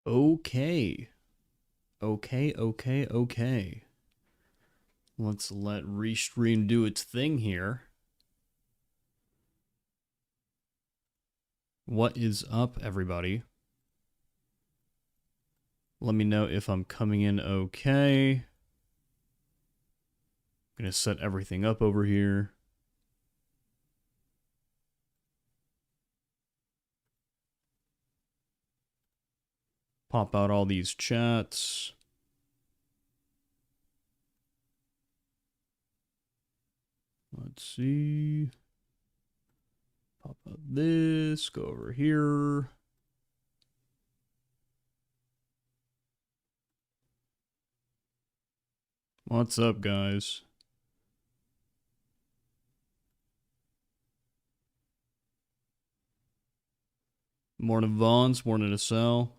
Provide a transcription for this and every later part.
Okay. Okay. Let's let Restream do its thing here. What is up, everybody? Let me know if I'm coming in okay. I'm gonna set everything up over here. Pop out all these chats. Let's see. Pop out this, go over here. What's up, guys? Morning, Vons. Morning, Acel.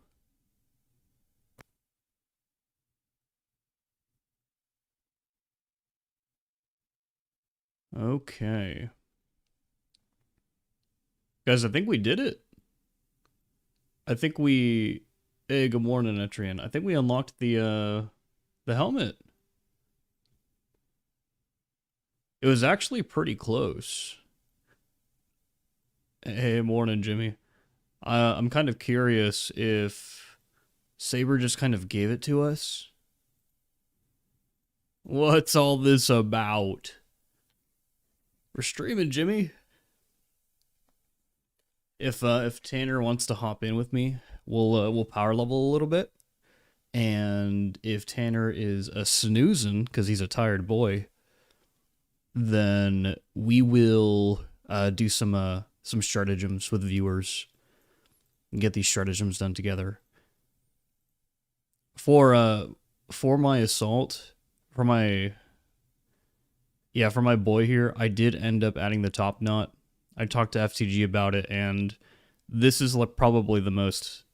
Okay. Guys, I think we did it. I think we... Hey, good morning, Etrian. I think we unlocked the helmet. It was actually pretty close. Hey, morning, Jimmy. I'm kind of curious if Saber just kind of gave it to us. What's all this about? We're streaming, Jimmy. If Tanner wants to hop in with me, we'll power level a little bit. And if Tanner is a snoozing because he's a tired boy, then we will do some stratagems with viewers and get these stratagems done together. For my assault, for my boy here, I did end up adding the top knot. I talked to FTG about it, and this is probably the most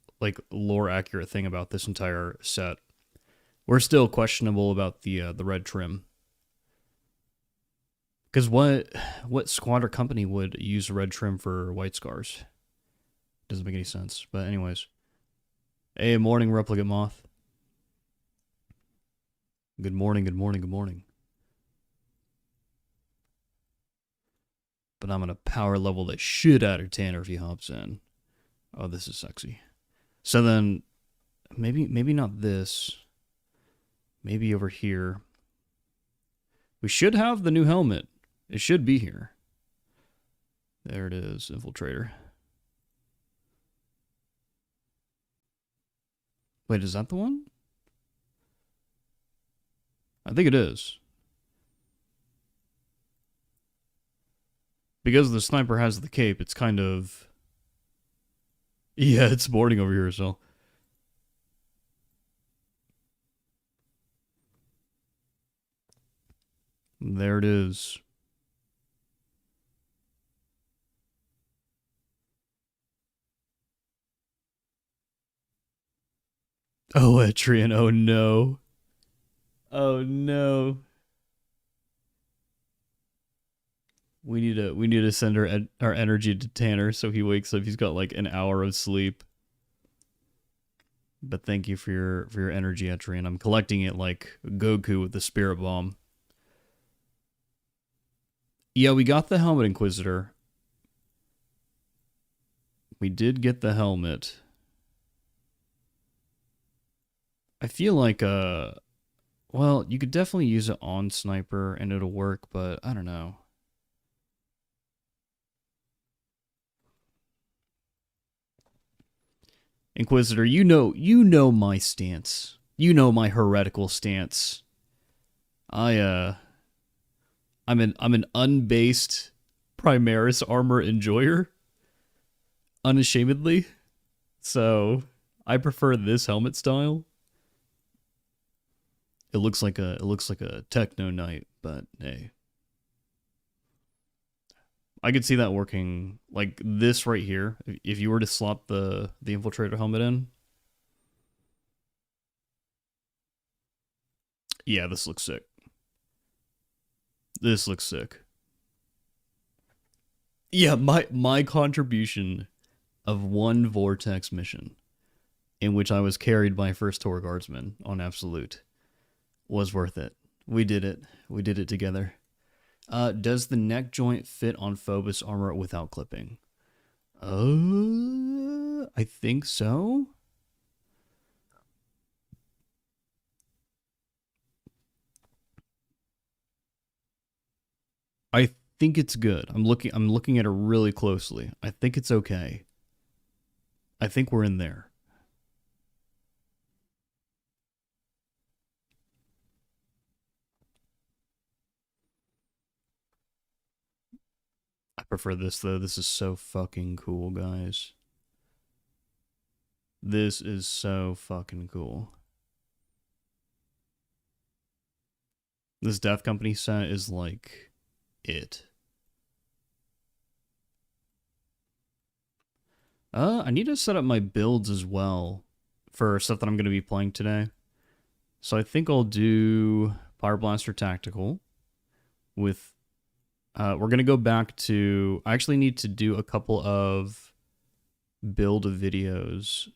lore accurate thing about this entire set. We're still questionable about the red trim. Because what squad or company would use red trim for white scars? Doesn't make any sense. But anyways. Hey, morning, Replicant Moth. Good morning. But I'm going to power level the shit out of Tanner if he hops in. Oh, this is sexy. So then, maybe not this. Maybe over here. We should have the new helmet. It should be here. There it is, infiltrator. Wait, is that the one? I think it is. Because the sniper has the cape, it's kind of... Yeah, it's boarding over here, so... There it is. Oh, Etrian, oh no. Oh no. We need to send our energy to Tanner so he wakes up. He's got like an hour of sleep. But thank you for your energy, Etrian. I'm collecting it like Goku with the spirit bomb. Yeah, we got the helmet, Inquisitor. We did get the helmet. I feel like well, you could definitely use it on sniper and it'll work, but I don't know. Inquisitor, you know my stance. You know my heretical stance. I'm an unbased Primaris armor enjoyer. Unashamedly. So I prefer this helmet style. It looks like a techno knight, but hey. I could see that working like this right here. If you were to slot the infiltrator helmet in. Yeah, this looks sick. This looks sick. Yeah, my contribution of one Vortex mission in which I was carried by first Tor Guardsman on Absolute, was worth it. We did it. We did it together. Does the neck joint fit on Phobos armor without clipping? I think so. I think it's good. I'm looking at it really closely. I think it's okay. I think we're in there. I prefer this though. This is so fucking cool, guys. This is so fucking cool. This Death Company set is like it. I need to set up my builds as well for stuff that I'm going to be playing today. So I think I'll do Pyro Blaster Tactical with... we're going to go back to... I actually need to do a couple of build videos.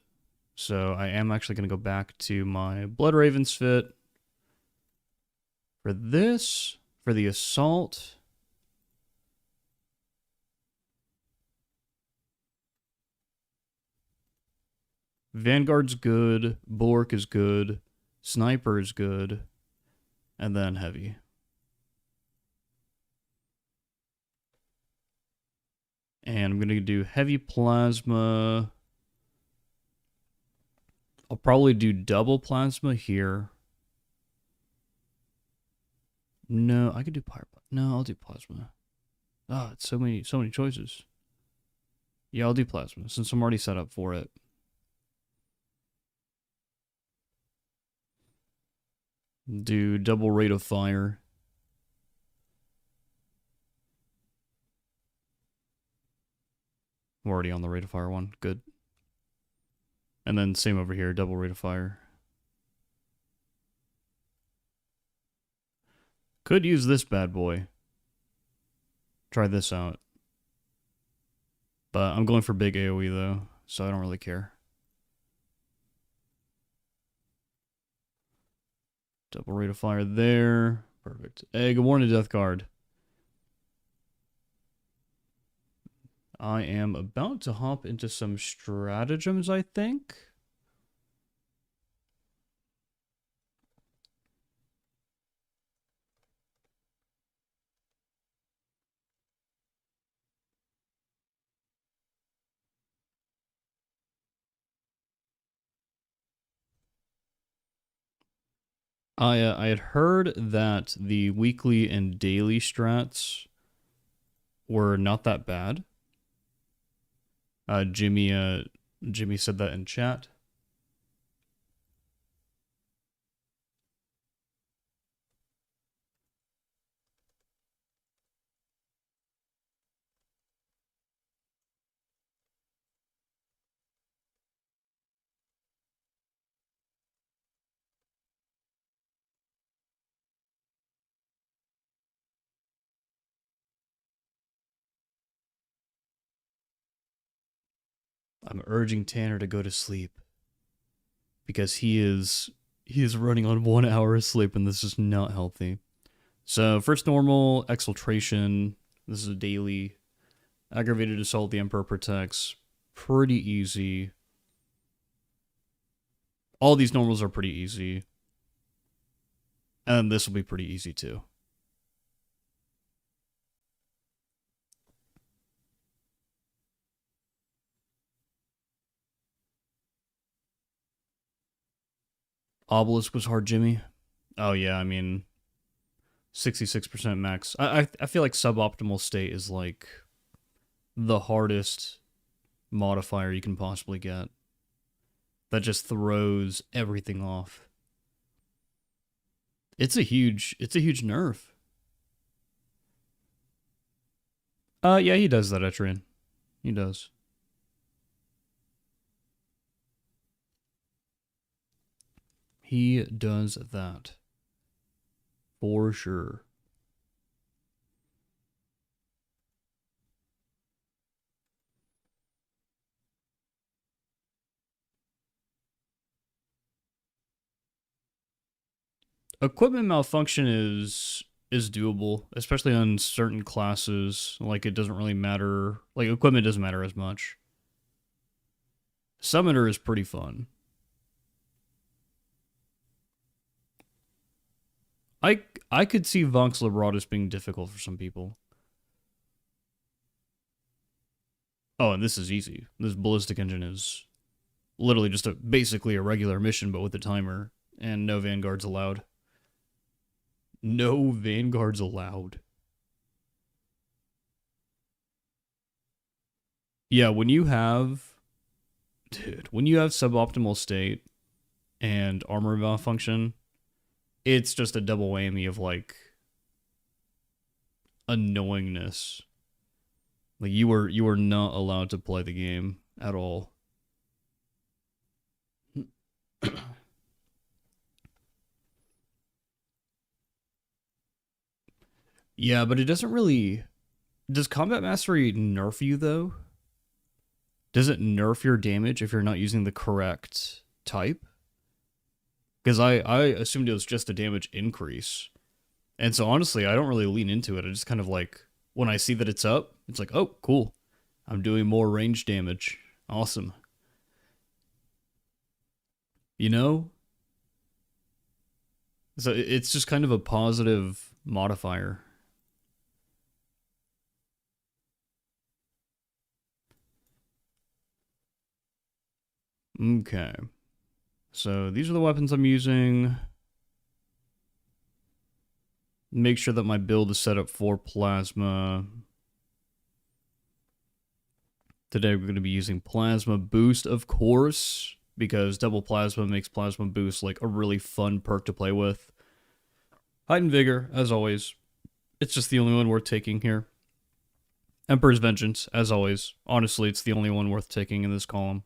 So I am actually going to go back to my Blood Ravens fit. For this, for the Assault... Vanguard's good, Bulwark is good, Sniper is good, and then Heavy. And I'm going to do Heavy Plasma. I'll probably do double Plasma here. No, I could do Pyro. No, I'll do Plasma. Ah, it's so many choices. Yeah, I'll do Plasma since I'm already set up for it. Do double rate of fire. We're already on the rate of fire one. Good. And then same over here, double rate of fire. Could use this bad boy. Try this out. But I'm going for big AoE though, so I don't really care. Double rate of fire there. Perfect. Hey, good morning, Death Guard. I am about to hop into some stratagems, I think. I had heard that the weekly and daily strats were not that bad. Jimmy said that in chat. I'm urging Tanner to go to sleep because he is running on 1 hour of sleep, and this is not healthy. So first normal, exfiltration. This is a daily. Aggravated assault, the Emperor protects. Pretty easy. All these normals are pretty easy. And this will be pretty easy too. Obelisk was hard, Jimmy. Oh yeah, I mean, 66% max. I feel like suboptimal state is like the hardest modifier you can possibly get. That just throws everything off. It's a huge nerf. Yeah, he does that, Etrian. He does. He does that. For sure. Equipment malfunction is doable, especially on certain classes. Like it doesn't really matter. Like equipment doesn't matter as much. Summoner is pretty fun. I could see Vox Liberatus being difficult for some people. Oh, and this is easy. This ballistic engine is literally just basically a regular mission, but with a timer, and no vanguards allowed. No vanguards allowed. Yeah, when you have, dude, when you have suboptimal state and armor malfunction, it's just a double whammy of like annoyingness. Like you were not allowed to play the game at all. Yeah, but it doesn't really. Does combat mastery nerf you though? Does it nerf your damage if you're not using the correct type? Because I assumed it was just a damage increase. And so honestly, I don't really lean into it. I just kind of like, when I see that it's up, it's like, oh, cool. I'm doing more range damage. Awesome. You know? So it's just kind of a positive modifier. Okay. So these are the weapons I'm using. Make sure that my build is set up for plasma. Today we're going to be using plasma boost, of course, because double plasma makes plasma boost like a really fun perk to play with. Height and vigor, as always. It's just the only one worth taking here. Emperor's Vengeance, as always. Honestly, it's the only one worth taking in this column.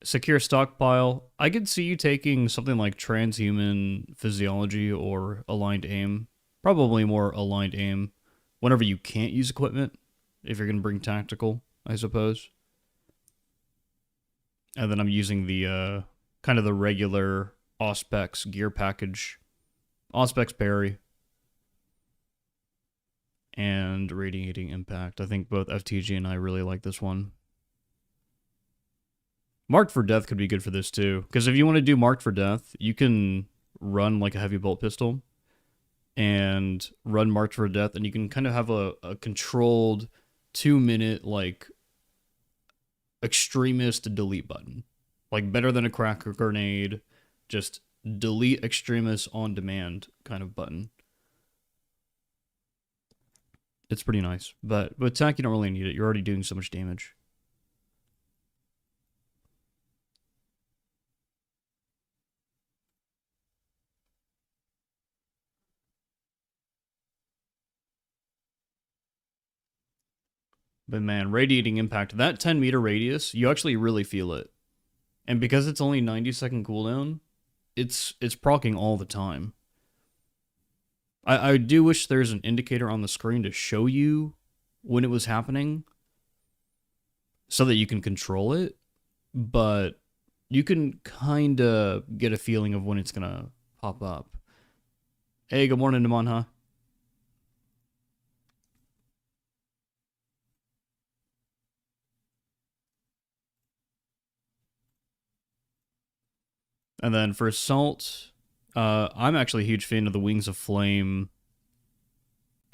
Secure stockpile. I could see you taking something like transhuman physiology or aligned aim. Probably more aligned aim. Whenever you can't use equipment. If you're going to bring tactical, I suppose. And then I'm using the kind of the regular Auspex gear package. Auspex parry. And radiating impact. I think both FTG and I really like this one. Marked for Death could be good for this too. Because if you want to do Marked for Death, you can run like a heavy bolt pistol. And run Marked for Death. And you can kind of have a controlled 2-minute like extremist delete button. Like better than a cracker grenade. Just delete extremists on demand kind of button. It's pretty nice. But attack, you don't really need it. You're already doing so much damage. But man, radiating impact, that 10-meter radius, you actually really feel it. And because it's only 90-second cooldown, it's proccing all the time. I do wish there's an indicator on the screen to show you when it was happening so that you can control it, but you can kind of get a feeling of when it's going to pop up. Hey, good morning, Naman, huh? And then for Assault, I'm actually a huge fan of the Wings of Flame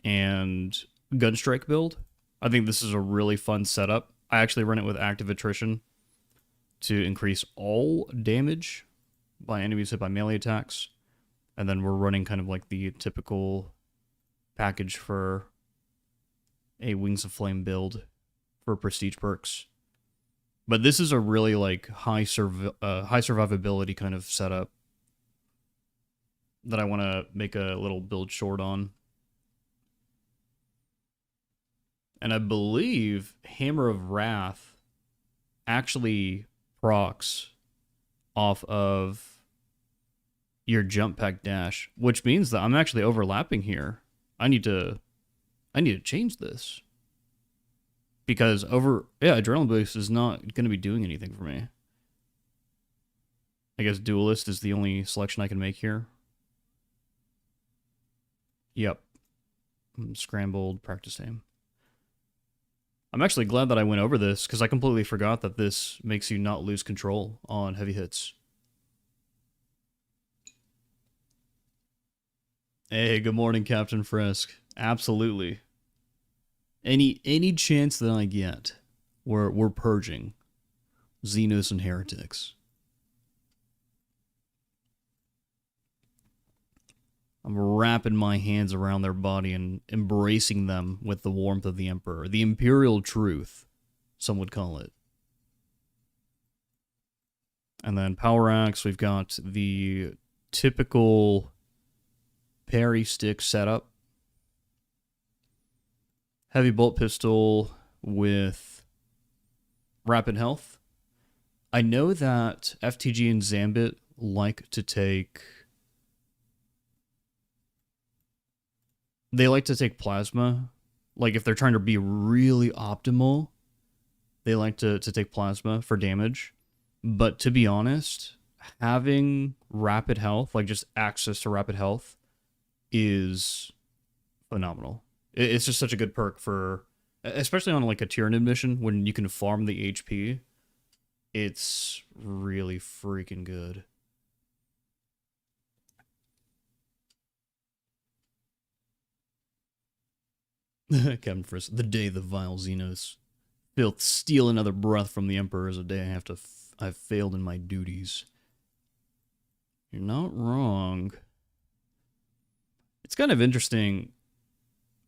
and Gunstrike build. I think this is a really fun setup. I actually run it with active attrition to increase all damage by enemies hit by melee attacks. And then we're running kind of like the typical package for a Wings of Flame build for prestige perks. But this is a really like high survivability kind of setup that I want to make a little build short on. And I believe Hammer of Wrath actually procs off of your jump pack dash, which means that I'm actually overlapping here. I need to change this. Because Adrenaline Boost is not going to be doing anything for me. I guess Duelist is the only selection I can make here. Yep. Scrambled practice aim. I'm actually glad that I went over this, because I completely forgot that this makes you not lose control on heavy hits. Hey, good morning, Captain Frisk. Absolutely. Any chance that I get, we're purging Xenos and heretics. I'm wrapping my hands around their body and embracing them with the warmth of the Emperor. The Imperial truth, some would call it. And then Power Axe, we've got the typical parry stick setup. Heavy bolt pistol with rapid health. I know that FTG and Zambit like to take... They like to take plasma. Like, if they're trying to be really optimal, they like to take plasma for damage. But to be honest, having rapid health, like just access to rapid health, is phenomenal. It's just such a good perk for, especially on like a Tyranid mission, when you can farm the HP. It's really freaking good. Captain Frisk, the day the vile Xenos filth steal another breath from the Emperor is a day I've failed in my duties. You're not wrong. It's kind of interesting.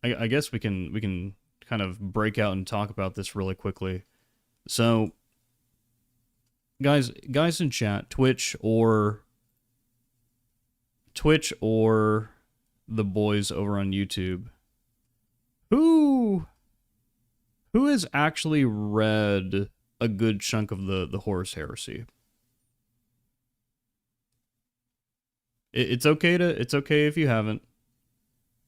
I guess we can kind of break out and talk about this really quickly. So, guys in chat, Twitch or the boys over on YouTube, who has actually read a good chunk of the Horus Heresy? It's okay if you haven't.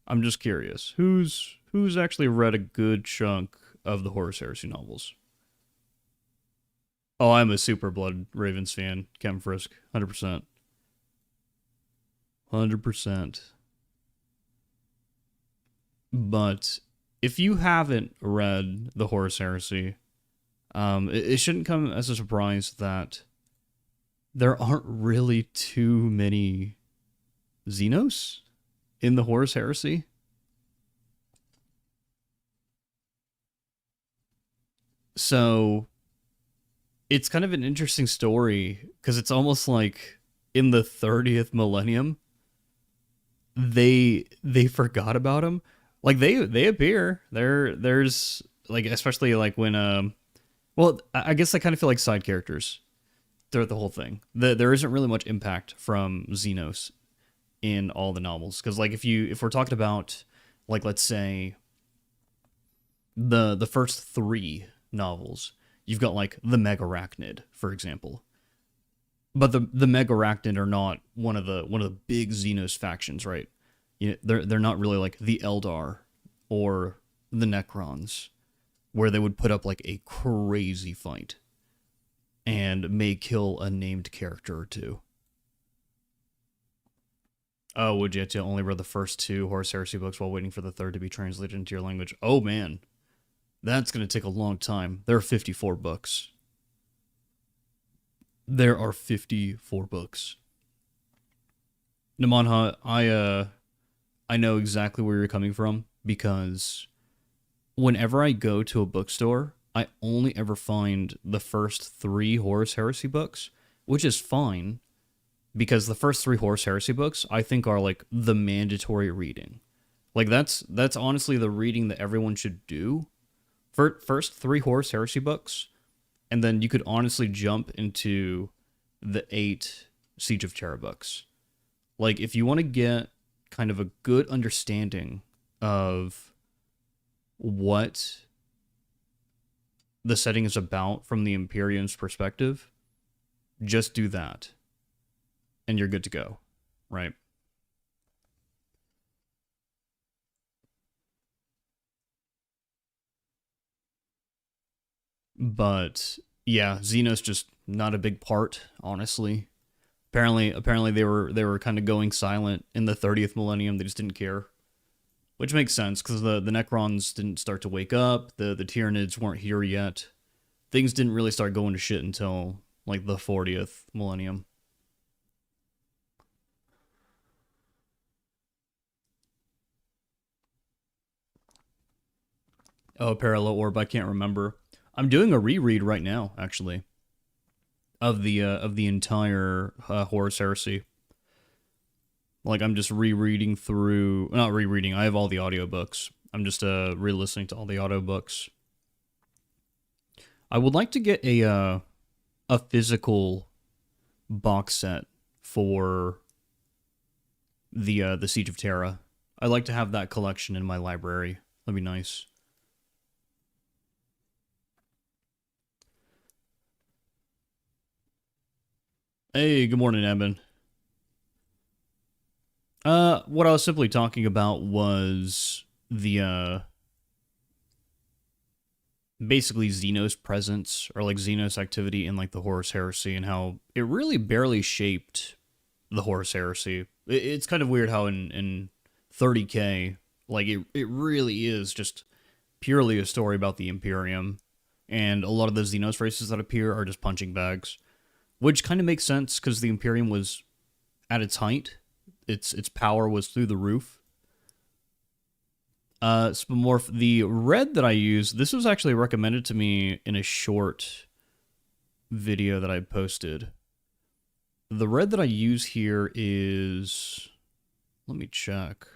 I'm just curious. Who's actually read a good chunk of the Horus Heresy novels? Oh, I'm a super Blood Ravens fan, Cam Frisk, 100%. 100%. But if you haven't read the Horus Heresy, it shouldn't come as a surprise that there aren't really too many Xenos in the Horus Heresy. So it's kind of an interesting story, because it's almost like in the 30th millennium, they forgot about him. Like they appear. There's like, especially like when well, I guess I kind of feel like side characters throughout the whole thing. There isn't really much impact from Xenos in all the novels, because like if we're talking about, like, let's say the first 3 novels, you've got like the Megarachnid, for example. But the Megarachnid are not one of the big Xenos factions, right? You know, they're not really like the Eldar or the Necrons, where they would put up like a crazy fight and may kill a named character or two. Oh, would you have to only read the first 2 Horus Heresy books while waiting for the third to be translated into your language? Oh man, that's going to take a long time. There are 54 books. There are 54 books. Namanha, I know exactly where you're coming from, because whenever I go to a bookstore, I only ever find the first 3 Horus Heresy books, which is fine, because the first 3 Horus Heresy books, I think, are like the mandatory reading. Like that's honestly the reading that everyone should do. First 3 Horus Heresy books, and then you could honestly jump into the 8 Siege of Terra books. Like, if you want to get kind of a good understanding of what the setting is about from the Imperium's perspective, just do that, and you're good to go, right? But yeah, Xenos just not a big part, honestly. Apparently they were kind of going silent in the 30th millennium. They just didn't care. Which makes sense, because the Necrons didn't start to wake up, the Tyranids weren't here yet. Things didn't really start going to shit until, like, the 40th millennium. Oh, Parallel Orb, I can't remember. I'm doing a reread right now, actually, of the entire Horus Heresy. Like, I'm just rereading through... Not rereading, I have all the audiobooks. I'm just re-listening to all the audiobooks. I would like to get a physical box set for the Siege of Terra. I'd like to have that collection in my library. That'd be nice. Hey, good morning, Eben. What I was simply talking about was the basically Xenos presence, or like Xenos activity in like the Horus Heresy, and how it really barely shaped the Horus Heresy. It's kind of weird how in 30K, like it really is just purely a story about the Imperium, and a lot of the Xenos races that appear are just punching bags, which kind of makes sense because the Imperium was at its height. Its power was through the roof. The red that I use, this was actually recommended to me in a short video that I posted. The red that I use here is... Let me check.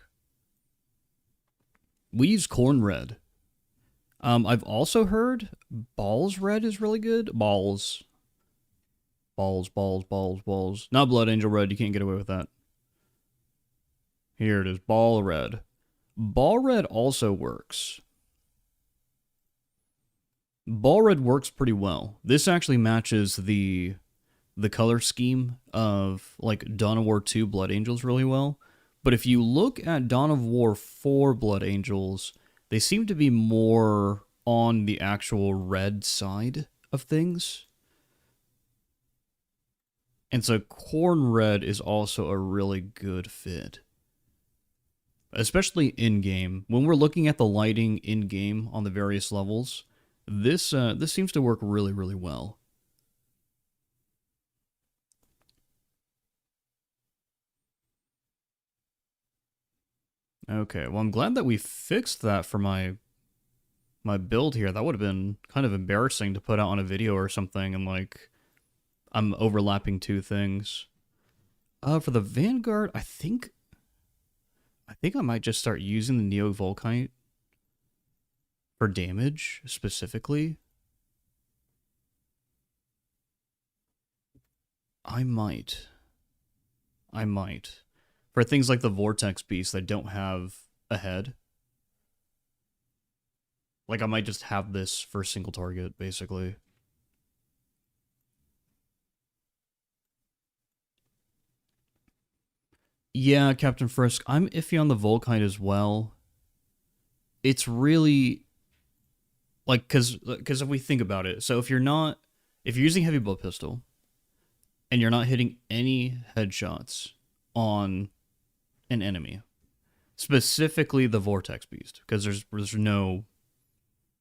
We use corn red. I've also heard balls red is really good. Balls. Balls, balls, balls, balls. Not Blood Angel red, you can't get away with that. Here it is, ball red. Ball red also works. Ball red works pretty well. This actually matches the color scheme of like Dawn of War 2 Blood Angels really well. But if you look at Dawn of War 4 Blood Angels, they seem to be more on the actual red side of things. And so corn red is also a really good fit. Especially in-game. When we're looking at the lighting in-game on the various levels, this seems to work really, really well. Okay, well, I'm glad that we fixed that for my build here. That would have been kind of embarrassing to put out on a video or something, and like I'm overlapping two things. For the Vanguard, I think I might just start using the Neo Volkite for damage specifically. I might. For things like the Vortex Beast that don't have a head. Like, I might just have this for single target, basically. Yeah, Captain Frisk, I'm iffy on the Volkite as well. It's really... Like, because if we think about it, so if you're using Heavy Blow Pistol, and you're not hitting any headshots on an enemy, specifically the Vortex Beast, because there's no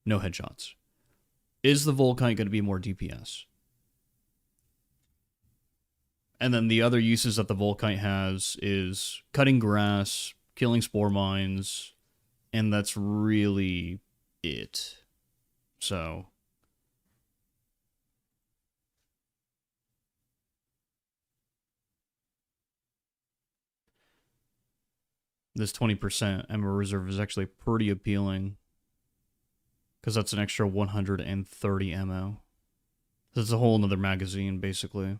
headshots, is the Volkite going to be more DPS? And then the other uses that the Volkite has is cutting grass, killing spore mines, and that's really it. So this 20% Ember Reserve is actually pretty appealing, because that's an extra 130 ammo. That's a whole another magazine, basically.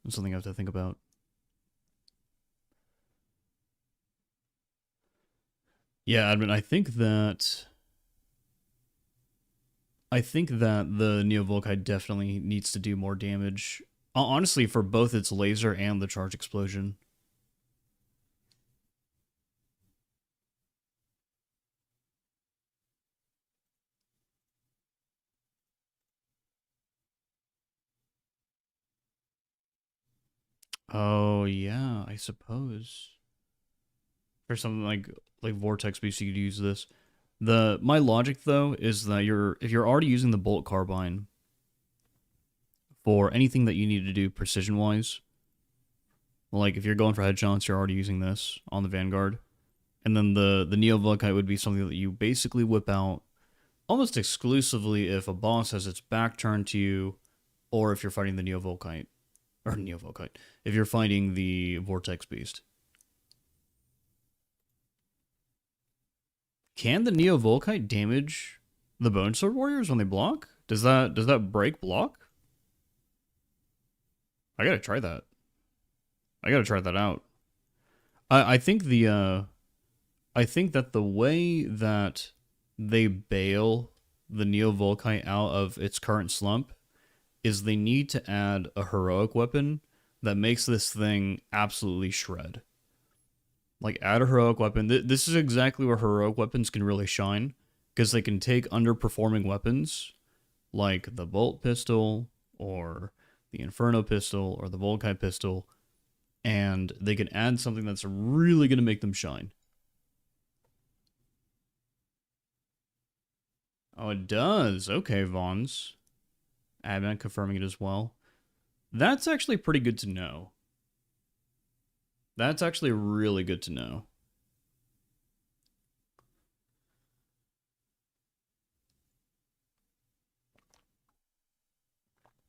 That's something I have to think about. Yeah, I mean, I think that the Neo Volkite definitely needs to do more damage. Honestly, for both its laser and the charge explosion. Oh, yeah, I suppose. For something like Vortex Beast, you could use this. My logic though is that if you're already using the bolt carbine for anything that you need to do precision wise, like if you're going for headshots, you're already using this on the Vanguard. And then the Neo Volkite would be something that you basically whip out almost exclusively if a boss has its back turned to you, or if you're fighting the Neo Volkite. Or Neo Volkite. If you're fighting the Vortex Beast. Can the Neo Volkite damage the Bone Sword Warriors when they block? Does that break block? I gotta try that. I gotta try that out. I think I think that the way that they bail the Neo Volkite out of its current slump is they need to add a heroic weapon that makes this thing absolutely shred. Like, add a heroic weapon. This is exactly where heroic weapons can really shine, because they can take underperforming weapons, like the Bolt Pistol, or the Inferno Pistol, or the Volkite Pistol, and they can add something that's really going to make them shine. Oh, it does. Okay, Vons. Admin confirming it as well. That's actually pretty good to know. That's actually really good to know.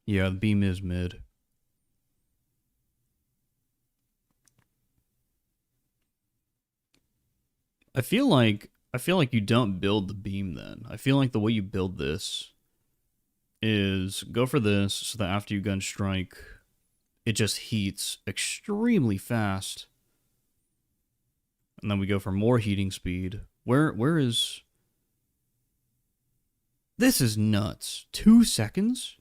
Yeah, the beam is mid. I feel like you don't build the beam then. I feel like the way you build this is go for this so that after you gun strike, it just heats extremely fast. And then we go for more heating speed. Where is... This is nuts. 2 seconds?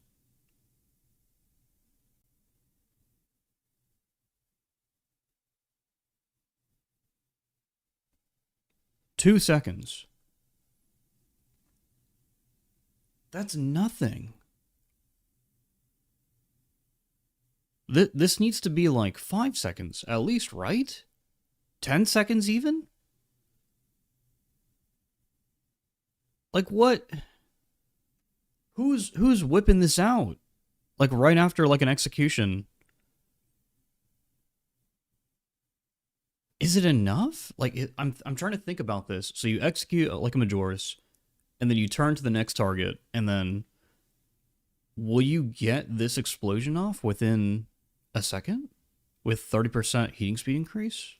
Two seconds. That's nothing. This needs to be like 5 seconds at least, right? 10 seconds even? Like what? Who's whipping this out? Like right after like an execution. Is it enough? Like I'm trying to think about this. So you execute like a Majoris, and then you turn to the next target, and then will you get this explosion off within a second with 30% heating speed increase?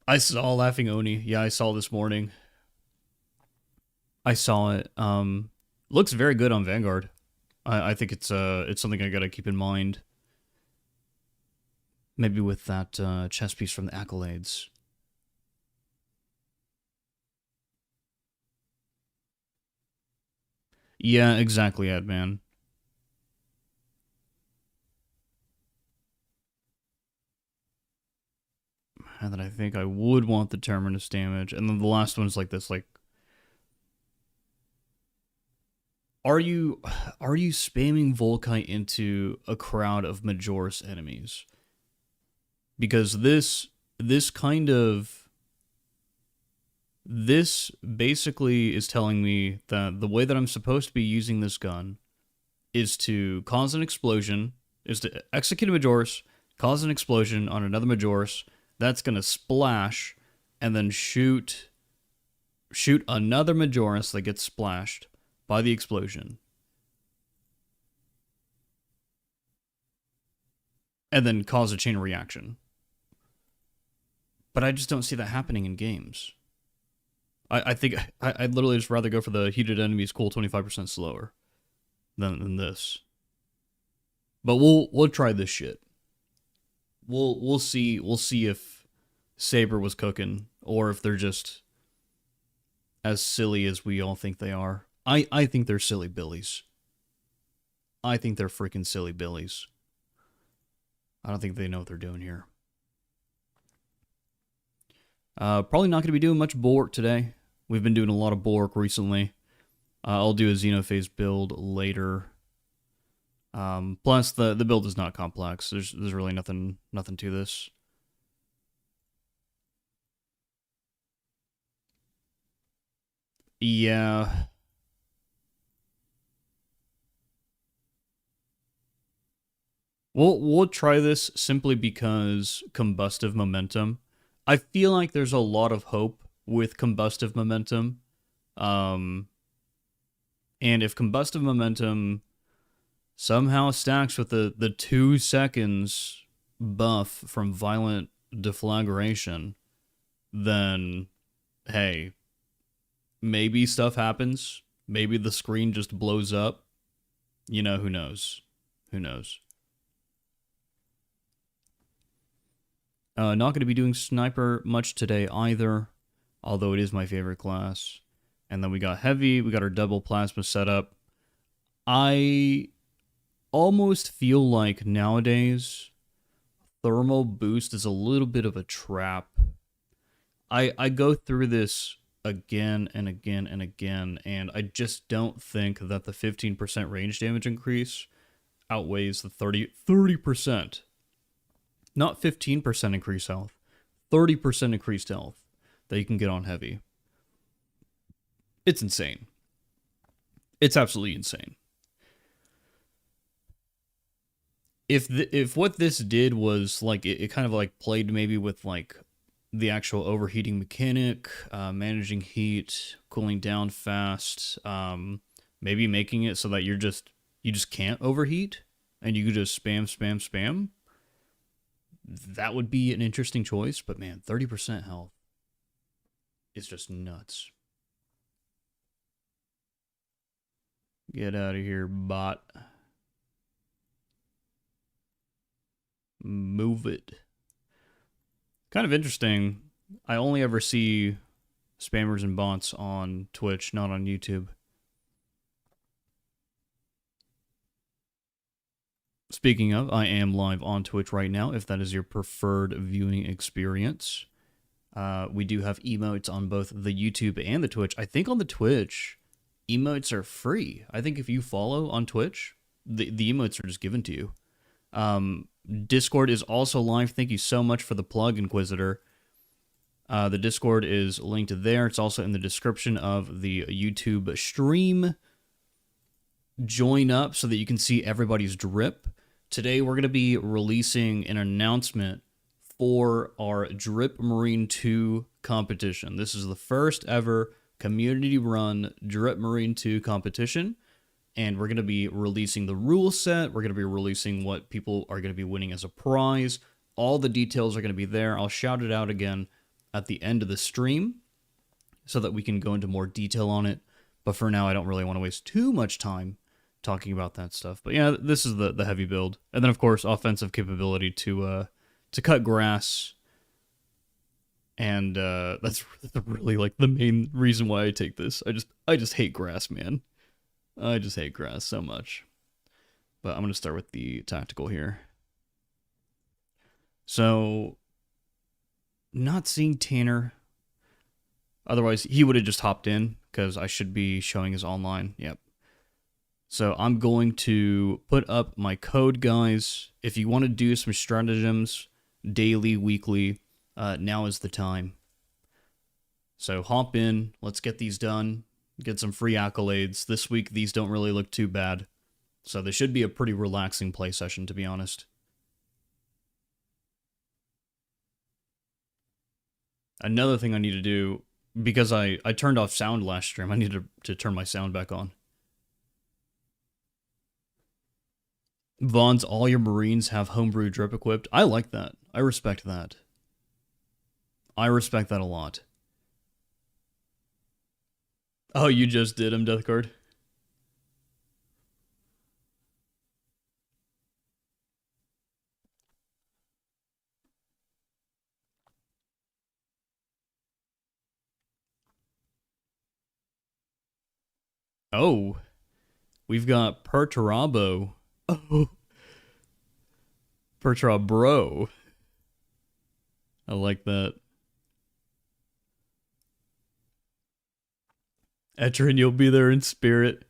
I saw Laughing Oni. Yeah, I saw this morning. I saw it. Looks very good on Vanguard. I think it's something I gotta keep in mind. Maybe with that chess piece from the Accolades. Yeah, exactly, Adman. And then I think I would want the Terminus damage. And then the last one's like this, like... Are you spamming Volkite into a crowd of Majoris enemies? Because this basically is telling me that the way that I'm supposed to be using this gun is to cause an explosion, is to execute a Majoris, cause an explosion on another Majoris, that's going to splash, and then shoot another Majoris that gets splashed by the explosion. And then cause a chain reaction. But I just don't see that happening in games. I think I'd literally just rather go for the heated enemies cool 25% slower than this. But we'll try this shit. We'll see if Saber was cooking or if they're just as silly as we all think they are. I think they're silly billies. I think they're freaking silly billies. I don't think they know what they're doing here. Probably not going to be doing much bulwark today. We've been doing a lot of bulwark recently. I'll do a Xenophase build later. Plus, the build is not complex. There's really nothing to this. Yeah. We'll try this simply because combustive momentum. I feel like there's a lot of hope with combustive momentum. Um, and if combustive momentum somehow stacks with the 2 seconds buff from violent deflagration, then hey, maybe stuff happens. Maybe the screen just blows up. You know, who knows? Who knows? Not going to be doing sniper much today either, although it is my favorite class. And then we got heavy. We got our double plasma setup. I almost feel like nowadays thermal boost is a little bit of a trap. I go through this again and again and again, and I just don't think that the 15% range damage increase outweighs the 30%. Not 15% increased health, 30% increased health that you can get on heavy. It's insane. It's absolutely insane. If what this did was like it kind of like played maybe with like the actual overheating mechanic, managing heat, cooling down fast, maybe making it so that you just can't overheat and you could just spam, that would be an interesting choice. But man, 30% health is just nuts. Get out of here, bot. Move it. Kind of interesting. I only ever see spammers and bots on Twitch, not on YouTube. Speaking of, I am live on Twitch right now, if that is your preferred viewing experience. We do have emotes on both the YouTube and the Twitch. I think on the Twitch, emotes are free. I think if you follow on Twitch, the emotes are just given to you. Discord is also live. Thank you so much for the plug, Inquisitor. The Discord is linked there. It's also in the description of the YouTube stream. Join up so that you can see everybody's drip. Today we're going to be releasing an announcement for our Drip Marine 2 competition. This is the first ever community-run Drip Marine 2 competition. And we're going to be releasing the rule set. We're going to be releasing what people are going to be winning as a prize. All the details are going to be there. I'll shout it out again at the end of the stream so that we can go into more detail on it. But for now, I don't really want to waste too much time talking about that stuff. But yeah, this is the heavy build. And then, of course, offensive capability to cut grass. And that's really like the main reason why I take this. I just hate grass, man. I just hate grass so much. But I'm going to start with the tactical here. So, not seeing Tanner. Otherwise, he would have just hopped in, because I should be showing his online. Yep. So, I'm going to put up my code, guys. If you want to do some stratagems, daily, weekly, now is the time. So, hop in. Let's get these done. Get some free accolades. This week, these don't really look too bad. So this should be a pretty relaxing play session, to be honest. Another thing I need to do, because I turned off sound last stream, I need to turn my sound back on. Vaughn's, all your Marines have homebrew drip equipped. I like that. I respect that. I respect that a lot. Oh, you just did him, Deathguard? Oh. We've got Perturabo. Oh. Perturabro. I like that. Etrian, you'll be there in spirit.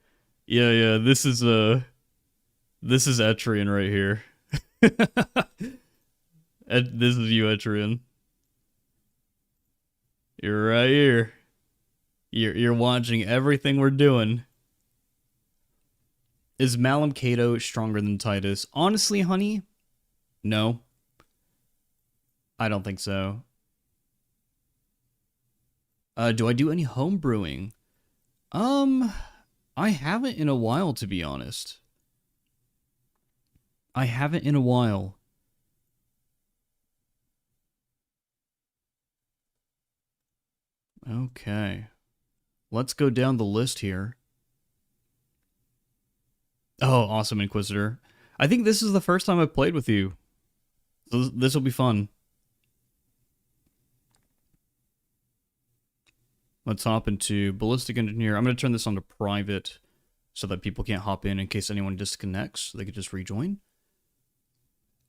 Yeah, this is Etrian right here. This is you, Etrian. You're right here. You're watching everything we're doing. Is Malum Cato stronger than Titus? Honestly, honey, no. I don't think so. Do I do any home brewing? I haven't in a while, to be honest. I haven't in a while. Okay. Let's go down the list here. Oh, awesome, Inquisitor. I think this is the first time I've played with you. So this will be fun. Let's hop into Ballistic Engineer. I'm going to turn this on to private so that people can't hop in case anyone disconnects. They could just rejoin.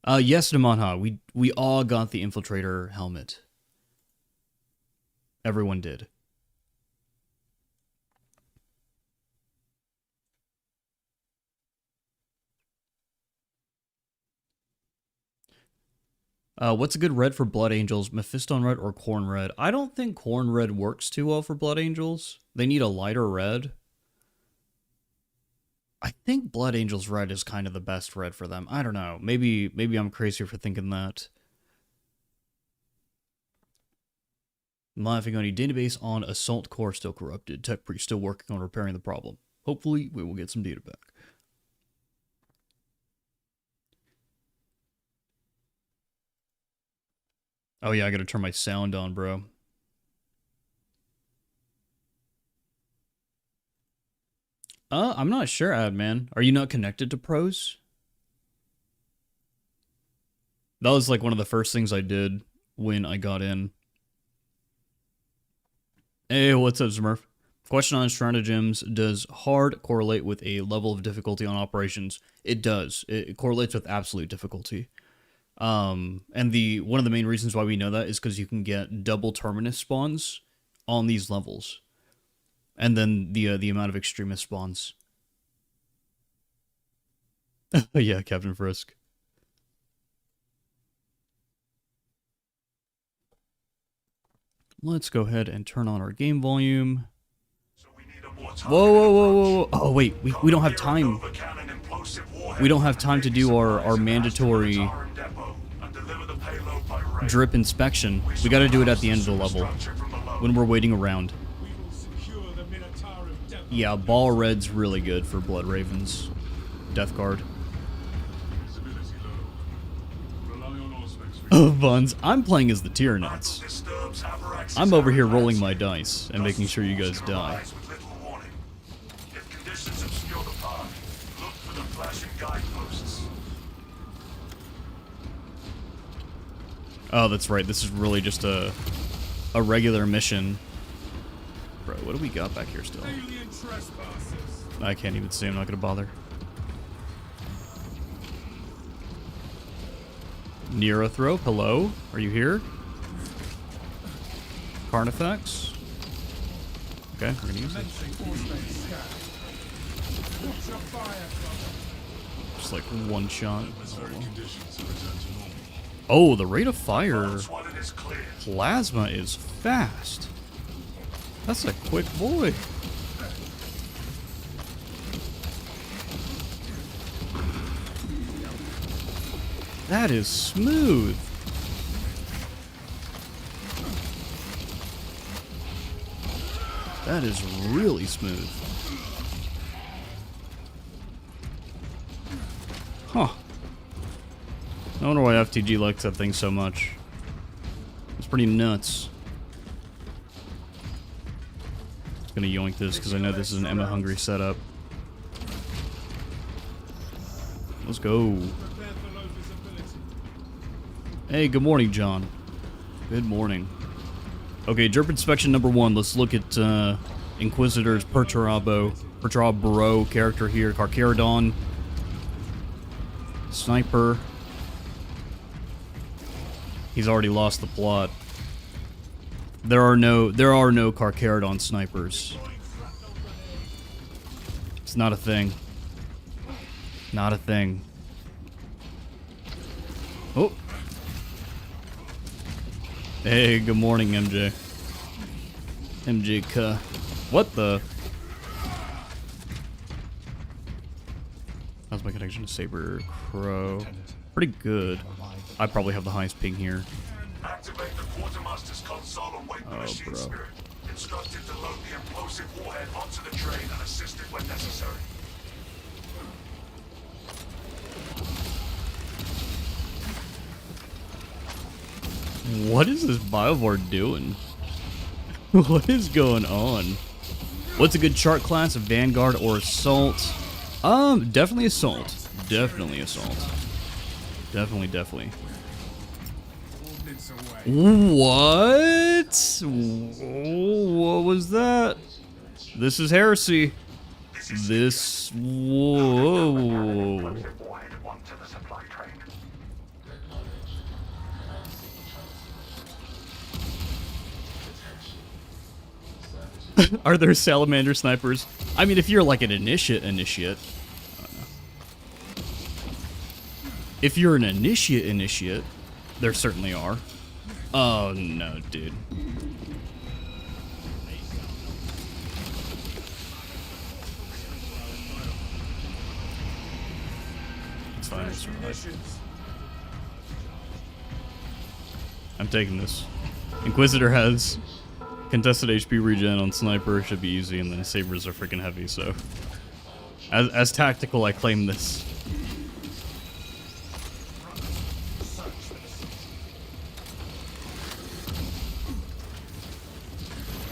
Yes, Namanha, we all got the infiltrator helmet. Everyone did. What's a good red for Blood Angels? Mephiston red or Corn red? I don't think Corn red works too well for Blood Angels. They need a lighter red. I think Blood Angels red is kind of the best red for them. I don't know. Maybe I'm crazy for thinking that. Mafigoni database on Assault Core still corrupted. Tech Priest still working on repairing the problem. Hopefully, we will get some data back. Oh yeah, I gotta turn my sound on, bro. I'm not sure, Adman. Are you not connected to pros? That was like one of the first things I did when I got in. Hey, what's up, Smurf? Question on stratagems. Does hard correlate with a level of difficulty on operations? It does. It correlates with absolute difficulty. And one of the main reasons why we know that is because you can get double terminus spawns on these levels. And then the amount of extremist spawns. Yeah, Captain Frisk. Let's go ahead and turn on our game volume. Whoa. Oh, wait, we don't have time. We don't have time to do our mandatory drip inspection. We gotta do it at the end of the level when we're waiting around. Yeah, Ball Red's really good for Blood Ravens. Death Guard. Oh, Buns, I'm playing as the Tyranids. I'm over here rolling my dice and making sure you guys die. Oh, that's right. This is really just a regular mission. Bro, what do we got back here still? I can't even see. I'm not going to bother. Neurothrope, hello? Are you here? Carnifex? Okay, we're going to use it. Just like one shot. Oh, the rate of fire. Plasma is fast. That's a quick boy. That is smooth. That is really smooth. Huh. I wonder why FTG likes that thing so much. It's pretty nuts. I'm gonna yoink this because I know this is an Emma Hungry setup. Let's go. Hey, good morning, John. Good morning. Okay, Derp inspection number 1. Let's look at Inquisitor's Perturabo character here. Carcharodon. Sniper. He's already lost the plot. There are no Carcharodon snipers. It's not a thing. Not a thing. Oh. Hey, good morning, MJ. MJK. What the? How's my connection to Saber Crow? Pretty good. I probably have the highest ping here. Activate the quartermaster's console and wake the machine spirit. Instructed to load the implosive warhead onto the train and assist it when necessary. What is this Biovore doing? What is going on? What's a good chart class? Vanguard or Assault? Definitely Assault. Definitely Assault. Definitely. What? What was that? This is Heresy. This... Whoa. Are there salamander snipers? I mean, if you're like an initiate. I don't know. If you're an initiate, there certainly are. Oh no, dude. It's fine, I survived. I'm taking this. Inquisitor has contested HP regen on sniper, should be easy, and then sabers are freaking heavy, so as tactical I claim this.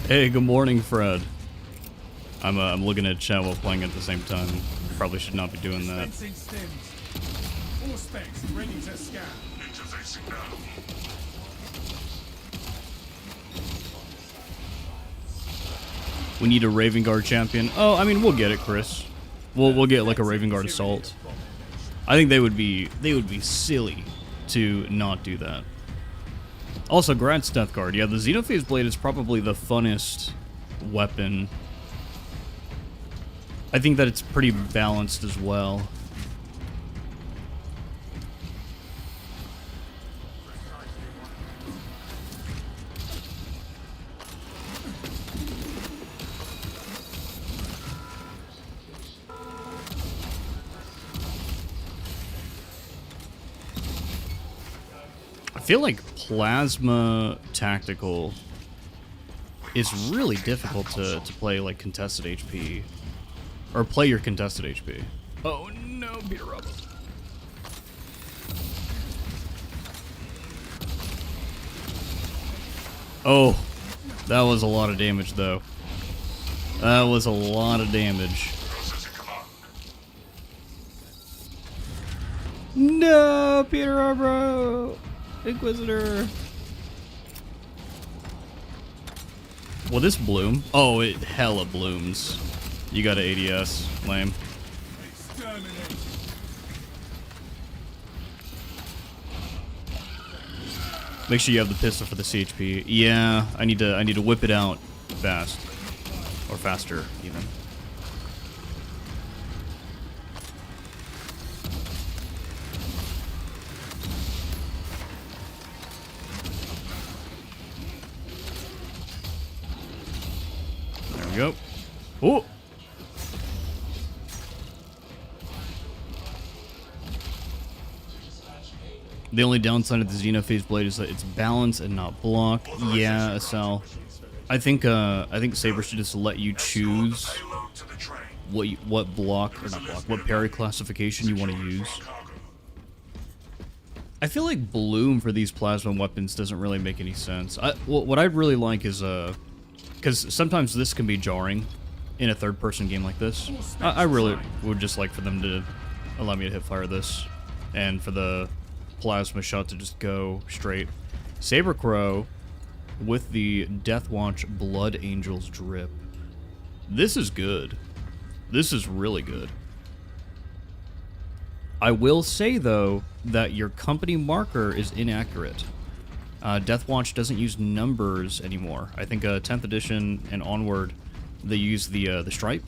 Hey, good morning, Fred. I'm looking at chat while playing at the same time. Probably should not be doing that. We need a Raven Guard champion. Oh, I mean, we'll get it, Chris. We'll get like a Raven Guard assault. I think they would be silly to not do that. Also, Grad's Death Guard. Yeah, the Xenophase Blade is probably the funnest weapon. I think that it's pretty balanced as well. I feel like Plasma Tactical is really difficult to play like contested HP. Or play your contested HP. Oh no, Peter Robbo. Oh, that was a lot of damage though. That was a lot of damage. No, Peter Robbo. Inquisitor. Will this bloom? Oh, it hella blooms. You got an ADS. Lame. Make sure you have the pistol for the CHP. Yeah, I need to whip it out fast. Or faster, even. There we go. Oh! The only downside of the Xenophase Blade is that it's balance and not block. Yeah, Asal. I think Saber should just let you choose what block, or not block, what parry classification you want to use. I feel like bloom for these plasma weapons doesn't really make any sense. What I'd really like is because sometimes this can be jarring in a third-person game like this. I really would just like for them to allow me to hip fire this, and for the plasma shot to just go straight. Saber Crow with the Deathwatch Blood Angels drip. This is good. This is really good. I will say though that your company marker is inaccurate. Deathwatch doesn't use numbers anymore. I think 10th edition and onward they use the stripe.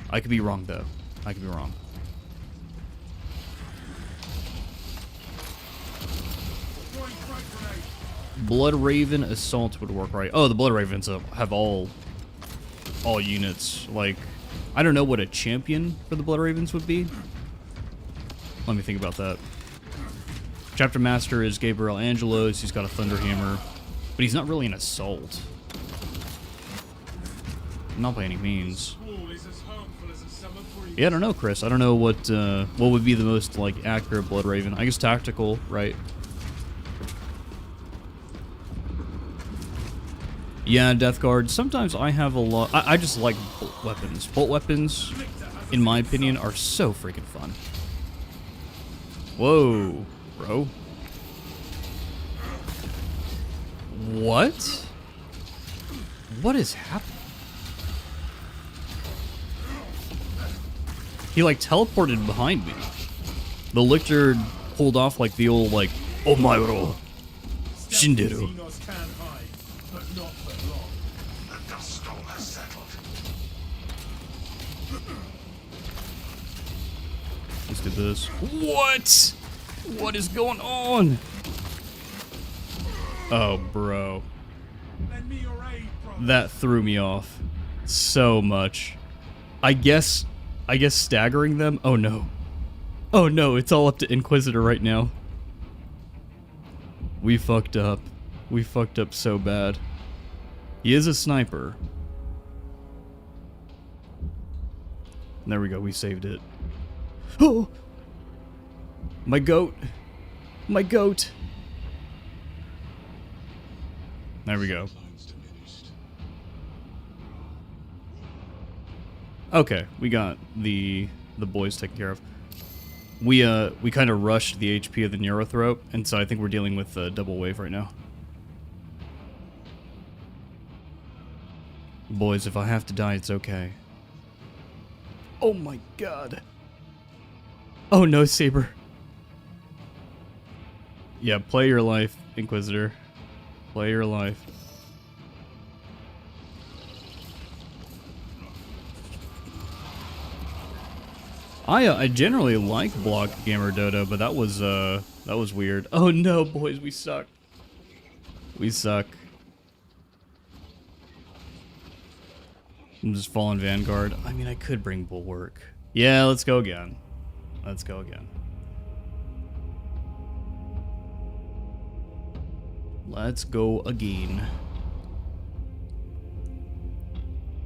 I could be wrong though. I could be wrong. Blood Raven Assault would work right. Oh, the Blood Ravens have all all units. Like, I don't know what a champion for the Blood Ravens would be. Let me think about that. Chapter Master is Gabriel Angelos. He's got a Thunderhammer, but he's not really an assault. Not by any means. Yeah, I don't know, Chris. I don't know what would be the most like accurate Blood Raven. I guess tactical, right? Yeah, Death Guard. Sometimes I have a lot. I just like bolt weapons. Bolt weapons, in my opinion, are so freaking fun. Whoa, bro. What? What is happening? He like teleported behind me. The Lictor pulled off like the old like Omairo Shinderu. The dust storm has settled. Let's do this. What? What is going on? Oh, bro. That threw me off so much. I guess staggering them? Oh no. Oh no, it's all up to Inquisitor right now. We fucked up. We fucked up so bad. He is a sniper. There we go, we saved it. Oh! My goat! My goat! There we go. Okay, we got the boys taken care of. We kind of rushed the HP of the neurothrope, and so I think we're dealing with a double wave right now. Boys, if I have to die, it's okay. Oh my god. Oh no, Saber. Yeah, play your life, Inquisitor. Play your life. I generally like block Gamer Dodo, but that was weird. Oh no, boys, we suck. We suck. I'm just falling Vanguard. I mean, I could bring Bulwark. Yeah, let's go again. Let's go again. Let's go again.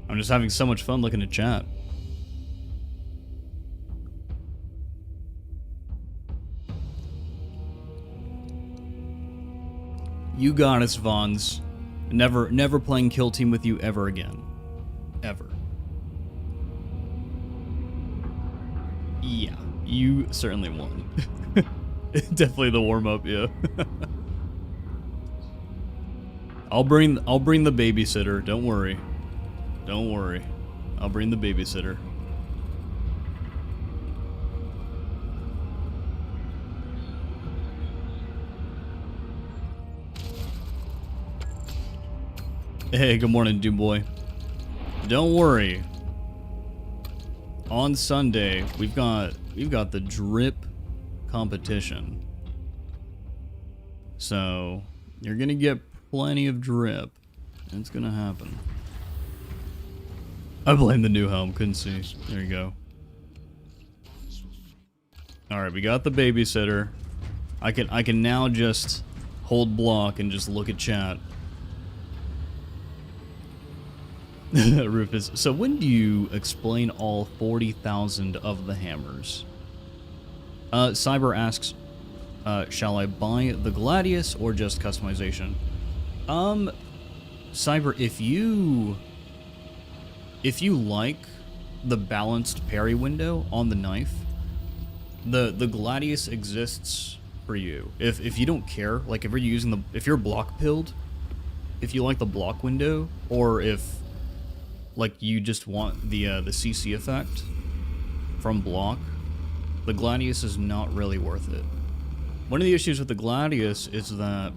I'm just having so much fun looking at chat. You got us, Vons. Never playing kill team with you ever again. Ever. Yeah, you certainly won. Definitely the warm-up, yeah. I'll bring the babysitter, don't worry. Don't worry. I'll bring the babysitter. Hey, good morning, Doom Boy. Don't worry. On Sunday, we've got the drip competition. So, you're gonna get plenty of drip. It's gonna happen. I blame the new helm, couldn't see. There you go. Alright, we got the babysitter. I can now just hold block and just look at chat. Rufus, so when do you explain all 40,000 of the hammers? Cyber asks, shall I buy the Gladius or just customization? Cyber, if you like the balanced parry window on the knife, the Gladius exists for you. If you don't care, like if you're block pilled, if you like the block window, or if like you just want the CC effect from block, the Gladius is not really worth it. One of the issues with the Gladius is that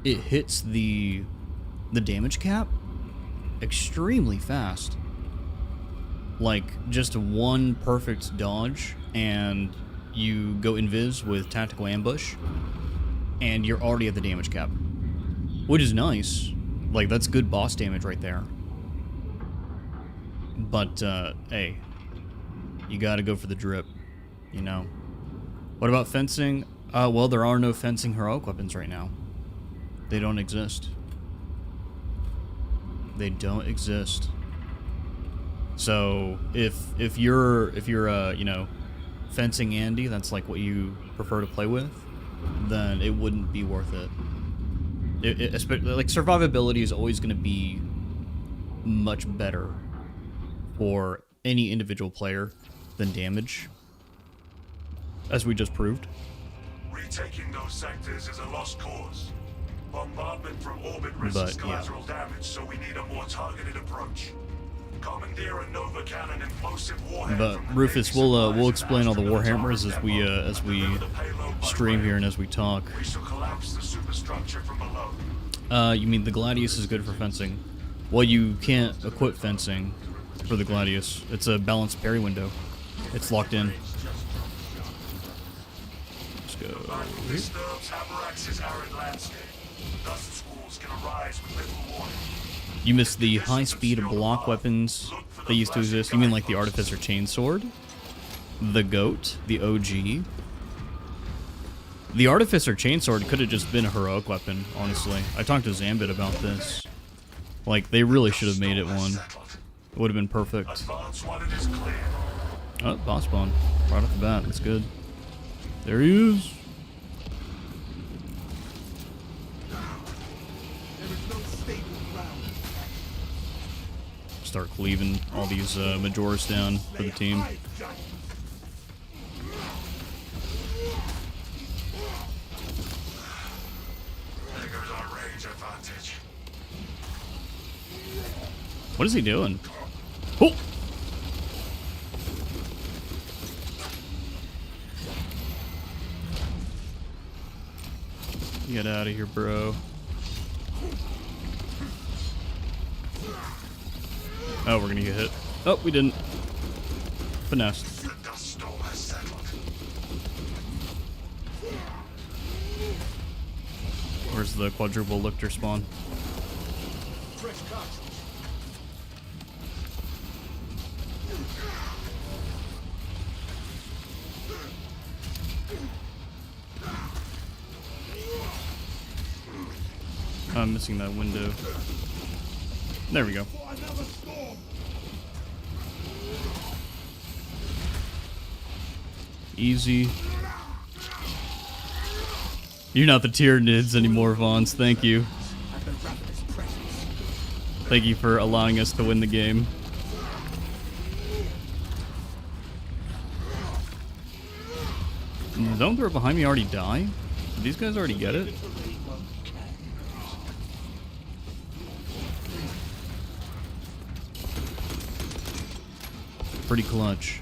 it hits the damage cap extremely fast. Like just one perfect dodge and you go invis with tactical ambush and you're already at the damage cap, which is nice. Like that's good boss damage right there. But, hey, you gotta go for the drip, you know. What about fencing? Well, there are no fencing heroic weapons right now. They don't exist. They don't exist. So, if you're you know, fencing Andy, that's like what you prefer to play with, then it wouldn't be worth it. Like, survivability is always going to be much better for any individual player than damage, as we just proved. Retaking those sectors is a lost cause. Bombardment from orbit risks collateral damage, so we need a more targeted approach. Commandeer a Nova Cannon implosive warhead. But Rufus, we'll explain all the Warhammers as we stream here and as we talk. We shall collapse the superstructure from below. You mean the Gladius is good for fencing? Well, you can't equip fencing for the Gladius. It's a balanced parry window. It's locked in. Let's go. Disturbs Hammerax's arid landscape. Dust schools can arise with little warning. You missed the high-speed block weapons that used to exist. You mean like the Artificer Chainsword? The Goat? The OG? The Artificer Chainsword could have just been a heroic weapon, honestly. I talked to Zambit about this. Like, they really should have made it one. It would have been perfect. Oh, boss spawn. Right off the bat. That's good. There he is. Start cleaving all these Majoras down for the team. There goes our range advantage. What is he doing? Oh! Get out of here, bro. Oh, we're gonna get hit. Oh, we didn't. Finessed. The dust storm has settled. Where's the quadruple lictor spawn? I'm missing that window. There we go. Easy. You're not the Tyranids anymore, Vons. Thank you. Thank you for allowing us to win the game. Don't throw behind me already die? Did these guys already get it? Pretty clutch.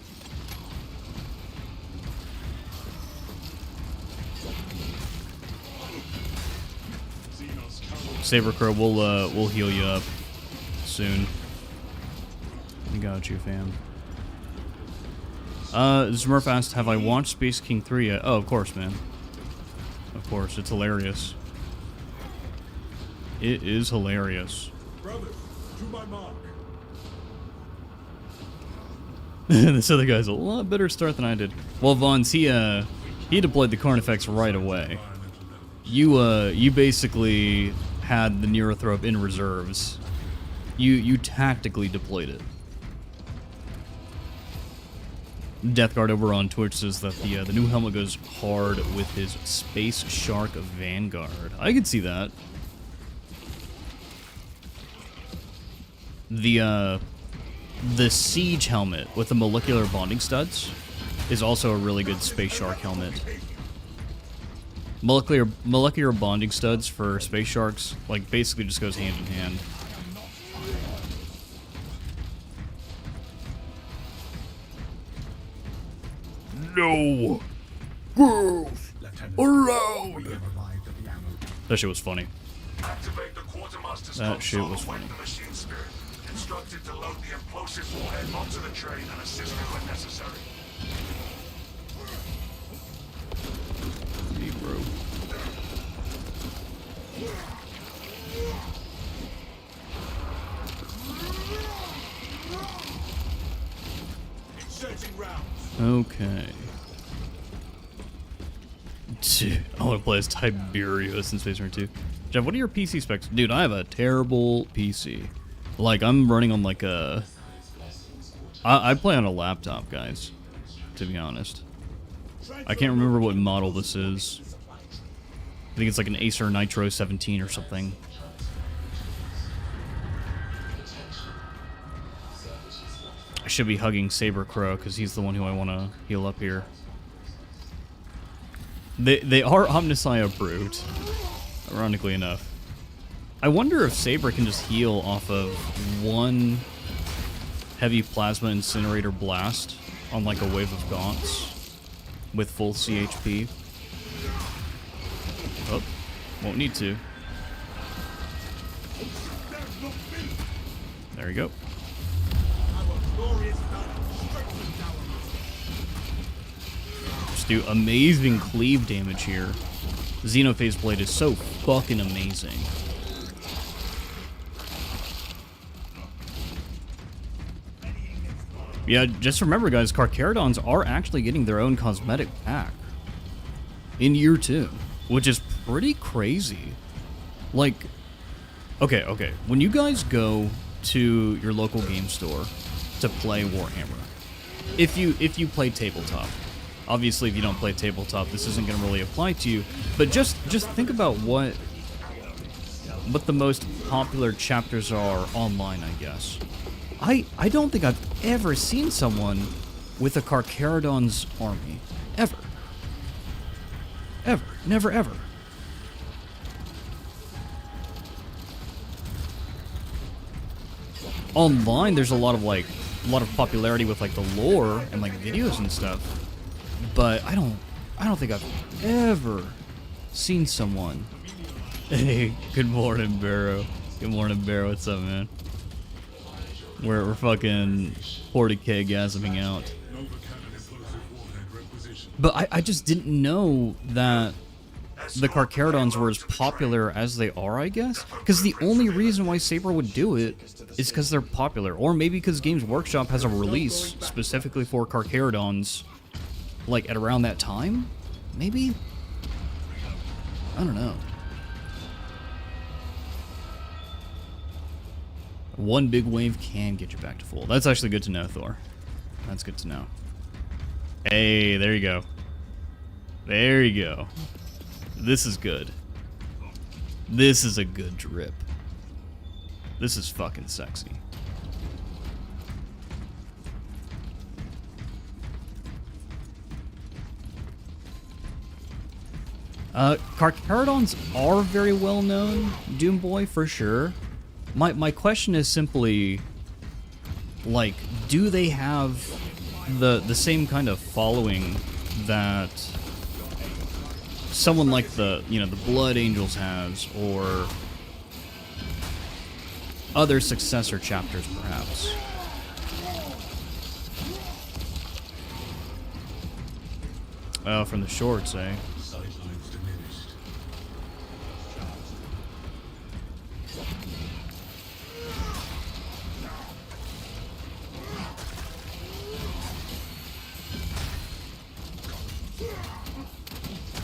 Saber Crow, we'll heal you up soon. I got you, fam. Smurf asked, have I watched Space King 3 yet? Oh, of course, man. Of course, it's hilarious. It is hilarious. Brothers, to my mark. This other guy's a lot better start than I did. Well, Vons, he deployed the Carnifex right away. You basically had the Neurothrope in reserves. You tactically deployed it. Deathguard over on Twitch says that the new helmet goes hard with his Space Shark Vanguard. I could see that. The Siege helmet with the molecular bonding studs is also a really good Space Shark helmet. Molecular bonding studs for Space Sharks, like, basically just goes hand in hand. No! Around! That shit was funny. Activate the quartermaster's That shit console was and wake funny. the machine spirit. Instructed to load the implosive warhead onto the train and assist it when necessary. Hey, bro. Okay. Dude, I want to play as Tiberius in Space Marine 2. Jeff, what are your PC specs? Dude, I have a terrible PC. Like, I'm running on like a... I play on a laptop, guys, to be honest. I can't remember what model this is. I think it's like an Acer Nitro 17 or something. I should be hugging Saber Crow because he's the one who I want to heal up here. They are Omnissiah approved, ironically enough. I wonder if Saber can just heal off of one heavy plasma incinerator blast on like a wave of gaunts with full CHP. Oh, won't need to. There we go. Just do amazing cleave damage here. Xenophase Blade is so fucking amazing. Yeah, just remember, guys, Carcharodons are actually getting their own cosmetic pack in year 2, which is pretty crazy. Like, okay, when you guys go to your local game store to play Warhammer, if you play tabletop, obviously if you don't play tabletop, this isn't going to really apply to you, but just think about what the most popular chapters are online, I guess. I don't think I've ever seen someone with a Carcharodon's army. Ever. Ever. Never ever. Online, there's a lot of popularity with like the lore and like videos and stuff. But I don't think I've ever seen someone. Hey, good morning, Barrow. Good morning, Barrow. What's up, man? We're fucking 40k gasming out. But I just didn't know that the Carcharodons were as popular as they are, I guess. Because the only reason why Saber would do it is because they're popular. Or maybe because Games Workshop has a release specifically for Carcharodons, like, at around that time? Maybe? I don't know. One big wave can get you back to full. That's actually good to know, Thor. That's good to know. Hey, there you go. There you go. This is good. This is a good drip. This is fucking sexy. Carcharodons are very well known, Doomboy, for sure. My question is simply, like, do they have the same kind of following that someone like the Blood Angels has, or other successor chapters, perhaps? Oh, from the shorts, eh?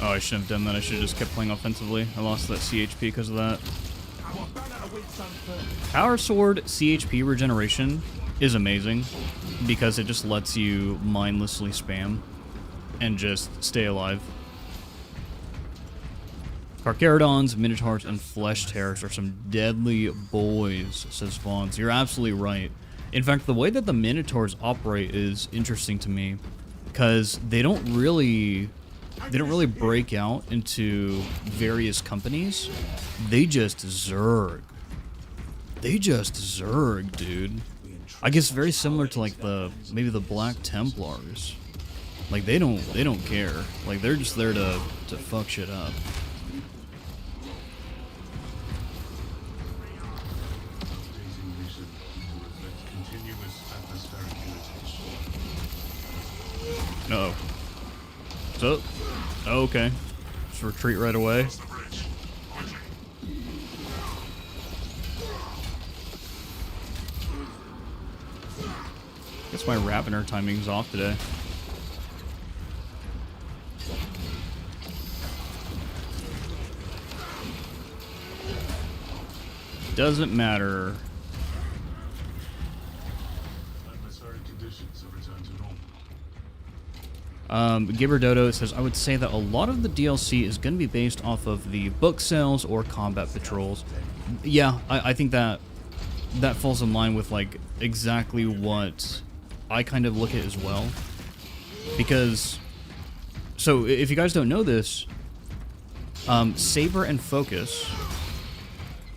Oh, I shouldn't have done that. I should have just kept playing offensively. I lost that CHP because of that. Power Sword CHP regeneration is amazing because it just lets you mindlessly spam and just stay alive. Carcharodons, Minotaurs, and Flesh Tears are some deadly boys, says Vaughns. You're absolutely right. In fact, the way that the Minotaurs operate is interesting to me because they don't really break out into various companies. They just zerg. They just zerg, dude. I guess very similar to like maybe the Black Templars. Like they don't care. Like they're just there to fuck shit up. Uh-oh. So, okay. Just retreat right away. Guess my Ravener timing's off today. Doesn't matter. Gibber Dodo says, I would say that a lot of the DLC is going to be based off of the book sales or combat patrols. Yeah, I think that falls in line with, like, exactly what I kind of look at as well. Because, so if you guys don't know this, Saber and Focus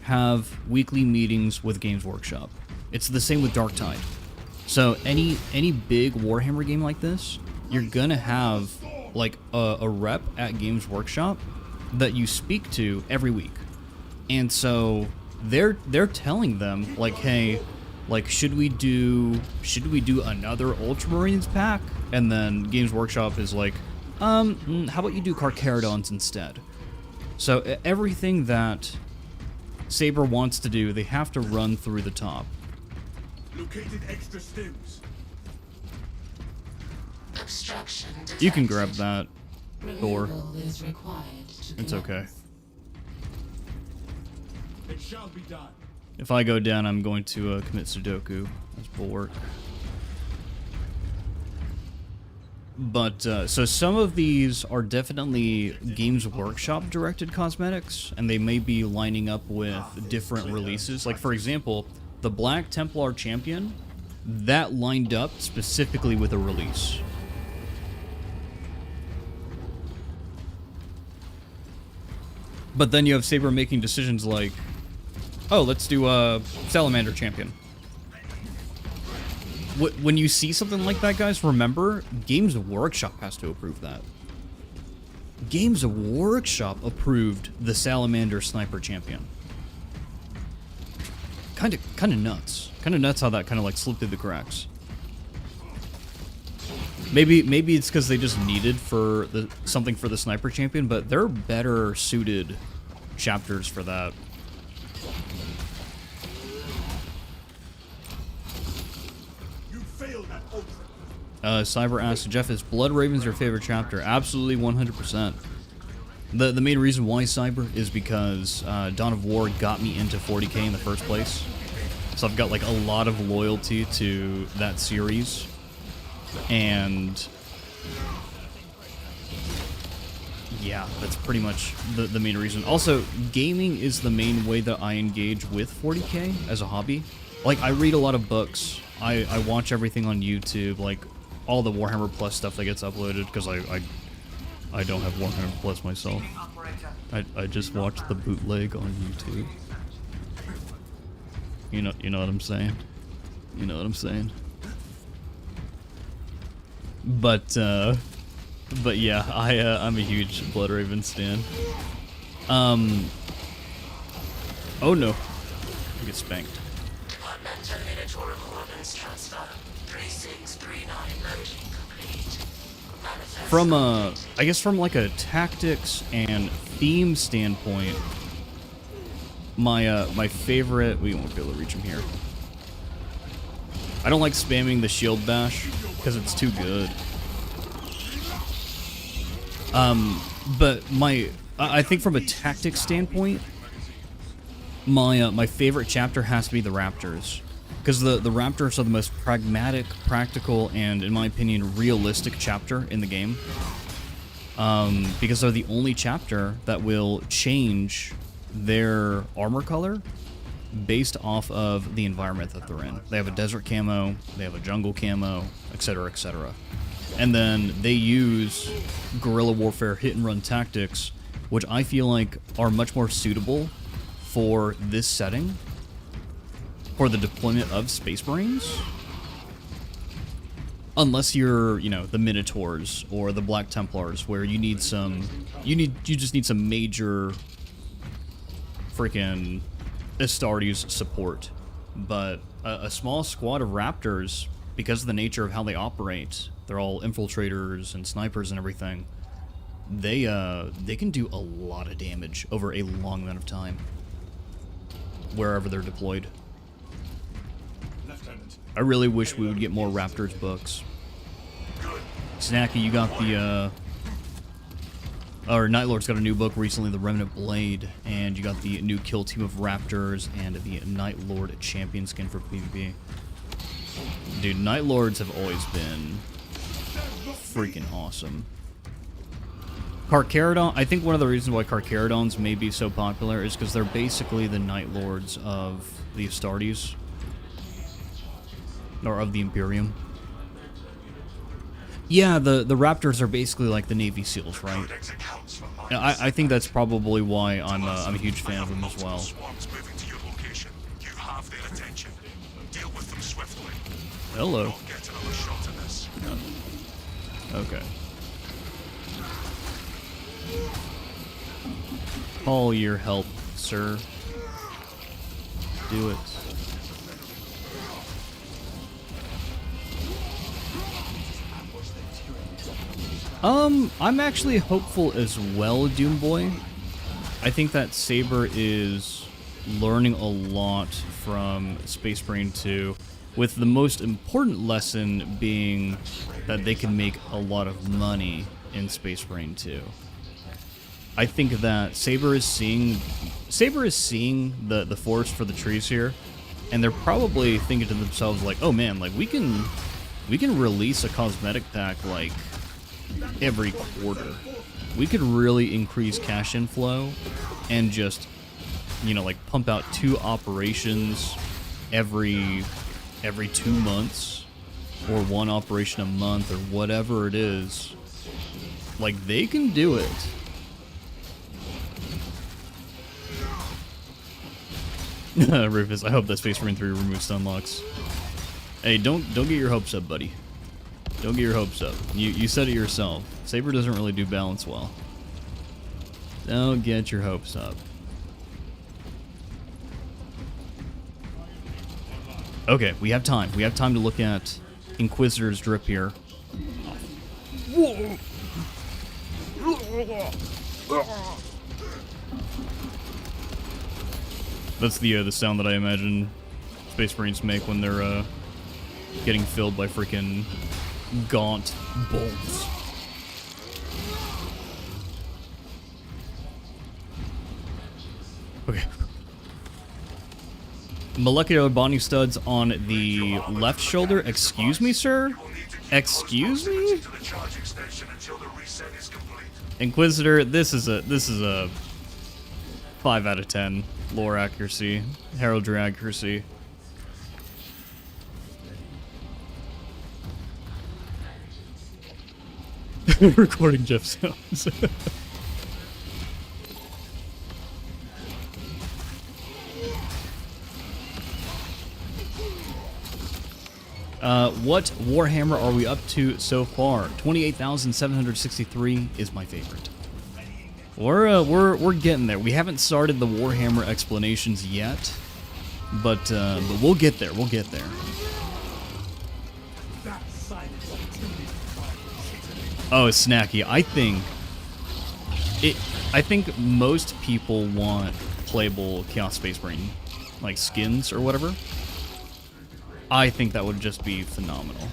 have weekly meetings with Games Workshop. It's the same with Dark Tide. So any big Warhammer game like this, you're gonna have like a rep at Games Workshop that you speak to every week, and so they're telling them like, hey, like should we do another Ultramarines pack? And then Games Workshop is like, how about you do Carcharodons instead? So everything that Saber wants to do, they have to run through the top. Located extra stims. You can grab that, Thor. It's okay. It shall be done. If I go down, I'm going to commit Sudoku as bulwark. But, so some of these are definitely Games Workshop directed cosmetics, and they may be lining up with different releases. Like, for example, the Black Templar Champion, that lined up specifically with a release. But then you have Saber making decisions like, oh, let's do a Salamander Champion. When you see something like that, guys, remember, Games Workshop has to approve that. Games Workshop approved the Salamander Sniper Champion. Kind of nuts. Kind of nuts how that kind of like slipped through the cracks. Maybe it's because they just needed something for the Sniper Champion, but they're better suited chapters for that. Cyber asks, Jeff, is Blood Ravens your favorite chapter? Absolutely, 100%. The main reason why Cyber is because Dawn of War got me into 40k in the first place. So I've got like a lot of loyalty to that series. And yeah, that's pretty much the main reason. Also, gaming is the main way that I engage with 40k as a hobby. Like, I read a lot of books. I watch everything on YouTube, like all the Warhammer Plus stuff that gets uploaded, because I don't have Warhammer Plus myself. I just watch the bootleg on YouTube. You know what I'm saying? You know what I'm saying? But yeah, I'm a huge Blood Raven stan. Oh no, I get spanked. From I guess from like a tactics and theme standpoint, my favorite. We won't be able to reach him here. I don't like spamming the shield bash because it's too good. But I think from a tactics standpoint, my favorite chapter has to be the Raptors, because the Raptors are the most pragmatic, practical, and in my opinion, realistic chapter in the game. Because they're the only chapter that will change their armor color based off of the environment that they're in. They have a desert camo, they have a jungle camo, etc., etc. And then they use guerrilla warfare hit and run tactics, which I feel like are much more suitable for this setting, for the deployment of Space Marines. Unless you're, the Minotaurs or the Black Templars, where you need you just need some major freaking Astartes support. But a small squad of Raptors, because of the nature of how they operate, they're all infiltrators and snipers and everything. They can do a lot of damage over a long amount of time, wherever they're deployed. I really wish we would get more Raptors books. Snacky, you got or Night Lord's got a new book recently, The Remnant Blade, and you got the new kill team of Raptors and the Night Lord champion skin for PvP. Dude, Night Lords have always been freaking awesome. Carcharodon, I think one of the reasons why Carcharodons may be so popular is because they're basically the Night Lords of the Astartes. Or of the Imperium. Yeah, the Raptors are basically like the Navy SEALs, right? I think that's probably why I'm a huge fan of them as well. Hello. Okay. Call your help, sir. Do it. I'm actually hopeful as well, Doomboy. I think that Saber is learning a lot from Space Marine 2, with the most important lesson being that they can make a lot of money in Space Marine 2. I think that Saber is seeing the forest for the trees here, and they're probably thinking to themselves like, oh man, like we can release a cosmetic pack like every quarter. We could really increase cash inflow and just, you know, like pump out 2 operations every 2 months, or 1 operation a month, or whatever it is. Like, they can do it. Rufus, I hope that Space Marine 3 removes stun locks. Hey, don't get your hopes up, buddy. Don't get your hopes up. You said it yourself. Saber doesn't really do balance well. Don't get your hopes up. Okay, we have time. We have time to look at Inquisitor's drip here. Whoa. That's the sound that I imagine Space Marines make when they're getting filled by freaking gaunt bolts. Okay. Molecular bonding studs on the left shoulder. Excuse me, sir? Excuse me? Inquisitor, this is a 5 out of 10 lore accuracy, heraldry accuracy. Recording Jeff sounds. What Warhammer are we up to so far? 28,763 is my favorite. We're getting there. We haven't started the Warhammer explanations yet, but we'll get there. We'll get there. Oh, Snacky. I think most people want playable Chaos Space Marine, like skins or whatever. I think that would just be phenomenal.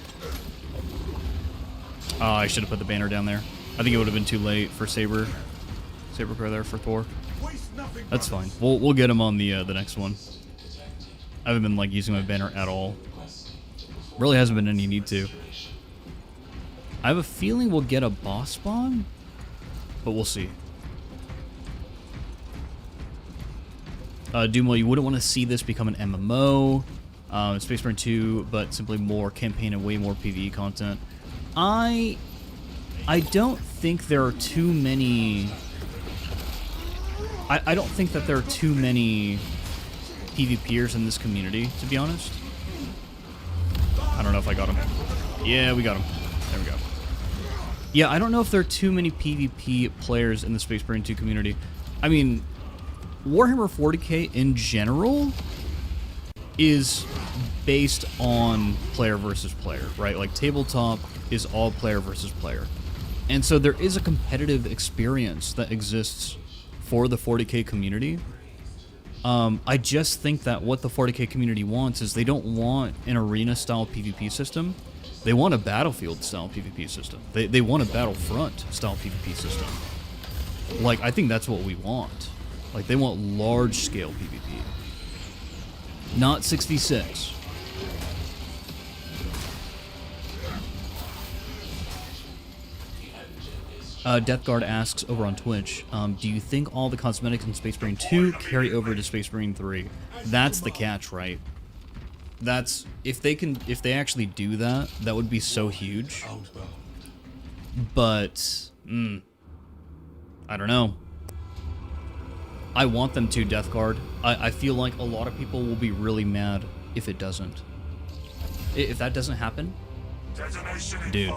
I should have put the banner down there. I think it would have been too late for Saber Crow there for Thor. That's fine. We'll get him on the next one. I haven't been like using my banner at all. Really hasn't been any need to. I have a feeling we'll get a boss spawn, but we'll see. Doomwell, you wouldn't want to see this become an MMO. Space Marine 2, but simply more campaign and way more PvE content. I don't think there are too many... I don't think that there are too many PvPers in this community, to be honest. I don't know if I got him. Yeah, we got him. There we go. Yeah, I don't know if there are too many PvP players in the Space Marine 2 community. I mean, Warhammer 40k in general is based on player versus player, right? Like, tabletop is all player versus player. And so there is a competitive experience that exists for the 40k community. I just think that what the 40k community wants is they don't want an arena-style PvP system. They want a Battlefield-style PvP system. They want a Battlefront-style PvP system. Like, I think that's what we want. Like, they want large-scale PvP. Not 66. Death Guard asks over on Twitch, do you think all the cosmetics in Space Marine 2 carry over to Space Marine 3? That's the catch, right? That's, if they actually do that, that would be so huge. But, I don't know. I want them to, Death Guard. I feel like a lot of people will be really mad if it doesn't. If that doesn't happen, dude.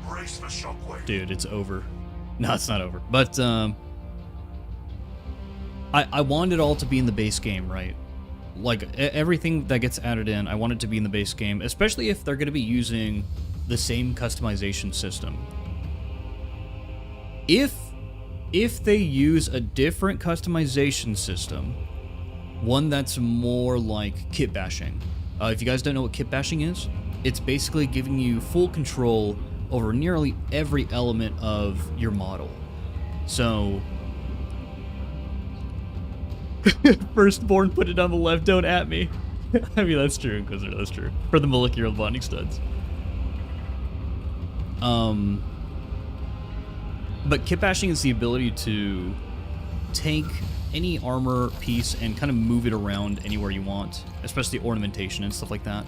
Brace for shockwave. Dude, it's over. No, it's not over. But, I want it all to be in the base game, right? Like, everything that gets added in, I want it to be in the base game, especially if they're going to be using the same customization system. If they use a different customization system, one that's more like kit bashing. If you guys don't know what kit bashing is, it's basically giving you full control over nearly every element of your model. So, firstborn, put it on the left, don't at me. I mean, that's true, Inquisitor, that's true. For the molecular bonding studs. But kit bashing is the ability to take any armor piece and kind of move it around anywhere you want, especially ornamentation and stuff like that.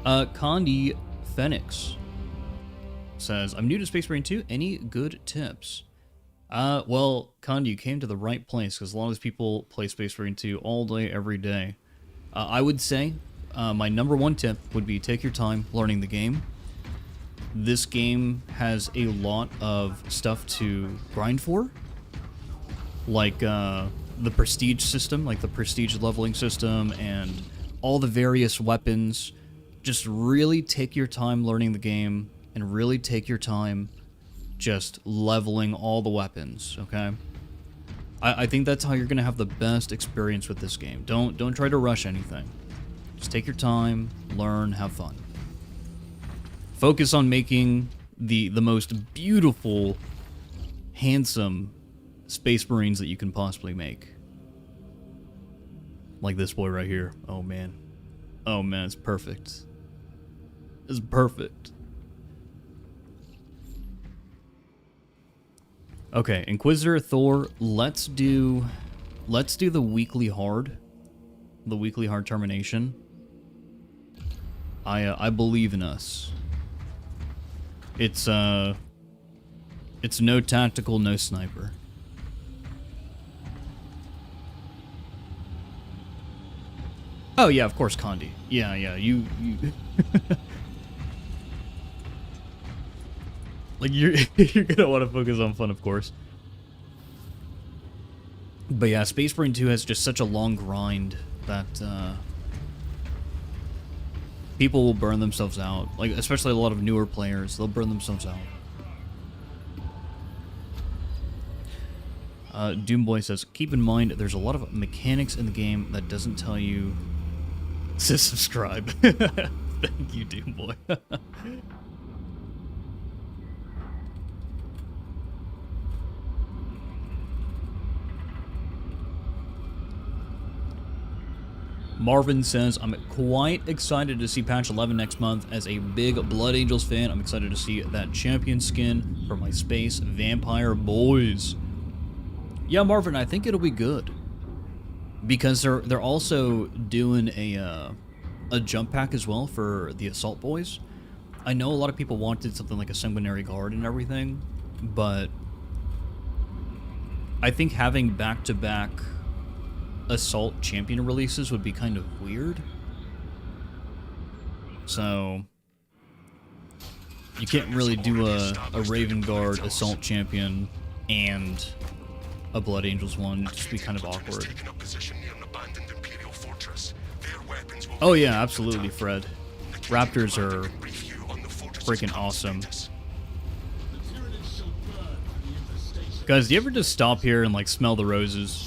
Condi Phoenix says, I'm new to Space Marine 2. Any good tips? Well, Condi, you came to the right place, because a lot of these people play Space Marine 2 all day, every day. I would say my #1 tip would be take your time learning the game. This game has a lot of stuff to grind for, like the prestige system, like the prestige leveling system, and all the various weapons. Just really take your time learning the game, and really take your time just leveling all the weapons, okay? I think that's how you're going to have the best experience with this game. Don't try to rush anything. Just take your time, learn, have fun. Focus on making the most beautiful, handsome Space Marines that you can possibly make. Like this boy right here. Oh man. Oh man, it's perfect. It's perfect. Okay, Inquisitor Thor, let's do the weekly hard. The weekly hard termination. I believe in us. It's no tactical, no sniper. Oh yeah, of course, Condi. Yeah, you like you're gonna want to focus on fun, of course. But yeah, Space Marine 2 has just such a long grind that people will burn themselves out. Like, especially a lot of newer players, they'll burn themselves out. Doomboy says, keep in mind there's a lot of mechanics in the game that doesn't tell you to subscribe. Thank you, Doomboy. Marvin says, I'm quite excited to see patch 11 next month. As a big Blood Angels fan, I'm excited to see that champion skin for my space vampire boys. Yeah, Marvin, I think it'll be good. Because they're also doing a jump pack as well for the assault boys. I know a lot of people wanted something like a sanguinary guard and everything, but I think having back-to-back assault champion releases would be kind of weird. So you can't really do a Raven Guard assault champion and a Blood Angels one. It'd just be kind of awkward. Oh yeah, absolutely, Fred. Raptors are freaking awesome. Guys, do you ever just stop here and like smell the roses?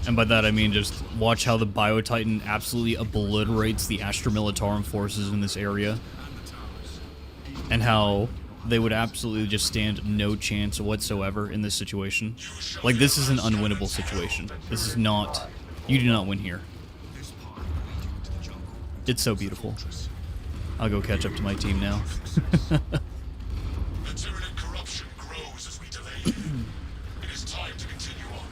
And by that I mean just watch how the Biotitan absolutely obliterates the Astra Militarum forces in this area. And how they would absolutely just stand no chance whatsoever in this situation. Like, this is an unwinnable situation. This is not... You do not win here. It's so beautiful. I'll go catch up to my team now. The tyrannic corruption grows as we delay. It is time to continue on.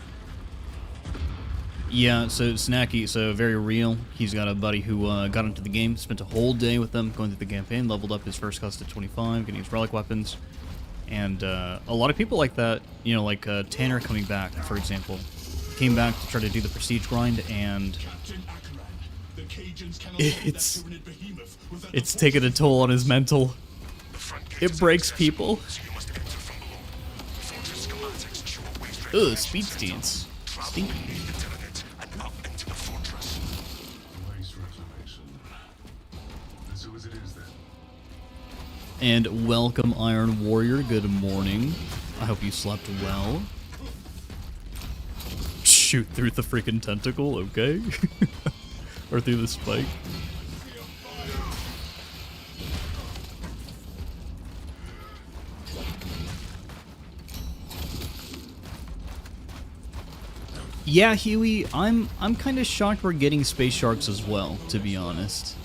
Yeah, so Snacky, so very real. He's got a buddy who got into the game, spent a whole day with them, going through the campaign, leveled up his first cust at 25, getting his relic weapons. And a lot of people like that, you know, like Tanner coming back, for example. Came back to try to do the prestige grind, and it's taken a toll on his mental. It breaks people. Ugh, speed stance. Stinky. And welcome, Iron Warrior. Good morning. I hope you slept well. Shoot through the freaking tentacle, okay? Or through the spike. Yeah, Huey, I'm kind of shocked we're getting space sharks as well, to be honest.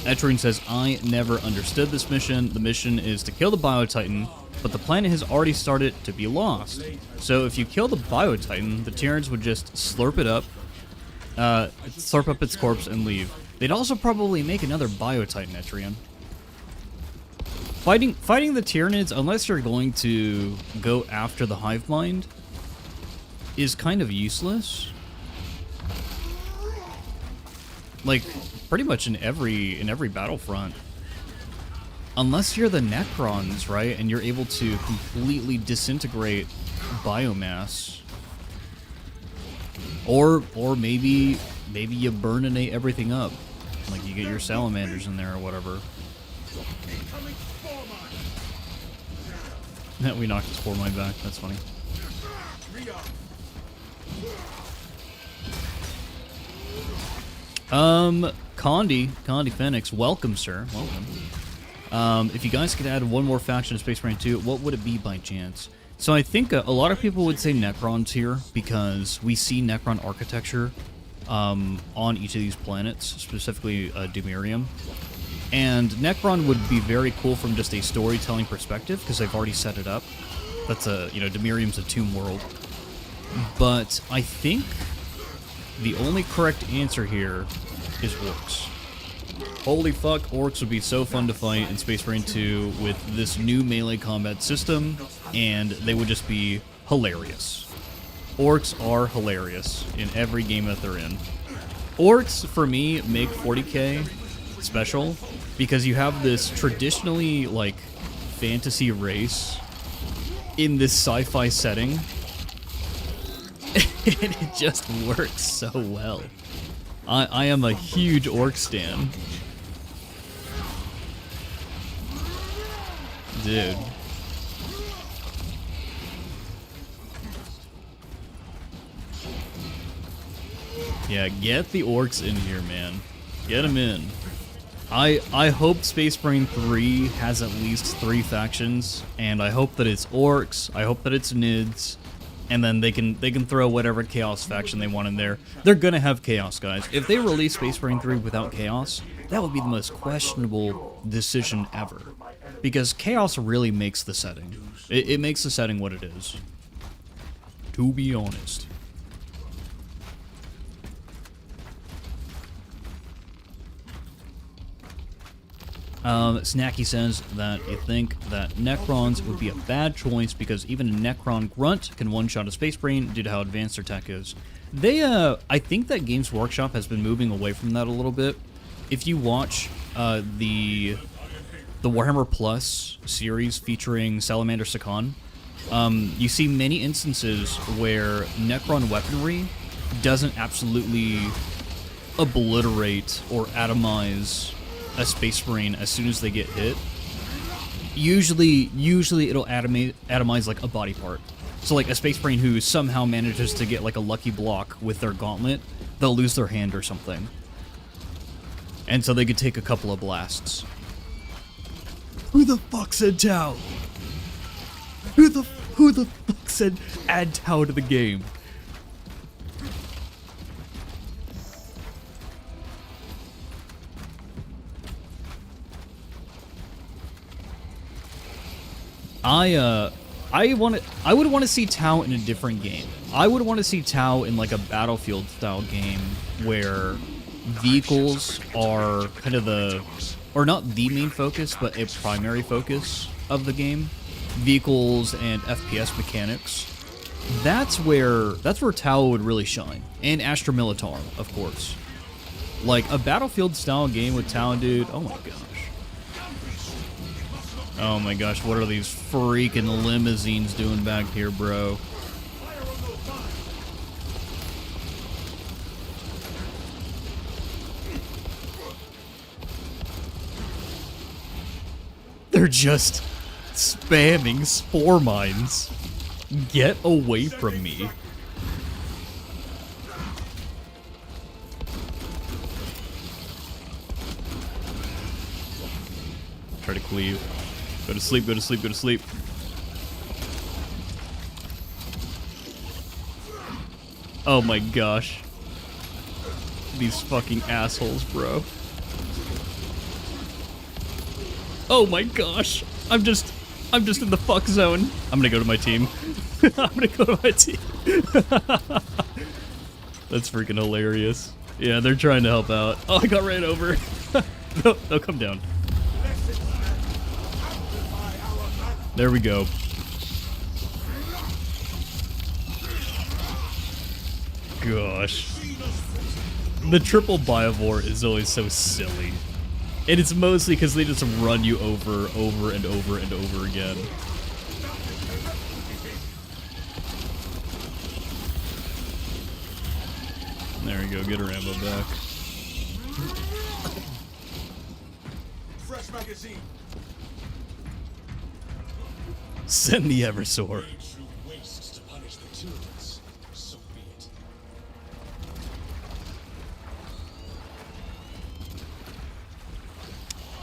Etrine says, I never understood this mission. The mission is to kill the Biotitan, but the planet has already started to be lost. So if you kill the Biotitan, the Tyrants would just slurp it up, slurp up its corpse and leave. They'd also probably make another Biotitan, Etrian. Fighting the Tyranids, unless you're going to go after the Hive Mind, is kind of useless. Like, pretty much in every battlefront. Unless you're the Necrons, right? And you're able to completely disintegrate biomass. Or maybe you burninate everything up. Like you get your salamanders in there or whatever. We knocked his 4 mine back, that's funny. Condi Phoenix, welcome, sir. Welcome. If you guys could add one more faction to Space Marine 2, what would it be by chance? So I think a lot of people would say Necrons here, because we see Necron architecture on each of these planets, specifically Dumerium. And Necron would be very cool from just a storytelling perspective, because they've already set it up. That's Dumerium's a tomb world. But I think the only correct answer here is Orcs. Holy fuck, Orcs would be so fun to fight in Space Marine 2 with this new melee combat system, and they would just be hilarious. Orcs are hilarious in every game that they're in. Orcs, for me, make 40k special, because you have this traditionally, like, fantasy race in this sci-fi setting, and it just works so well. I am a huge Orc stan. Dude. Yeah, get the Orcs in here, man. Get them in. I hope Space Marine 3 has at least 3 factions, and I hope that it's Orcs, I hope that it's Nids, and then they can throw whatever Chaos faction they want in there. They're gonna have Chaos, guys. If they release Space Marine 3 without Chaos, that would be the most questionable decision ever. Because Chaos really makes the setting. It makes the setting what it is. To be honest. Snacky says that you think that Necrons would be a bad choice because even a Necron grunt can one-shot a Space Marine due to how advanced their tech is. I think that Games Workshop has been moving away from that a little bit. If you watch the Warhammer Plus series featuring Salamander Sakan, you see many instances where Necron weaponry doesn't absolutely obliterate or atomize a Space Marine as soon as they get hit. Usually it'll atomize like a body part. So like a Space Marine who somehow manages to get like a lucky block with their gauntlet, they'll lose their hand or something. And so they could take a couple of blasts. Who the fuck said Tau? Who the fuck said add Tau to the game? I would want to see Tau in a different game. I would want to see Tau in like a Battlefield style game where vehicles are kind of the, or not the main focus, but a primary focus of the game. Vehicles and FPS mechanics. That's where Tau would really shine. And Astra Militarum, of course. Like a Battlefield style game with Tau, dude. Oh my gosh. Oh my gosh, what are these freaking limousines doing back here, bro? They're just spamming spore mines. Get away from me. Try to cleave. Go to sleep, go to sleep, go to sleep. Oh my gosh. These fucking assholes, bro. Oh my gosh. I'm just in the fuck zone. I'm gonna go to my team. I'm gonna go to my team. That's freaking hilarious. Yeah, they're trying to help out. Oh, I got ran over. No, come down. There we go. Gosh. The triple Biovore is always so silly. And it's mostly because they just run you over and over and over again. There we go, get her ammo back. Fresh magazine. Send the Eversor.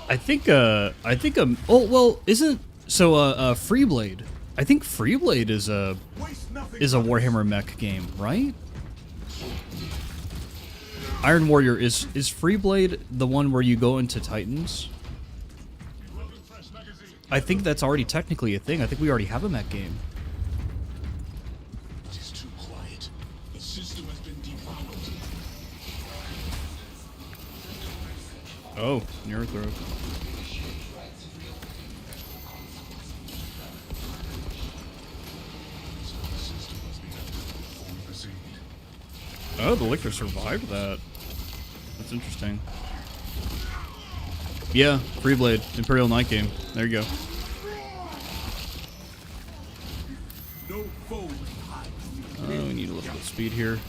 I think oh well, isn't so Freeblade. I think Freeblade is a Warhammer mech game, right? Iron Warrior is Freeblade the one where you go into Titans? I think that's already technically a thing. I think we already have a mech game. It is too quiet. The system has been defiled. Oh, neurothrope. Oh, the Lictor survived that. That's interesting. Yeah, Freeblade, Imperial Night game. There you go. Oh, we need a little bit of speed here.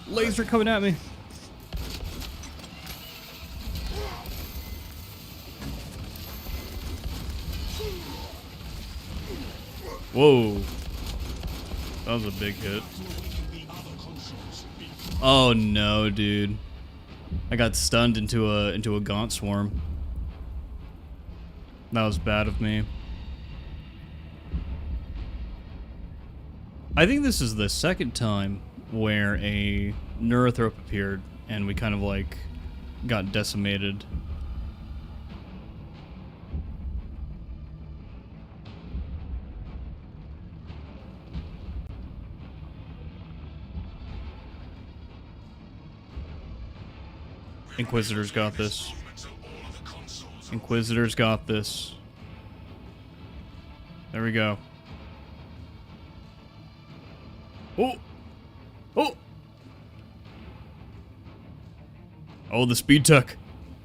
Laser coming at me. Whoa. That was a big hit. Oh no, dude. I got stunned into a gaunt swarm. That was bad of me. I think this is the second time where a neurothrope appeared and we kind of like got decimated. Inquisitors got this. Inquisitors got this. There we go. Oh! Oh! Oh, the speed tech.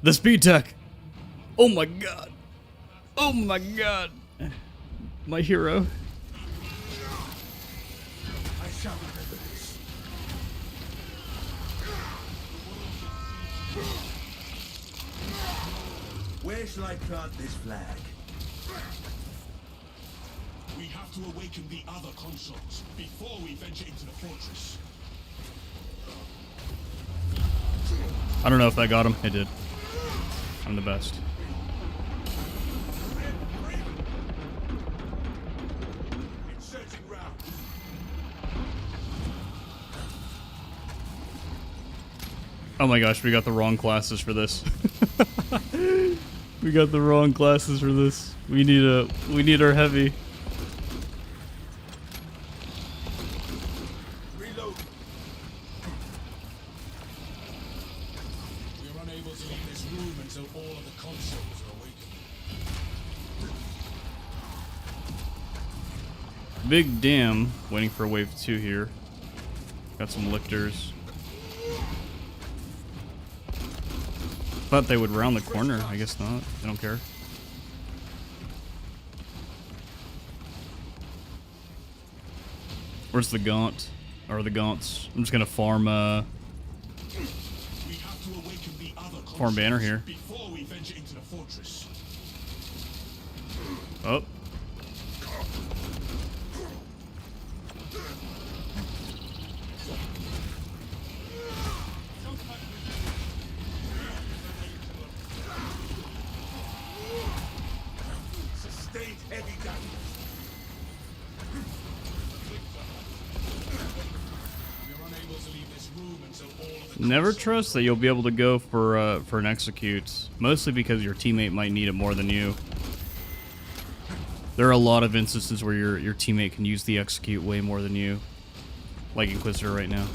The speed tech. Oh my god. Oh my god. My hero. I shall remember this. Where shall I plant this flag? have to awaken the other consoles before we venture into the fortress. I don't know if that got him. It did. I'm the best. Oh my gosh, we got the wrong classes for this. We got the wrong classes for this. We need our heavy. Reload. We're unable to leave this room until all of the consoles are awakened. Big damn. Waiting for wave 2 here. Got some lictors. Thought they would round the corner. I guess not. I don't care. Where's the gaunt? Or the gaunts? I'm just gonna farm farm banner here. Before we venture into the fortress. Oh. Never trust that you'll be able to go for an execute, mostly because your teammate might need it more than you. There are a lot of instances where your teammate can use the execute way more than you, like Inquisitor right now.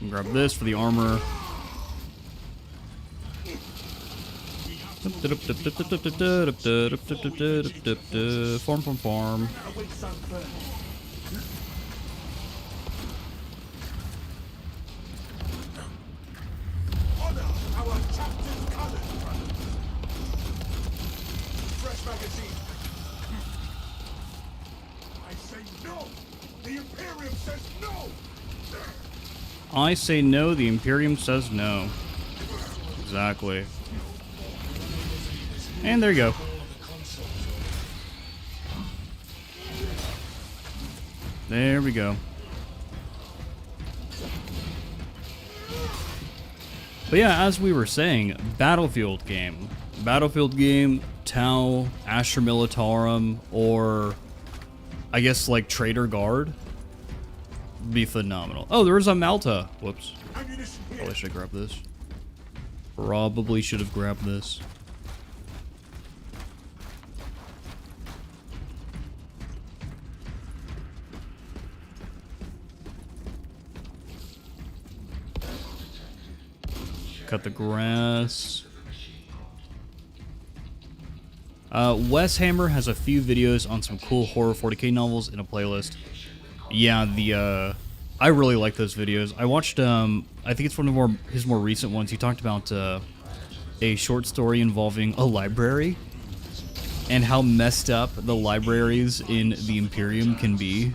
Grab this for the armor. Farm. I say no, the Imperium says no. Exactly. And there you go. There we go. But yeah, as we were saying, Battlefield game. Battlefield game, Tau, Astra Militarum, or I guess like Traitor Guard. Be phenomenal. Oh, there's a Malta. Whoops. Probably should have grabbed this. Probably should have grabbed this. Cut the grass. Warhammer has a few videos on some cool horror 40k novels in a playlist. Yeah, I really like those videos. I watched, I think it's one of his more recent ones. He talked about a short story involving a library and how messed up the libraries in the Imperium can be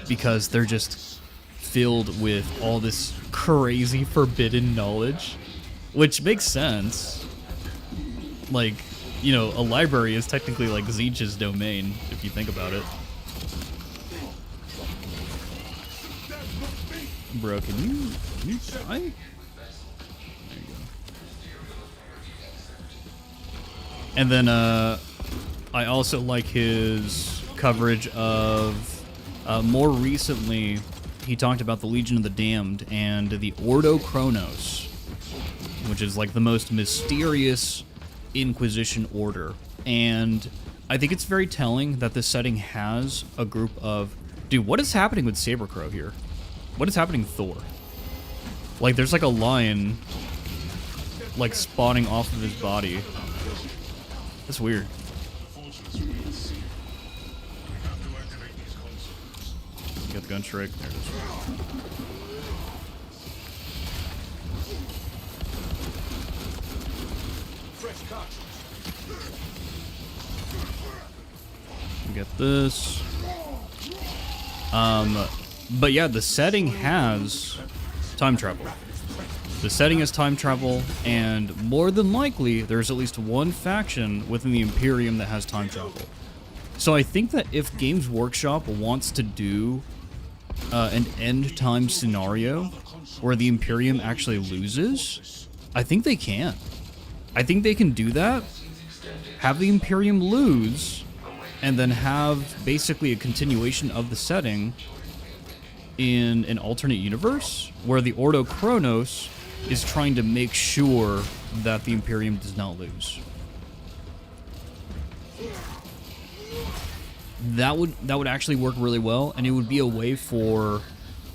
because they're just filled with all this crazy forbidden knowledge, which makes sense. Like, you know, a library is technically like Zeech's domain, if you think about it. Bro, can you die? There you go. And then I also like his coverage of more recently he talked about the Legion of the Damned and the Ordo Chronos, which is like the most mysterious Inquisition order. And I think it's very telling that this setting has a group of... Dude, what is happening with Sabercrow here? What is happening with Thor? Like, there's like a lion, like, spawning off of his body. That's weird. Get the gun strike. There it is. Get this. But yeah, the setting has time travel. The setting is time travel, and more than likely, there's at least one faction within the Imperium that has time travel. So I think that if Games Workshop wants to do an end time scenario where the Imperium actually loses, I think they can. I think they can do that, have the Imperium lose, and then have basically a continuation of the setting in an alternate universe where the Ordo Chronos is trying to make sure that the Imperium does not lose. That would actually work really well, and it would be a way for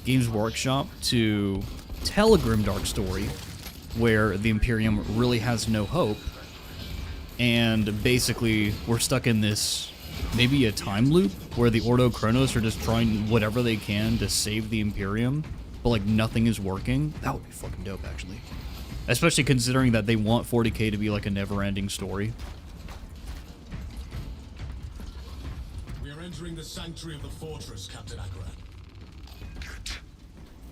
Games Workshop to tell a grimdark story where the Imperium really has no hope, and basically we're stuck in this maybe a time loop where the Ordo Chronos are just trying whatever they can to save the Imperium, but like nothing is working. That would be fucking dope, actually. Especially considering that they want 40k to be like a never-ending story. We are entering the sanctuary of the fortress, Captain Akran. Good.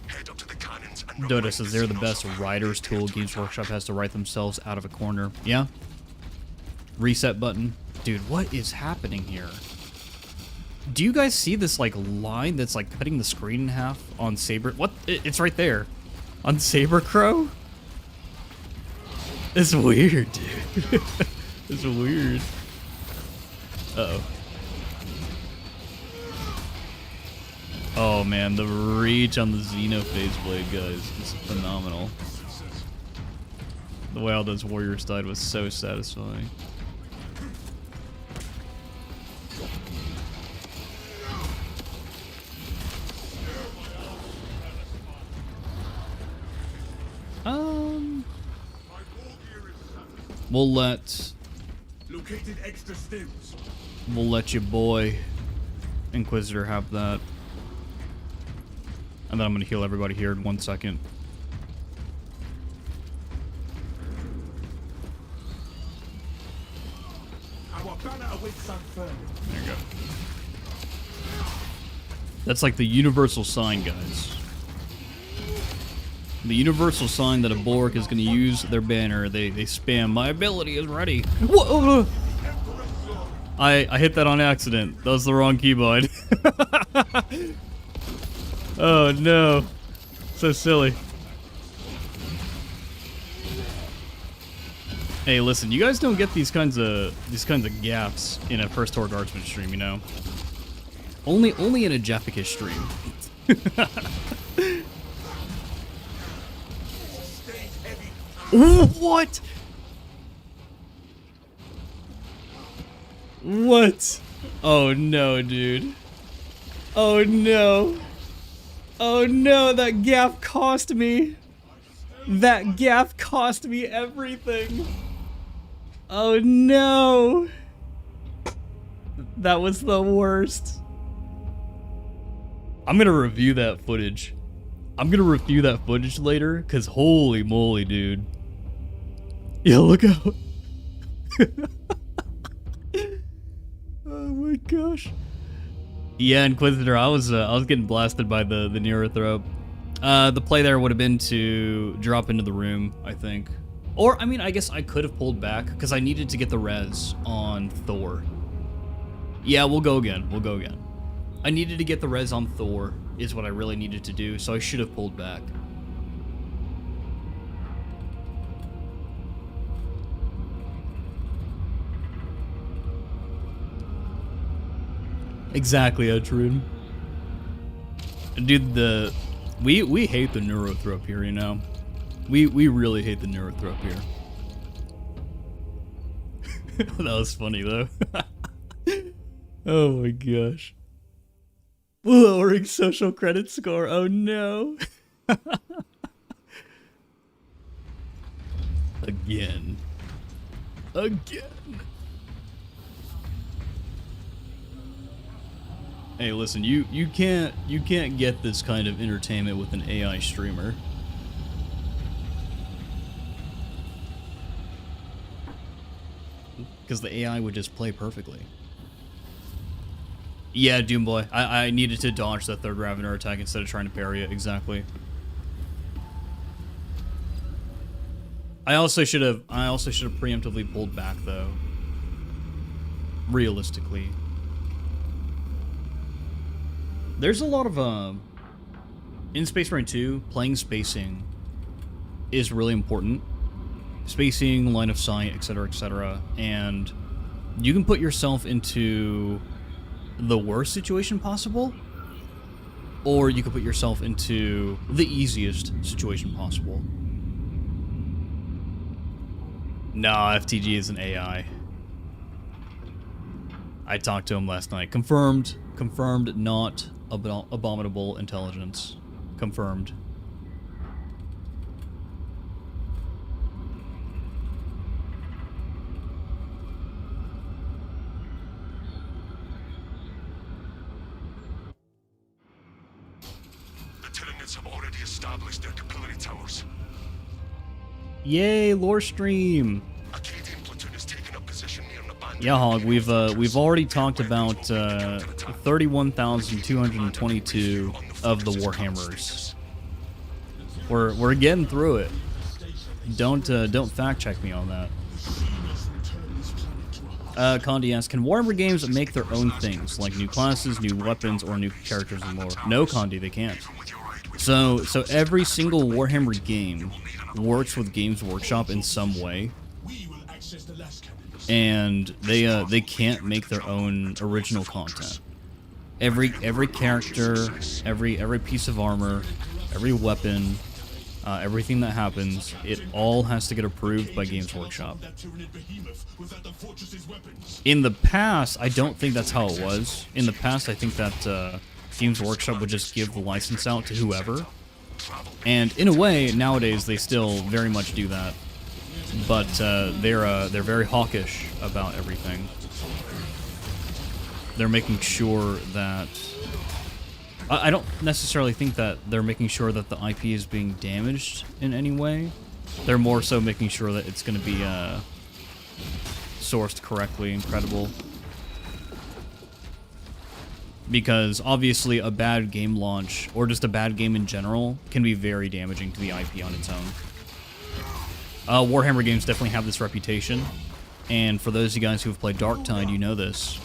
Head up to the cannons and Dota says they're the best writer's tool Games Workshop has to write themselves out of a corner. Yeah? Reset button. Dude, what is happening here? Do you guys see this, like, line that's, like, cutting the screen in half on Saber? What? It's right there. On Saber Crow? It's weird, dude. It's weird. Uh-oh. Oh, man, the reach on the Xenophase blade, guys, is phenomenal. The way all those warriors died was so satisfying. We'll let your boy Inquisitor have that. And then I'm gonna heal everybody here in 1 second. There you go. That's like the universal sign, guys. The universal sign that a Borg is going to use their banner. They spam, my ability is ready. Whoa! I hit that on accident. That was the wrong keybind. Oh no. So silly. Hey, listen, you guys don't get these kinds of gaps in a First Horde Guardsman stream, you know? Only in a Jeffica stream. What? What? Oh no, dude. Oh no. Oh no, that gaff cost me. That gaff cost me everything. Oh no. That was the worst. I'm gonna review that footage. I'm gonna review that footage later, because holy moly, dude. Yeah, look out. Oh my gosh. Yeah, Inquisitor, I was getting blasted by the neurothrope. The play there would have been to drop into the room, I think. Or, I mean, I guess I could have pulled back, because I needed to get the res on Thor. Yeah, we'll go again. We'll go again. I needed to get the res on Thor, is what I really needed to do, so I should have pulled back. Exactly, Utrud. Dude, we hate the neurothrope here, you know? We really hate the neurothrope here. That was funny, though. Oh my gosh. Lowering social credit score, oh no. Again. Again. Hey, listen, you can't get this kind of entertainment with an AI streamer. Because the AI would just play perfectly. Yeah, Doomboy. I needed to dodge that third Ravener attack instead of trying to parry it, exactly. I also should have preemptively pulled back though. Realistically. There's a lot of in Space Marine 2, playing spacing is really important. Spacing, line of sight, etc., etc. And you can put yourself into the worst situation possible, or you can put yourself into the easiest situation possible. Nah, FTG is an AI. I talked to him last night. Confirmed, not abominable intelligence. Confirmed. The Tyranids have already established their capillary towers. Yay, lore stream. Acadian platoon is taking up position near an abandoned... Yeah, Hog, we've already talked about 31,222 of the Warhammers. We're getting through it. Don't fact check me on that. Condi asks, can Warhammer games make their own things, like new classes, new weapons, or new characters and lore? No, Condi, they can't. So every single Warhammer game works with Games Workshop in some way, and they can't make their own original content. Every character, every piece of armor, every weapon, everything that happens, it all has to get approved by Games Workshop. In the past, I don't think that's how it was. In the past, I think that Games Workshop would just give the license out to whoever. And in a way, nowadays, they still very much do that. But they're very hawkish about everything. They're making sure that... I don't necessarily think that they're making sure that the IP is being damaged in any way. They're more so making sure that it's going to be sourced correctly and credible. Because obviously a bad game launch, or just a bad game in general, can be very damaging to the IP on its own. Warhammer games definitely have this reputation, and for those of you guys who have played Darktide, you know this.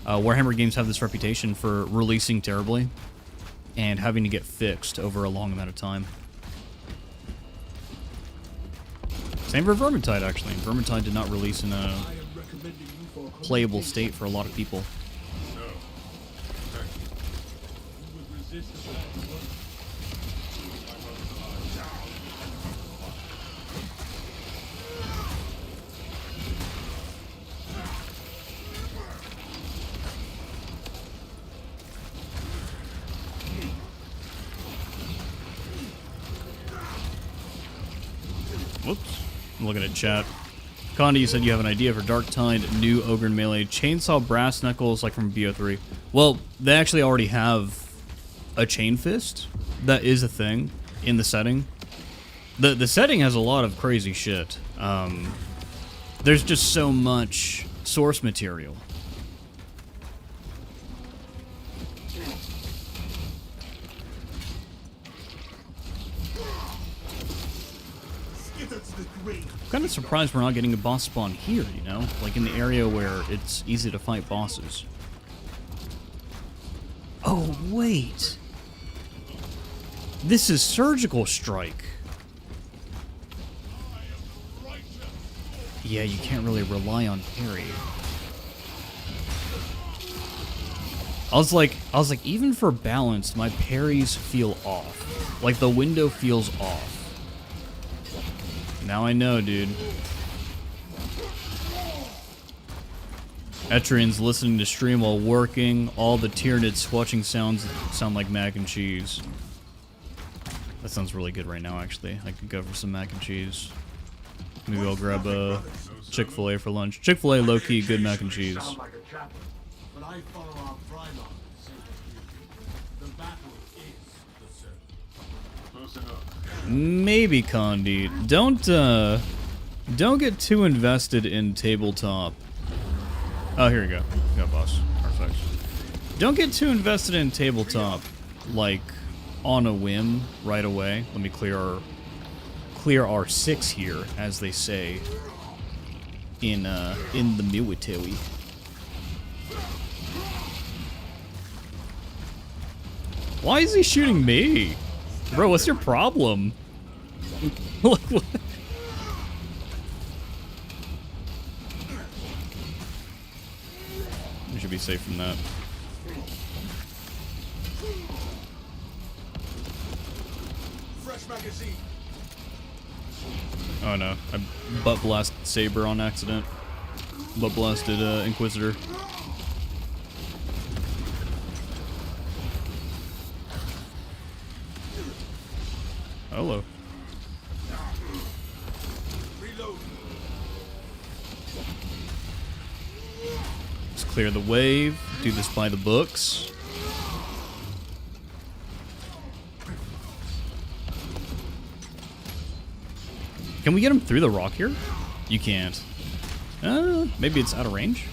Warhammer games have this reputation for releasing terribly, and having to get fixed over a long amount of time. Same for Vermintide, actually. Vermintide did not release in a playable state for a lot of people. Whoops. I'm looking at chat. Condi, you said you have an idea for Darktide, new Ogre melee, chainsaw brass knuckles like from BO3. Well, they actually already have a chain fist. That is a thing in the setting. The setting has a lot of crazy shit. There's just so much source material. I'm kind of surprised we're not getting a boss spawn here, you know? Like in the area where it's easy to fight bosses. Oh, wait. This is Surgical Strike. Yeah, you can't really rely on parry. I was like, even for balance, my parries feel off. Like the window feels off. Now I know, dude. Etrian's listening to stream while working. All the Tyranid squatching sounds sound like mac and cheese. That sounds really good right now, actually. I could go for some mac and cheese. Maybe I'll grab a Chick-fil-A for lunch. Chick-fil-A, low-key, good mac and cheese. Maybe, Condi. Don't get too invested in tabletop. Oh, here we go. Got boss. Perfect. Don't get too invested in tabletop, like, on a whim right away. Let me clear clear our 6 here, as they say in the military. Why is he shooting me? Bro, what's your problem? What? We should be safe from that. Fresh magazine. Oh no, I butt blasted Saber on accident. Butt blasted Inquisitor. Hello. Reload. Let's clear the wave. Do this by the books. Can we get him through the rock here? You can't. Maybe it's out of range?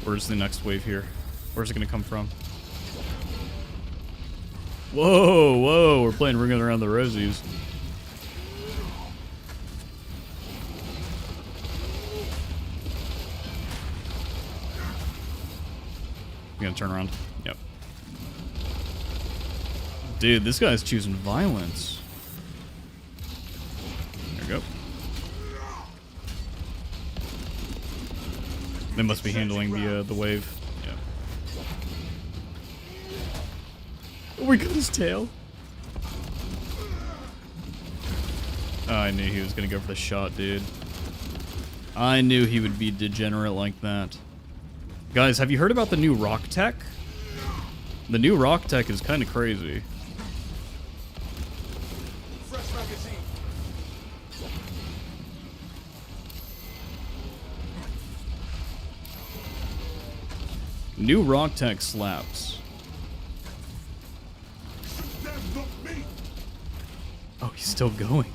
Where's the next wave here? Where's it gonna come from? Whoa, whoa, we're playing Ring Around the Rosies. You gonna turn around? Yep. Dude, this guy's choosing violence. There we go. They must be handling the wave. Yeah. Oh, we got his tail. Oh, I knew he was gonna go for the shot, dude. I knew he would be degenerate like that. Guys, have you heard about the new rock tech? The new rock tech is kind of crazy. Fresh magazine. New rock tech slaps. Oh, he's still going.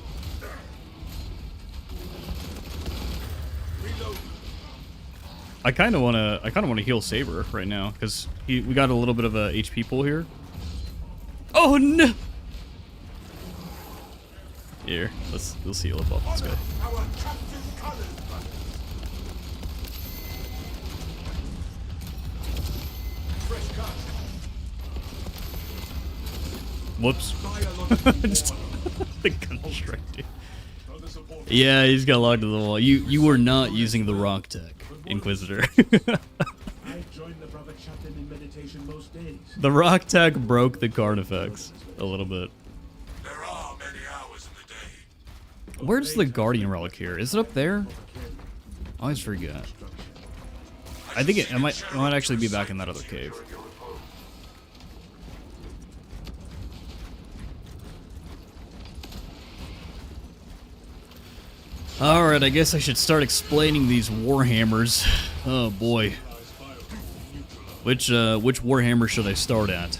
I kind of want to heal Saber right now because we got a little bit of a HP pool here. Oh no! Here, let's heal up off this guy. Whoops. Just the gun strike, dude. Yeah, he's got locked to the wall. You were not using the rock tech, Inquisitor. The rock tech broke the card effects a little bit. There are many hours in the day. Where's the Guardian Relic here? Is it up there? I always forget. I think it might actually be back in that other cave. Alright, I guess I should start explaining these Warhammers. Oh boy. Which Warhammer should I start at?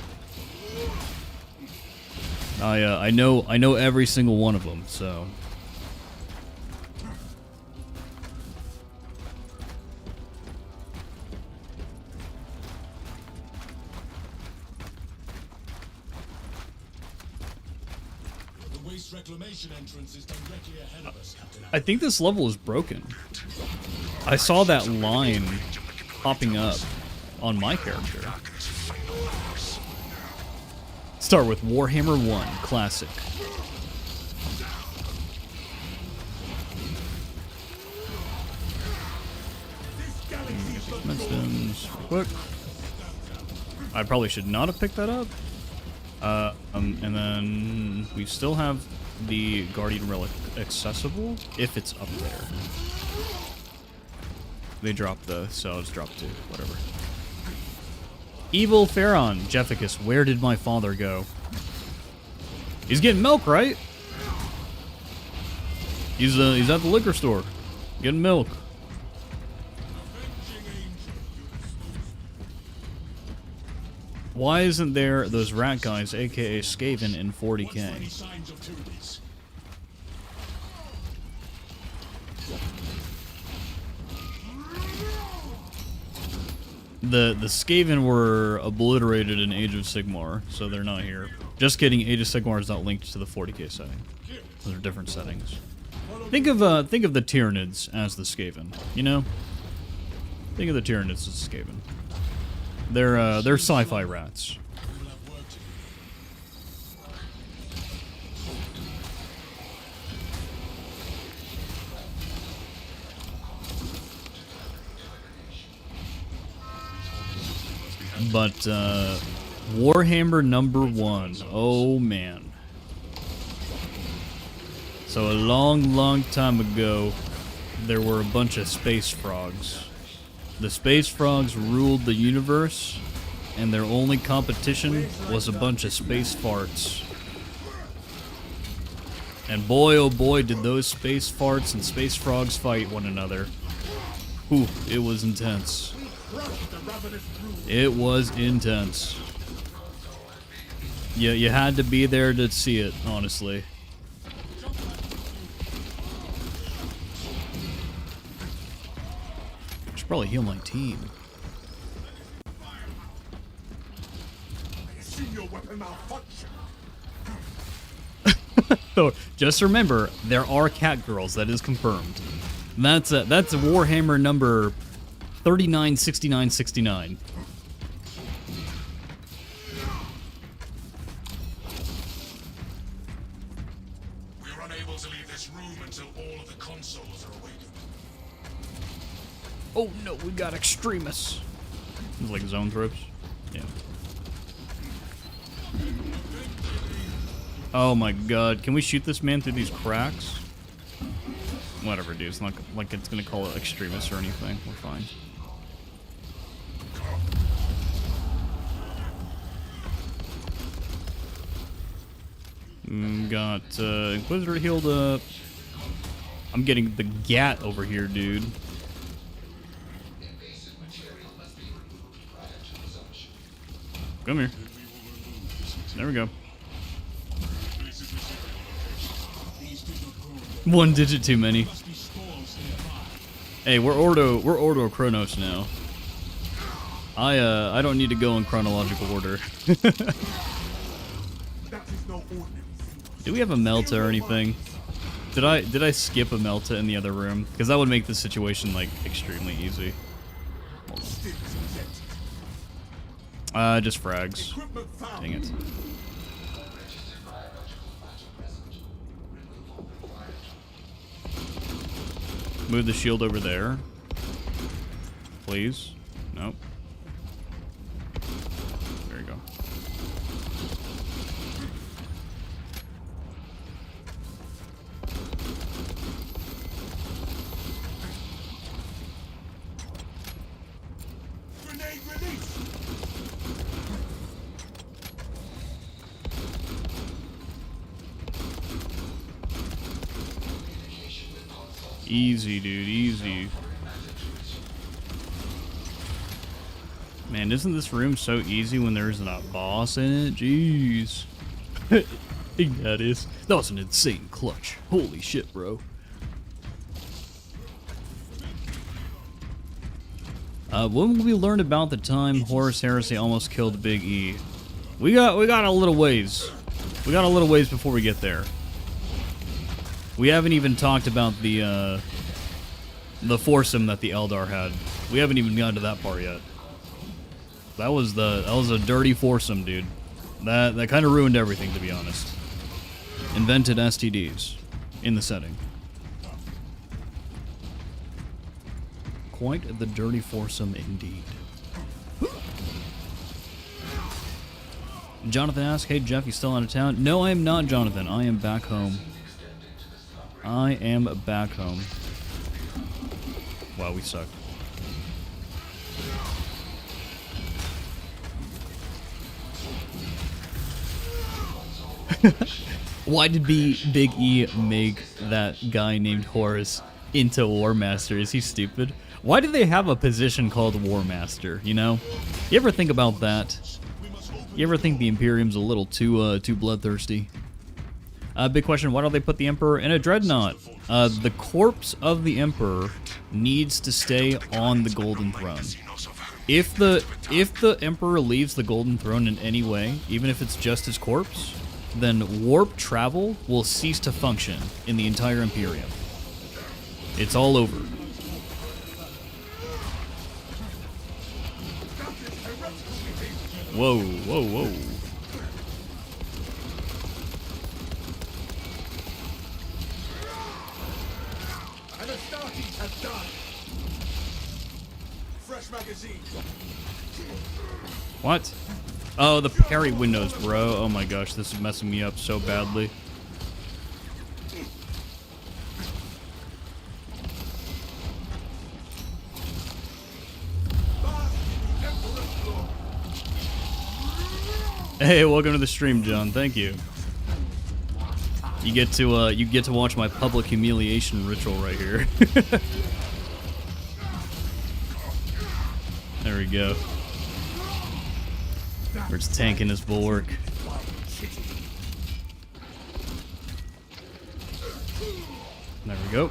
I know every single one of them, so. Reclamation entrance is directly ahead of us, Captain. I think this level is broken. I saw that line popping up on my character. Start with Warhammer 1 Classic. Quick. I probably should not have picked that up. And then we still have the Guardian Relic accessible if it's up there. They dropped the cells, dropped to whatever. Evil Pharaon, Jefficus, where did my father go? He's getting milk, right? He's at the liquor store, getting milk. Why isn't there those rat guys, aka Skaven, in 40k? The Skaven were obliterated in Age of Sigmar, so they're not here. Just kidding, Age of Sigmar is not linked to the 40k setting. Those are different settings. Think of the Tyranids as the Skaven, you know? Think of the Tyranids as the Skaven. They're sci-fi rats. But, Warhammer number 1. Oh, man. So a long time ago, there were a bunch of space frogs. The space frogs ruled the universe, and their only competition was a bunch of space farts. And boy, oh boy, did those space farts and space frogs fight one another. Whew, it was intense. It was intense. Yeah, you had to be there to see it, honestly. I should probably heal my team. So, just remember, there are cat girls. That is confirmed. That's a Warhammer number 396969. We're unable to leave this room until all of the consoles are awakened. Oh no, we got extremists. It's like zone thropes. Yeah. Oh my god, can we shoot this man through these cracks? Whatever, dude. It's not like it's gonna call it extremists or anything. We're fine. Got Inquisitor healed up. I'm getting the gat over here, dude. Come here. There we go. One digit too many. Hey, we're Ordo Chronos now. I don't need to go in chronological order. Do we have a Melta or anything? Did I skip a Melta in the other room? Because that would make the situation like extremely easy. Just frags. Dang it. Move the shield over there. Please. Nope. There you go. Grenade release! Easy, dude, easy. Man, isn't this room so easy when there's not a boss in it? Jeez. That is. That was an insane clutch. Holy shit, bro. When we learned about the time Horus Heresy almost killed Big E, we got a little ways. We got a little ways before we get there. We haven't even talked about the foursome that the Eldar had. We haven't even gotten to that part yet. That was a dirty foursome, dude. That kind of ruined everything, to be honest. Invented STDs in the setting. Quite the dirty foursome indeed. Jonathan asks, "Hey Jeff, you still out of town?" No, I am not, Jonathan. I am back home. I am back home. Wow, we suck. Why did Big E make that guy named Horus into War Master? Is he stupid? Why do they have a position called War Master, you know? You ever think about that? You ever think the Imperium's a little too bloodthirsty? Big question, why don't they put the Emperor in a Dreadnought? The corpse of the Emperor needs to stay on the Golden Throne. if the Emperor leaves the Golden Throne in any way, even if it's just his corpse, then warp travel will cease to function in the entire Imperium. It's all over. Whoa, whoa, whoa. And the Astartes have died. Fresh magazine. What? Oh, the parry windows, bro. Oh my gosh, this is messing me up so badly. Hey, welcome to the stream, John. Thank you. You get to watch my public humiliation ritual right here. There we go. We're just tanking his bulwark. There we go.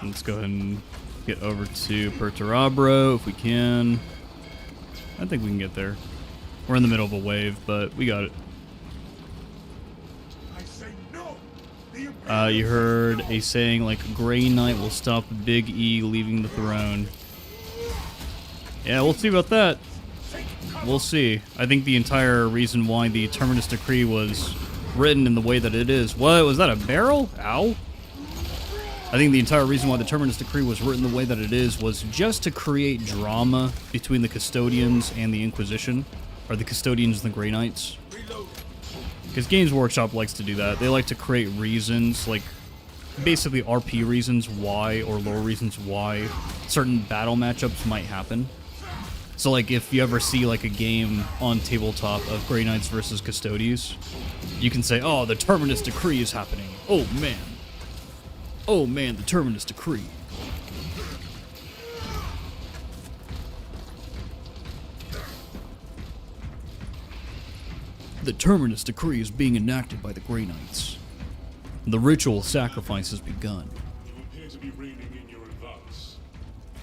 Let's go ahead and get over to Perturabro if we can. I think we can get there. We're in the middle of a wave, but we got it. You heard a saying like, Grey Knight will stop Big E leaving the throne. Yeah, we'll see about that. We'll see. I think the entire reason why the Terminus Decree was written in the way that it is... What? Was that a barrel? Ow. I think the entire reason why the Terminus Decree was written the way that it is was just to create drama between the Custodians and the Inquisition. Or the Custodians and the Grey Knights. Because Games Workshop likes to do that. They like to create reasons, like basically RP reasons why, or lore reasons why certain battle matchups might happen. So like if you ever see like a game on tabletop of Grey Knights versus Custodians, you can say, oh, the Terminus Decree is happening. Oh man. Oh man, the Terminus Decree. The Terminus Decree is being enacted by the Grey Knights. The ritual sacrifice has begun. You appear to be reining in your advance.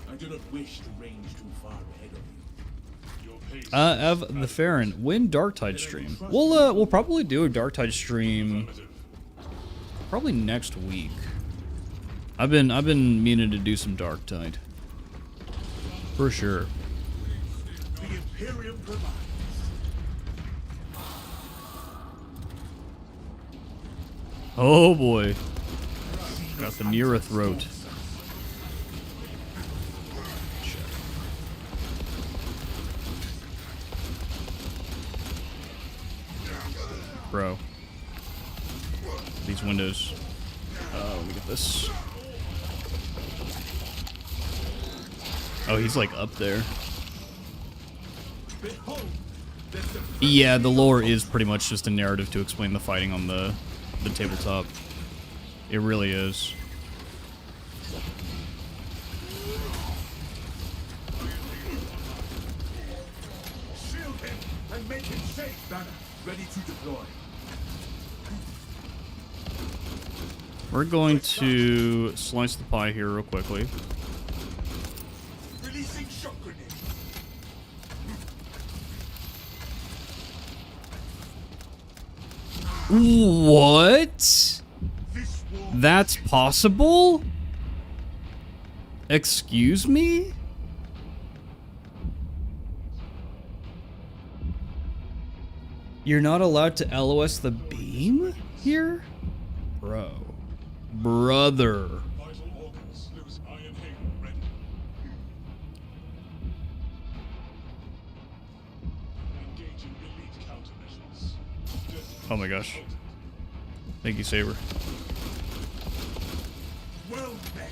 I do not wish to range too far ahead of you. Your pace Ev the Farron, when Darktide stream? We'll probably do a Darktide stream probably next week. I've been meaning to do some Darktide. For sure. the Imperium provides. Oh boy. Got the neurothrope. Bro. These windows. Let me get this. Oh, he's like up there. Yeah, the lore is pretty much just a narrative to explain the fighting on the tabletop. It really is. Shield him and make him safe. Banner, ready to deploy. We're going to slice the pie here real quickly. Releasing shock grenade. What? That's possible? Excuse me? You're not allowed to LOS the beam here? Bro. Brother. Vital organs. Lewis, Iron Hail ready. Engaging elite countermeasures. Oh my gosh. Thank you, Saber. Well met.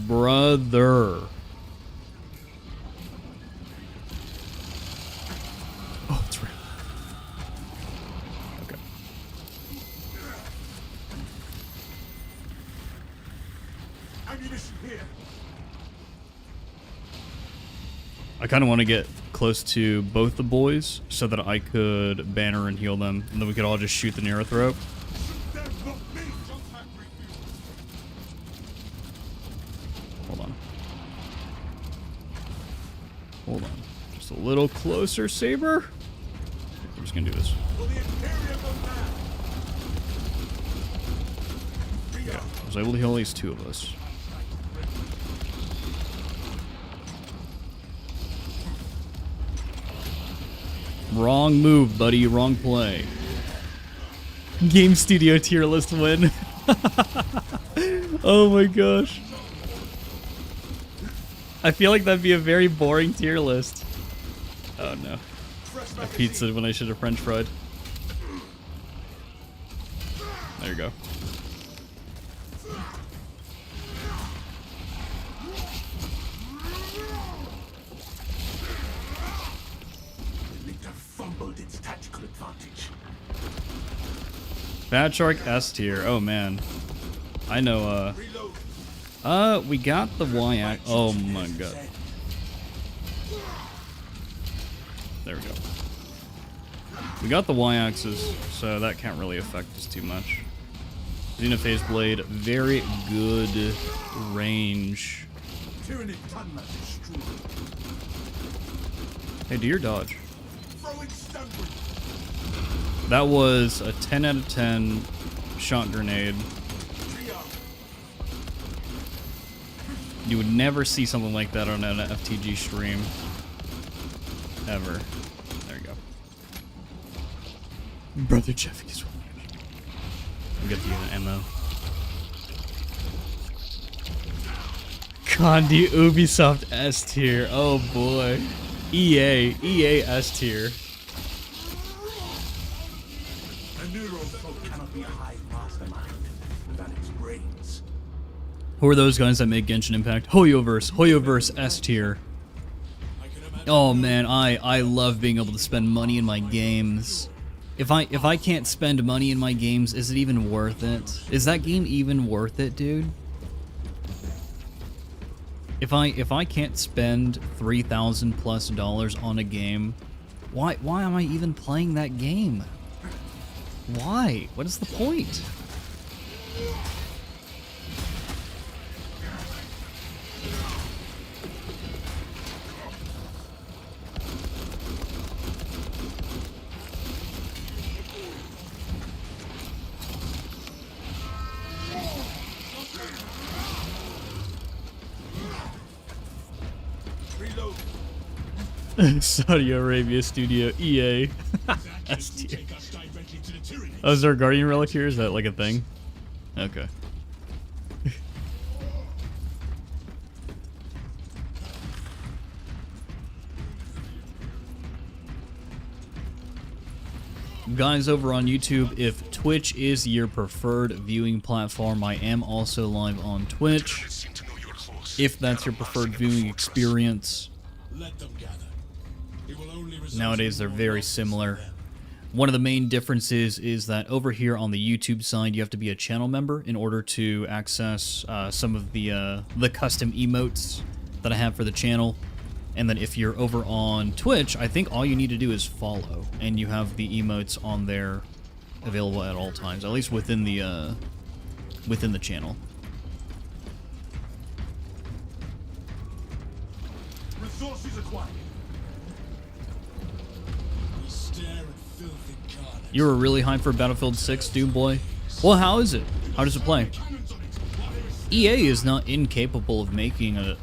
Brother. Oh, it's real. Okay. Ammunition here. I kind of want to get close to both the boys so that I could banner and heal them, and then we could all just shoot the neurothrope. Them, not me. A little closer, Saber. I'm just gonna do this. I was able to heal at least 2 of us. Wrong move, buddy. Wrong play. Game Studio tier list win. Oh my gosh. I feel like that'd be a very boring tier list. Oh no. A pizza when I should have French fried. There you go. Fumbled its tactical advantage. Bad Shark S tier. Oh man. I know, we got the Y-ax. Oh my god. There we go. We got the Y-axis, so that can't really affect us too much. Xenophase Blade, very good range. Hey, do your dodge. That was a 10 out of 10 shot grenade. You would never see something like that on an FTG stream. Ever. There you go. Brother Jeff is I'll get the ammo. Condi Ubisoft S tier. Oh boy. EA S tier. A neurothrope cannot be a hive mastermind without its brains. Who are those guys that make Genshin Impact? Hoyoverse S tier. Oh man, I love being able to spend money in my games. If I can't spend money in my games, is it even worth it? Is that game even worth it, dude? If I can't spend $3,000+ on a game, why am I even playing that game? Why? What is the point? Saudi Arabia Studio EA. S tier. Oh, is there a Guardian Relic here? Is that like a thing? Okay. Guys over on YouTube, if Twitch is your preferred viewing platform, I am also live on Twitch. If that's your preferred viewing experience. Nowadays they're very similar. One of the main differences is that over here on the YouTube side, you have to be a channel member in order to access some of the custom emotes that I have for the channel. And then if you're over on Twitch, I think all you need to do is follow, and you have the emotes on there available at all times, at least within the channel. Resources acquired. You were really hyped for Battlefield 6, dude boy. Well, how is it? How does it play? EA is not incapable of making a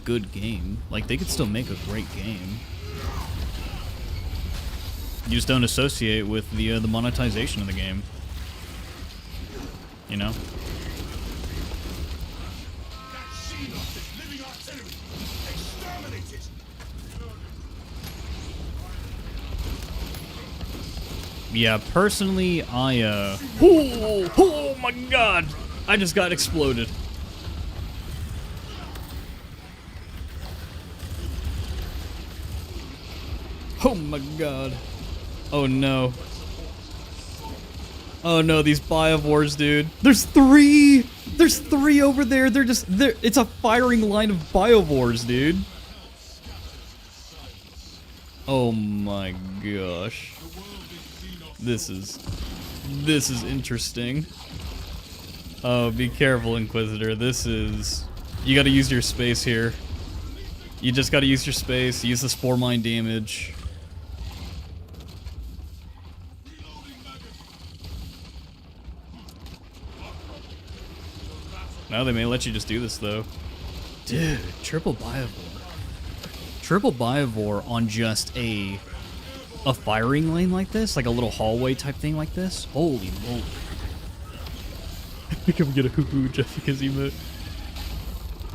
good game. Like, they could still make a great game. You just don't associate with the monetization of the game. You know? Yeah, personally, oh my god! I just got exploded. Oh my god. Oh no. Oh no, these biovores, dude. There's 3! There's 3 over there. It's a firing line of biovores, dude. Oh my gosh. This is interesting. Oh, be careful, Inquisitor. You gotta use your space here. You just gotta use your space, use the spore mine damage. Now they may let you just do this though. Dude, triple biovore. Triple biovore on just a firing lane like this, like a little hallway type thing like this. Holy moly. I think I'm gonna hoo-hoo Jessica's emote.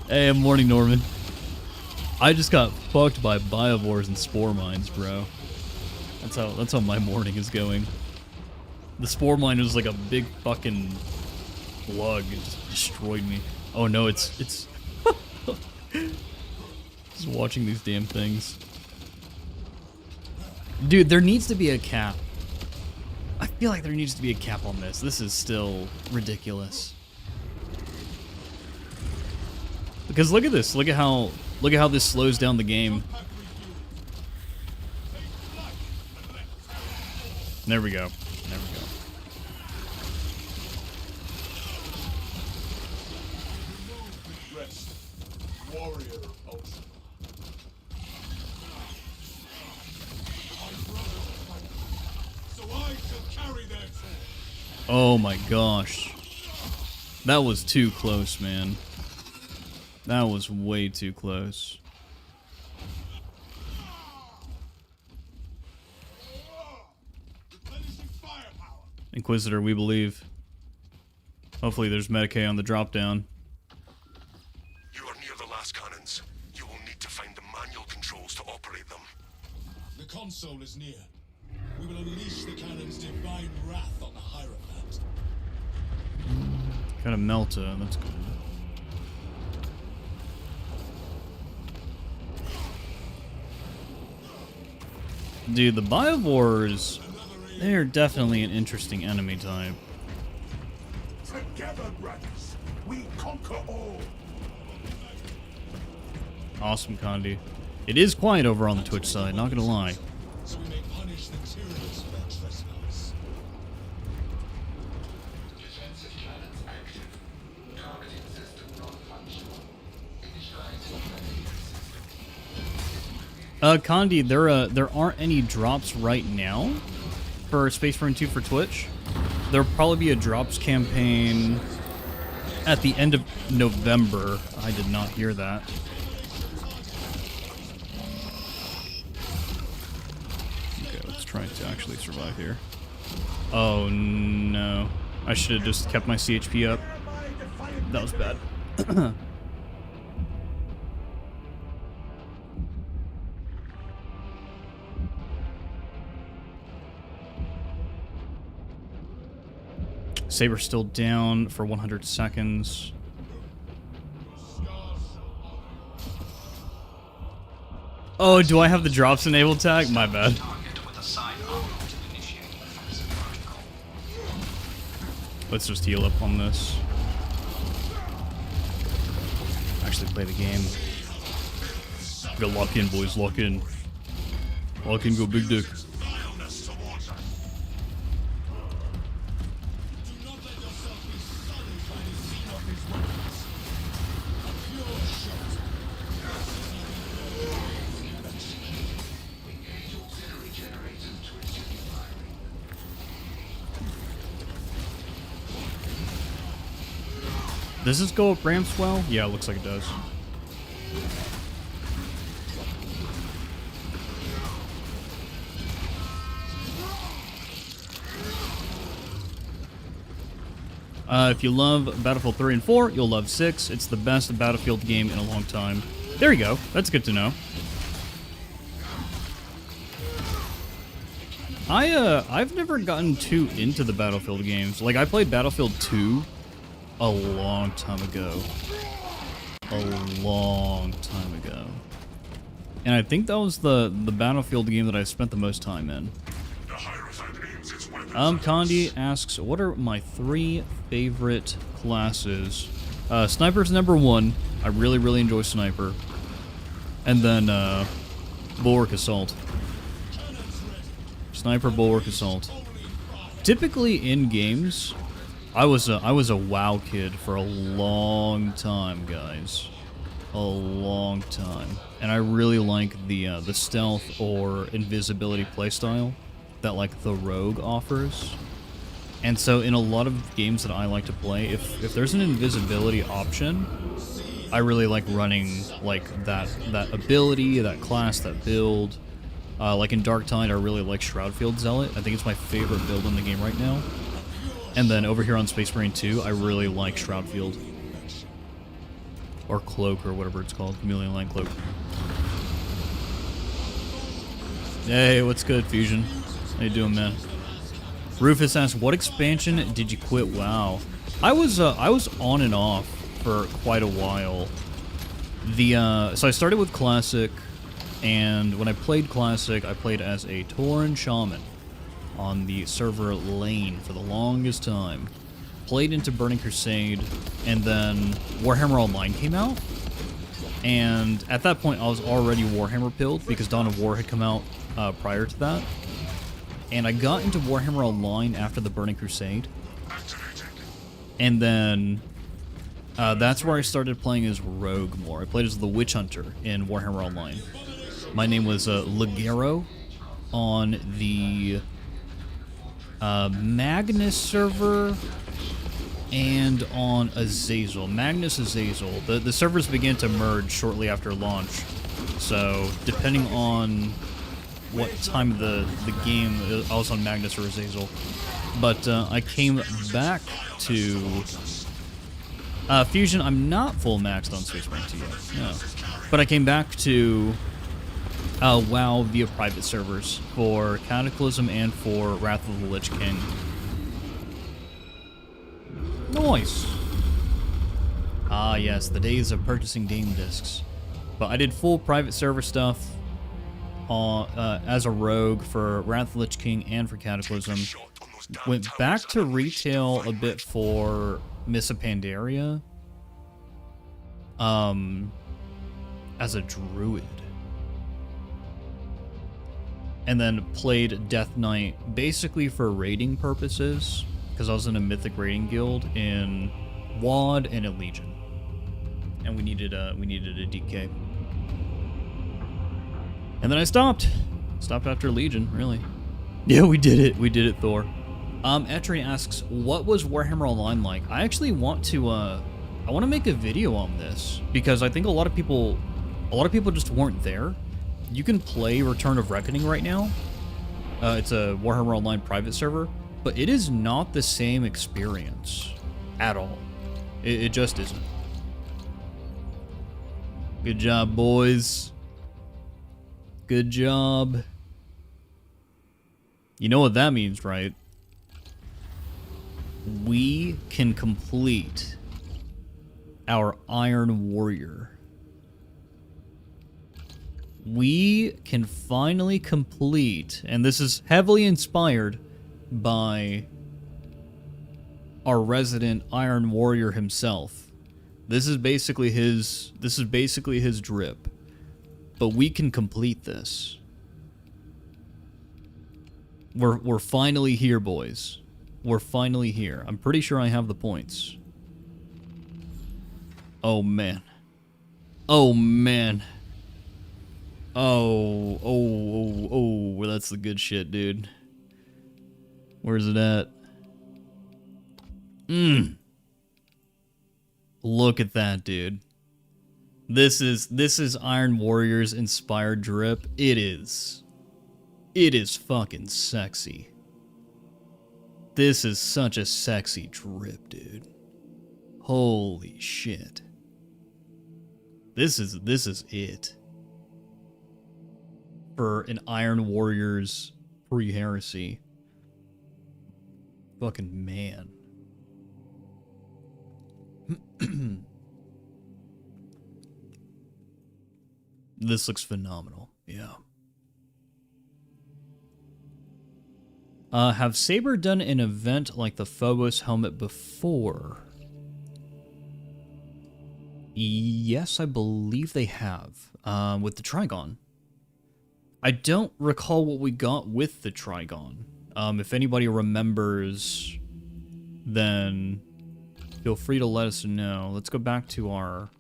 Hey, morning Norman. I just got fucked by biovores and spore mines, bro. That's how my morning is going. The spore mine was like a big fucking lug. It just destroyed me. Oh no, it's just watching these damn things. Dude, there needs to be a cap. I feel like there needs to be a cap on this. This is still ridiculous. Because look at this. Look at how this slows down the game. There we go. There we go. Oh my gosh. That was too close, man. That was way too close. Inquisitor, we believe. Hopefully there's Medicaid on the drop down. You are near the last cannons. You will need to find the manual controls to operate them. The console is near. We will unleash the cannon's divine wrath on the Hierophant. Got a Melta, that's good. Dude, the biovores, they're definitely an interesting enemy type. Together, brothers, we conquer all. Awesome, Condi. It is quiet over on the Twitch side, not gonna lie. So we may punish the tyrants for their trespass. Defensive cannons active. Targeting system non-functional. Initializing Condi, there aren't any drops right now for Space Marine 2 for Twitch. There'll probably be a drops campaign at the end of November. I did not hear that. Okay, let's try to actually survive here. Oh no. I should have just kept my CHP up. That was bad. Saber's still down for 100 seconds. Oh, do I have the drops enabled tag? My bad. Let's just heal up on this. Actually play the game. Go lock in, boys. Lock in. Lock in, go big dick. Does this go up ramps well? Yeah, it looks like it does. If you love Battlefield 3 and 4, you'll love 6. It's the best Battlefield game in a long time. There you go. That's good to know. I've never gotten too into the Battlefield games. Like, I played Battlefield 2 a long time ago. A long time ago. And I think that was the Battlefield game that I spent the most time in. Condi asks, what are my 3 favorite classes? Sniper's number 1. I really, really enjoy Sniper. And then, Bulwark Assault. Sniper, Bulwark Assault. Typically in games, I was a WoW kid for a long time, guys. A long time. and I really like the stealth or invisibility playstyle that like the rogue offers. And so in a lot of games that I like to play, if there's an invisibility option, I really like running like that ability, that class, that build. Like in Dark Tide, I really like Shroudfield Zealot. I think it's my favorite build in the game right now. And then over here on Space Marine 2, I really like Shroudfield. Or Cloak, or whatever it's called. Chameleon Line Cloak. Hey, what's good, Fusion? How you doing, man? Rufus asks, what expansion did you quit? WoW. I was on and off for quite a while. So I started with Classic, and when I played Classic, I played as a Tauren Shaman on the server Lane for the longest time. Played into Burning Crusade, and then Warhammer Online came out. And at that point, I was already Warhammer pilled because Dawn of War had come out prior to that. And I got into Warhammer Online after the Burning Crusade. And then that's where I started playing as Rogue more. I played as the Witch Hunter in Warhammer Online. My name was Ligero on the Magnus server and on Azazel. Magnus, Azazel. The servers began to merge shortly after launch. So depending on what time of the game, I was on Magnus or Azazel. But I came back to Fusion. I'm not full maxed on Space Marine 2 yet. No. But I came back to WoW via private servers for Cataclysm and for Wrath of the Lich King. Nice. Ah, yes, the days of purchasing game discs. But I did full private server stuff as a rogue for Wrath of the Lich King and for Cataclysm. Went back to retail a bit for Miss of Pandaria as a druid. And then played Death Knight basically for raiding purposes, because I was in a Mythic raiding guild in WoD and in Legion. And we needed a DK. And then I stopped. Stopped after Legion, really. Yeah, we did it. We did it, Thor. Etri asks, what was Warhammer Online like? I actually want to I want to make a video on this because I think a lot of people just weren't there. You can play Return of Reckoning right now. It's a Warhammer Online private server, but it is not the same experience at all. It just isn't. Good job, boys. Good job. You know what that means, right? We can complete our Iron Warrior. We can finally complete, and this is heavily inspired by our resident Iron Warrior himself. This is basically his drip. But we can complete this. We're finally here, boys. We're finally here. I'm pretty sure I have the points. Oh man. Oh man. Oh, that's the good shit, dude. Where's it at? Look at that, dude. This is Iron Warrior's inspired drip. It is fucking sexy. This is such a sexy drip, dude. Holy shit. This is it. For an Iron Warrior's pre-heresy. Fucking man. This looks phenomenal. Yeah. Have Saber done an event like the Phobos helmet before? Yes, I believe they have. With the Trigon. I don't recall what we got with the Trigon. If anybody remembers, then feel free to let us know. Let's go back to our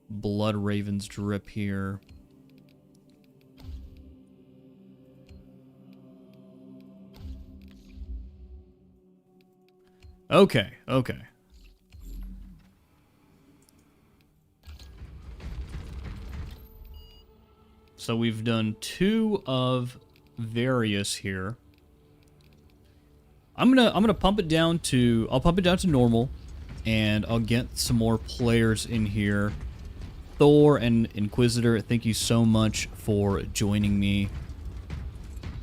Blood Ravens drip here. Okay, okay. So we've done 2 of various here. I'm gonna pump it down to normal, and I'll get some more players in here. Thor and Inquisitor, thank you so much for joining me.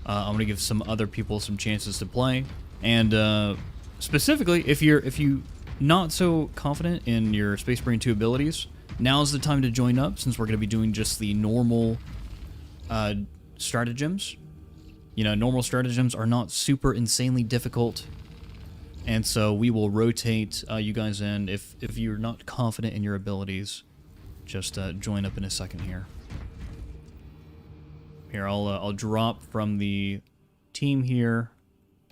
I'm gonna give some other people some chances to play, and specifically, if you not so confident in your Space Marine 2 abilities, now's the time to join up, since we're gonna be doing just the normal stratagems. You know, normal stratagems are not super insanely difficult, and so we will rotate you guys in. If you're not confident in your abilities, just join up in a second here. Here, I'll drop from the team here.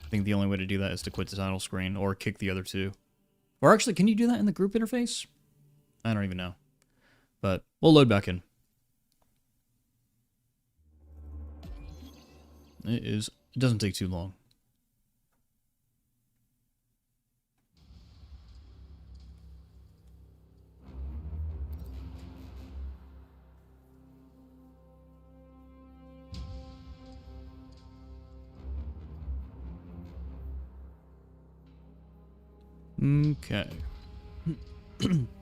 I think the only way to do that is to quit the title screen or kick the other 2. Or actually, can you do that in the group interface? I don't even know. But we'll load back in. It doesn't take too long. Okay.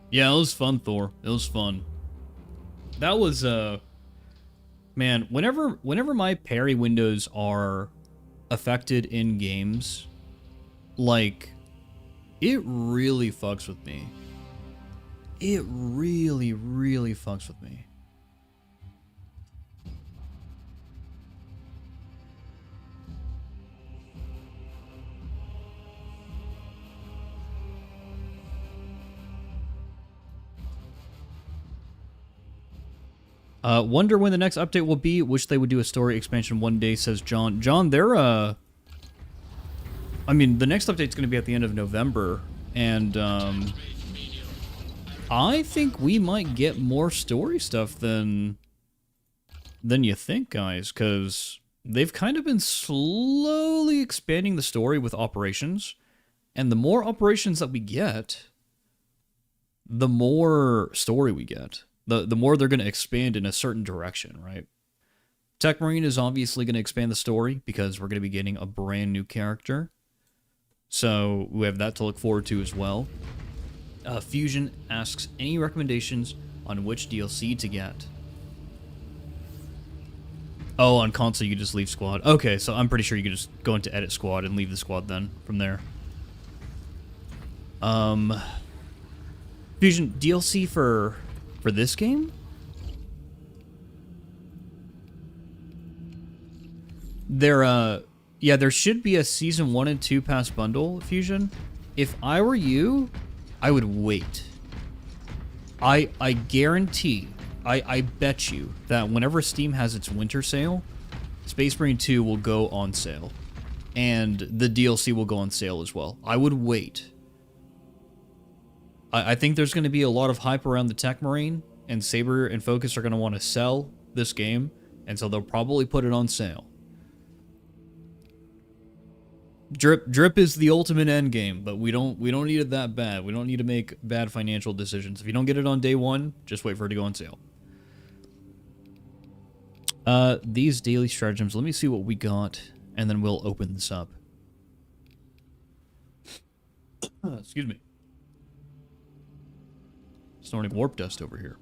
Yeah, it was fun, Thor. It was fun. That was man, whenever my parry windows are affected in games, like, it really fucks with me. It really, really fucks with me. Wonder when the next update will be. Wish they would do a story expansion one day, says John. John, they're, I mean, the next update's going to be at the end of November, and, I think we might get more story stuff than you think, guys, because they've kind of been slowly expanding the story with operations, and the more operations that we get, the more story we get. The more they're going to expand in a certain direction, right? Tech Marine is obviously going to expand the story because we're going to be getting a brand new character. So we have that to look forward to as well. Fusion asks, any recommendations on which DLC to get? Oh, on console you just leave squad. Okay, so I'm pretty sure you can just go into edit squad and leave the squad then from there. Fusion, DLC for this game? Yeah, there should be a Season 1 and 2 pass bundle, Fusion. If I were you, I would wait. I guarantee, I bet you that whenever Steam has its winter sale, Space Marine 2 will go on sale. And the DLC will go on sale as well. I would wait. I think there's going to be a lot of hype around the Tech Marine, and Saber and Focus are going to want to sell this game, and so they'll probably put it on sale. Drip is the ultimate end game, but we don't need it that bad. We don't need to make bad financial decisions. If you don't get it on day 1, just wait for it to go on sale. These daily stratagems, let me see what we got, and then we'll open this up. Excuse me. Snorting warp dust over here.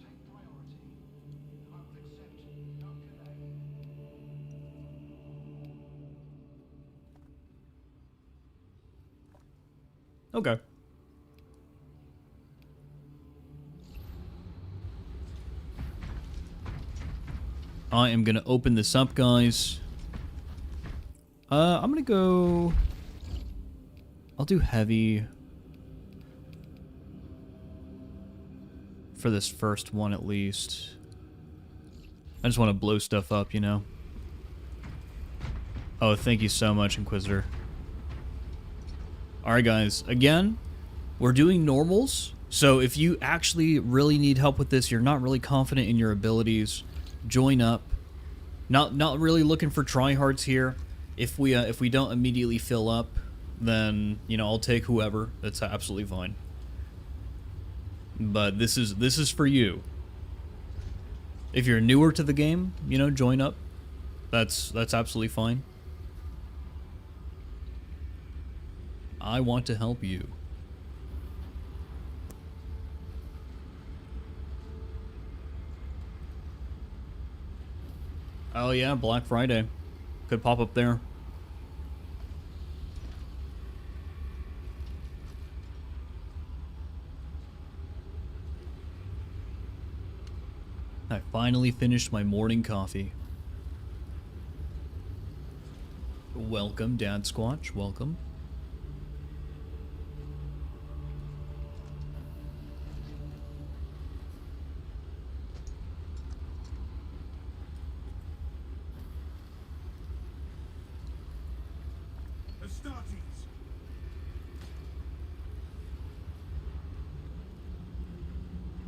Okay. I am gonna open this up, guys. I'm gonna go... I'll do heavy for this first one at least. I just want to blow stuff up, you know? Oh, thank you so much, Inquisitor. Alright, guys. Again, we're doing normals. So if you actually really need help with this, you're not really confident in your abilities, join up. Not really looking for tryhards here. If we don't immediately fill up, then, you know, I'll take whoever. That's absolutely fine. But this is for you. If you're newer to the game, you know, join up. That's absolutely fine. I want to help you. Oh yeah, Black Friday. Could pop up there. I finally finished my morning coffee. Welcome, Dad Squatch. Welcome.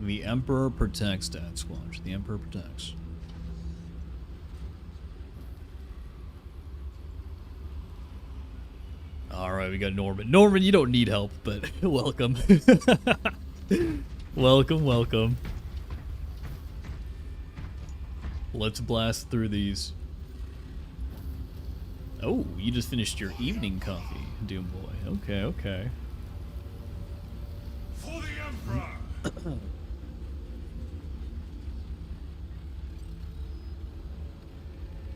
The Emperor protects, Dad Squatch. The Emperor protects. Alright, we got Norman. Norman, you don't need help, but welcome. Welcome, welcome. Let's blast through these. Oh, you just finished your evening coffee, Doom Boy. Okay, okay. For the Emperor!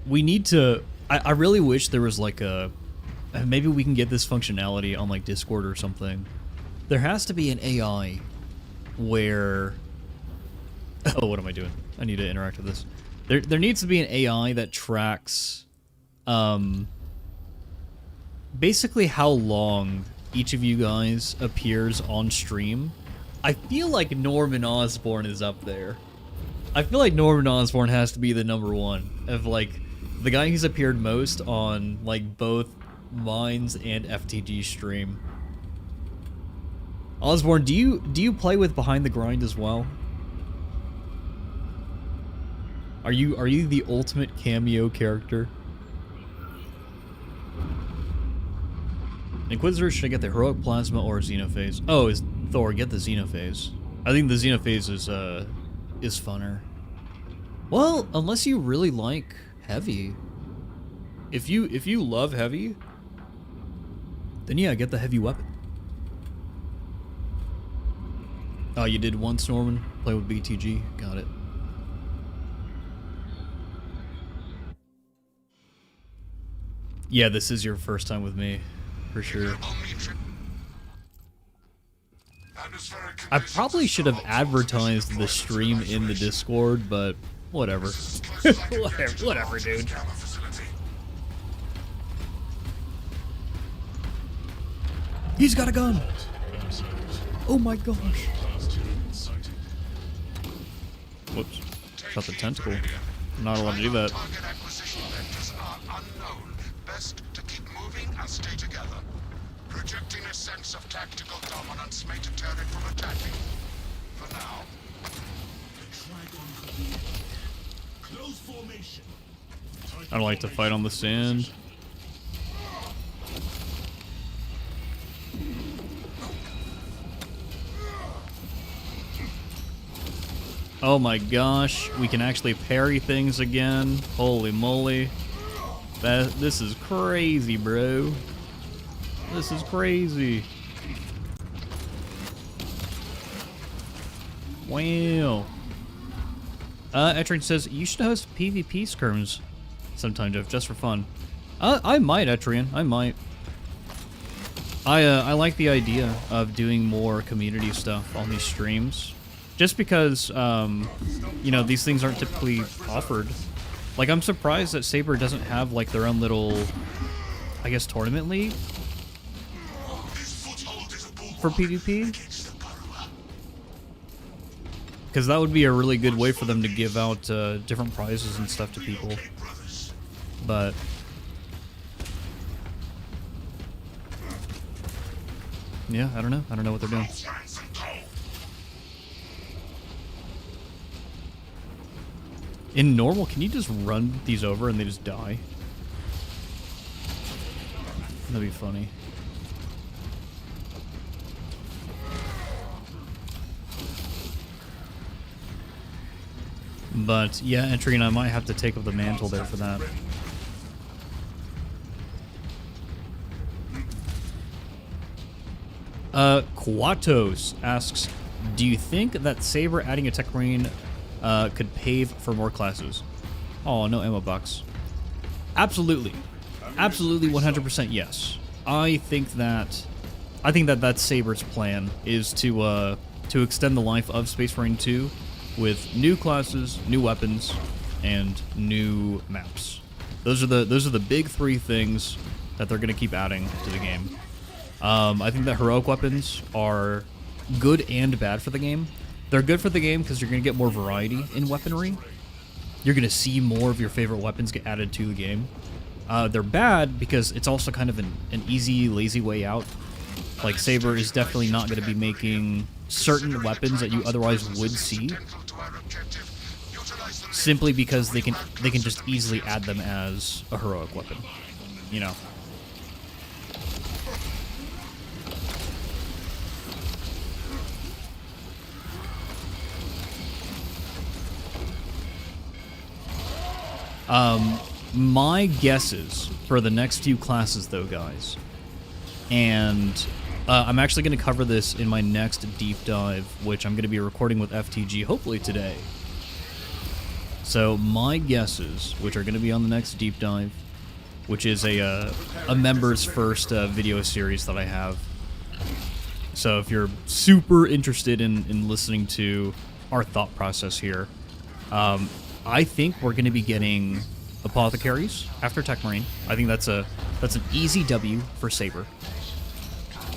We need to... I really wish there was like a... Maybe we can get this functionality on like Discord or something. There has to be an AI where... Oh, what am I doing? I need to interact with this. There needs to be an AI that tracks... basically how long each of you guys appears on stream. I feel like Norman Osborn is up there. I feel like Norman Osborn has to be the #1 of like the guy who's appeared most on like both Mines and FTG stream. Osborn, do you play with Behind the Grind as well? Are you the ultimate cameo character? Inquisitor, should I get the Heroic Plasma or Xenophase? Oh, is Thor, get the Xenophase. I think the Xenophase is funner. Well, unless you really like heavy. If you love heavy, then yeah, get the heavy weapon. Oh, you did once, Norman? Play with BTG? Got it. Yeah, this is your first time with me, for sure. I probably should have advertised the stream in the Discord, but whatever. whatever, dude. He's got a gun! Oh my gosh. Whoops. Shot the tentacle. I'm not allowed to do that. Best to keep moving and stay together. Projecting a sense of tactical dominance may deter it from attacking. For now. Close formation. I don't like to fight on the sand. Oh my gosh, we can actually parry things again. Holy moly. This is crazy, bro. This is crazy. Wow. Etrian says, you should host PvP scrims sometime, Jeff, just for fun. I might, Etrian. I might. I like the idea of doing more community stuff on these streams. Just because, you know, these things aren't typically offered. Like, I'm surprised that Saber doesn't have, like, their own little, I guess, tournament league for PvP. Because that would be a really good way for them to give out different prizes and stuff to people. But... yeah, I don't know. I don't know what they're doing. In normal, can you just run these over and they just die? That'd be funny. But yeah, Entry, and I might have to take up the mantle there for that. Quatos asks, do you think that Saber adding a Tech Marine could pave for more classes? Oh, no ammo box. Absolutely. Absolutely 100% yes. I think that that's Saber's plan, is to extend the life of Space Marine 2 with new classes, new weapons, and new maps. Those are the big three things that they're going to keep adding to the game. I think that heroic weapons are good and bad for the game. They're good for the game because you're going to get more variety in weaponry. You're going to see more of your favorite weapons get added to the game. They're bad because it's also kind of an easy, lazy way out. Like, Saber is definitely not going to be making certain weapons that you otherwise would see, simply because they can just easily add them as a heroic weapon, you know. My guesses for the next few classes, though, guys, and I'm actually going to cover this in my next deep dive, which I'm going to be recording with FTG hopefully today. So my guesses, which are going to be on the next deep dive, which is a members first video series that I have. So if you're super interested in listening to our thought process here, I think we're going to be getting apothecaries after Tech Marine. I think that's an easy W for Saber.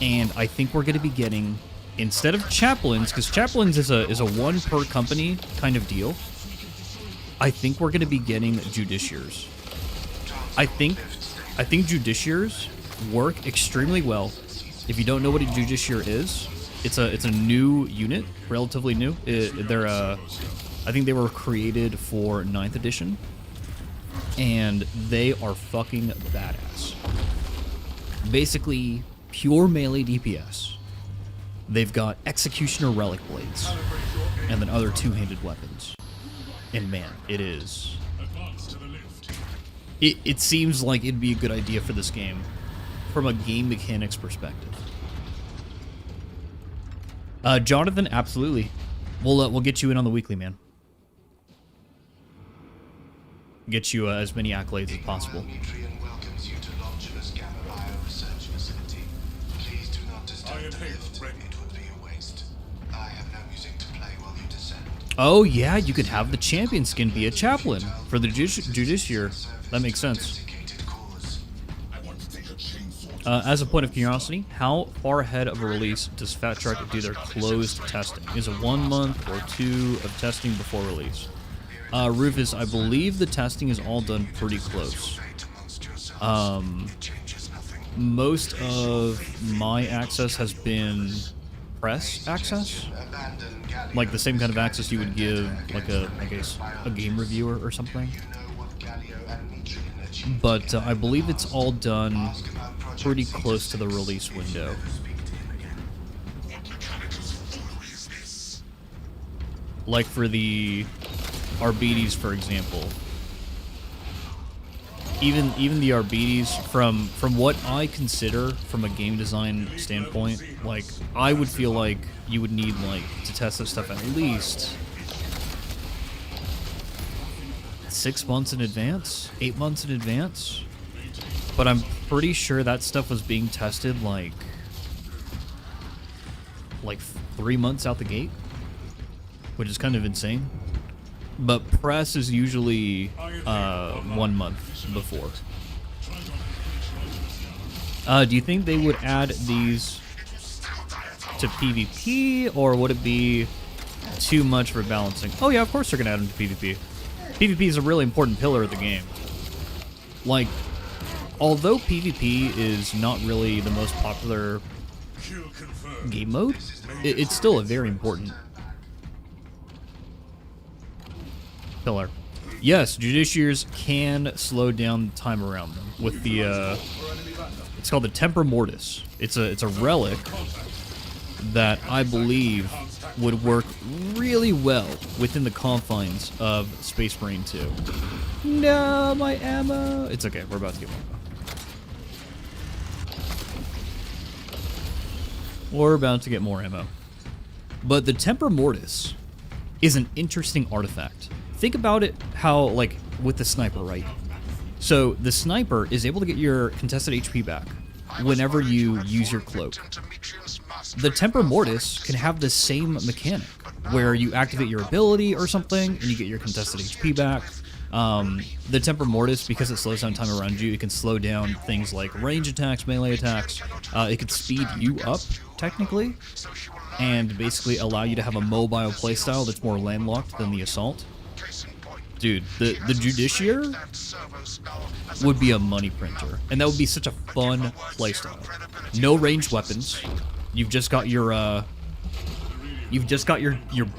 And I think we're going to be getting, instead of chaplains, because chaplains is a one per company kind of deal, I think we're going to be getting judiciaries. I think judiciaries work extremely well. If you don't know what a judiciary is, it's a new unit, relatively new. I think they were created for 9th edition, and they are fucking badass. Basically, pure melee DPS. They've got Executioner Relic Blades, and then other two-handed weapons. And man, it is... It seems like it'd be a good idea for this game, from a game mechanics perspective. Jonathan, absolutely. We'll get you in on the weekly, man. Get you as many accolades as possible. welcomes you to Longinus Gamma Bio Research Facility. Please do not disturb the lift. It would be a waste. I have no music to play while you descend. Oh yeah, you could have the champion skin be a chaplain for the judiciary. That makes sense. As a point of curiosity, how far ahead of a release does Fat Shark do their closed testing? Is it 1 month or 2 of testing before release? Rufus, I believe the testing is all done pretty close. Most of my access has been press access, like the same kind of access you would give like a game reviewer or something. But I believe it's all done pretty close to the release window. Like for the Arbites, for example. Even the Arbites, from what I consider from a game design standpoint, like I would feel like you would need like to test this stuff at least 6 months in advance, 8 months in advance. But I'm pretty sure that stuff was being tested like 3 months out the gate, which is kind of insane. But press is usually 1 month before. Do you think they would add these to PvP, or would it be too much for balancing? Oh yeah, of course they're going to add them to PvP. PvP is a really important pillar of the game. Like, although PvP is not really the most popular game mode, it's still a very important pillar. Yes, judiciaries can slow down time around them with the it's called the Tempor Mortis. It's a relic that I believe would work really well within the confines of Space Marine 2. No, my ammo! It's okay, we're about to get more ammo. We're about to get more ammo. But the Temper Mortis is an interesting artifact. Think about it how, like, with the sniper, right? So the sniper is able to get your contested HP back whenever you use your cloak. The Temper Mortis can have the same mechanic, where you activate your ability or something, and you get your contested HP back. The Temper Mortis, because it slows down time around you, it can slow down things like range attacks, melee attacks. It could speed you up, technically, and basically allow you to have a mobile playstyle that's more landlocked than the Assault. Dude, the Judiciary would be a money printer, and that would be such a fun playstyle. No ranged weapons. You've just got your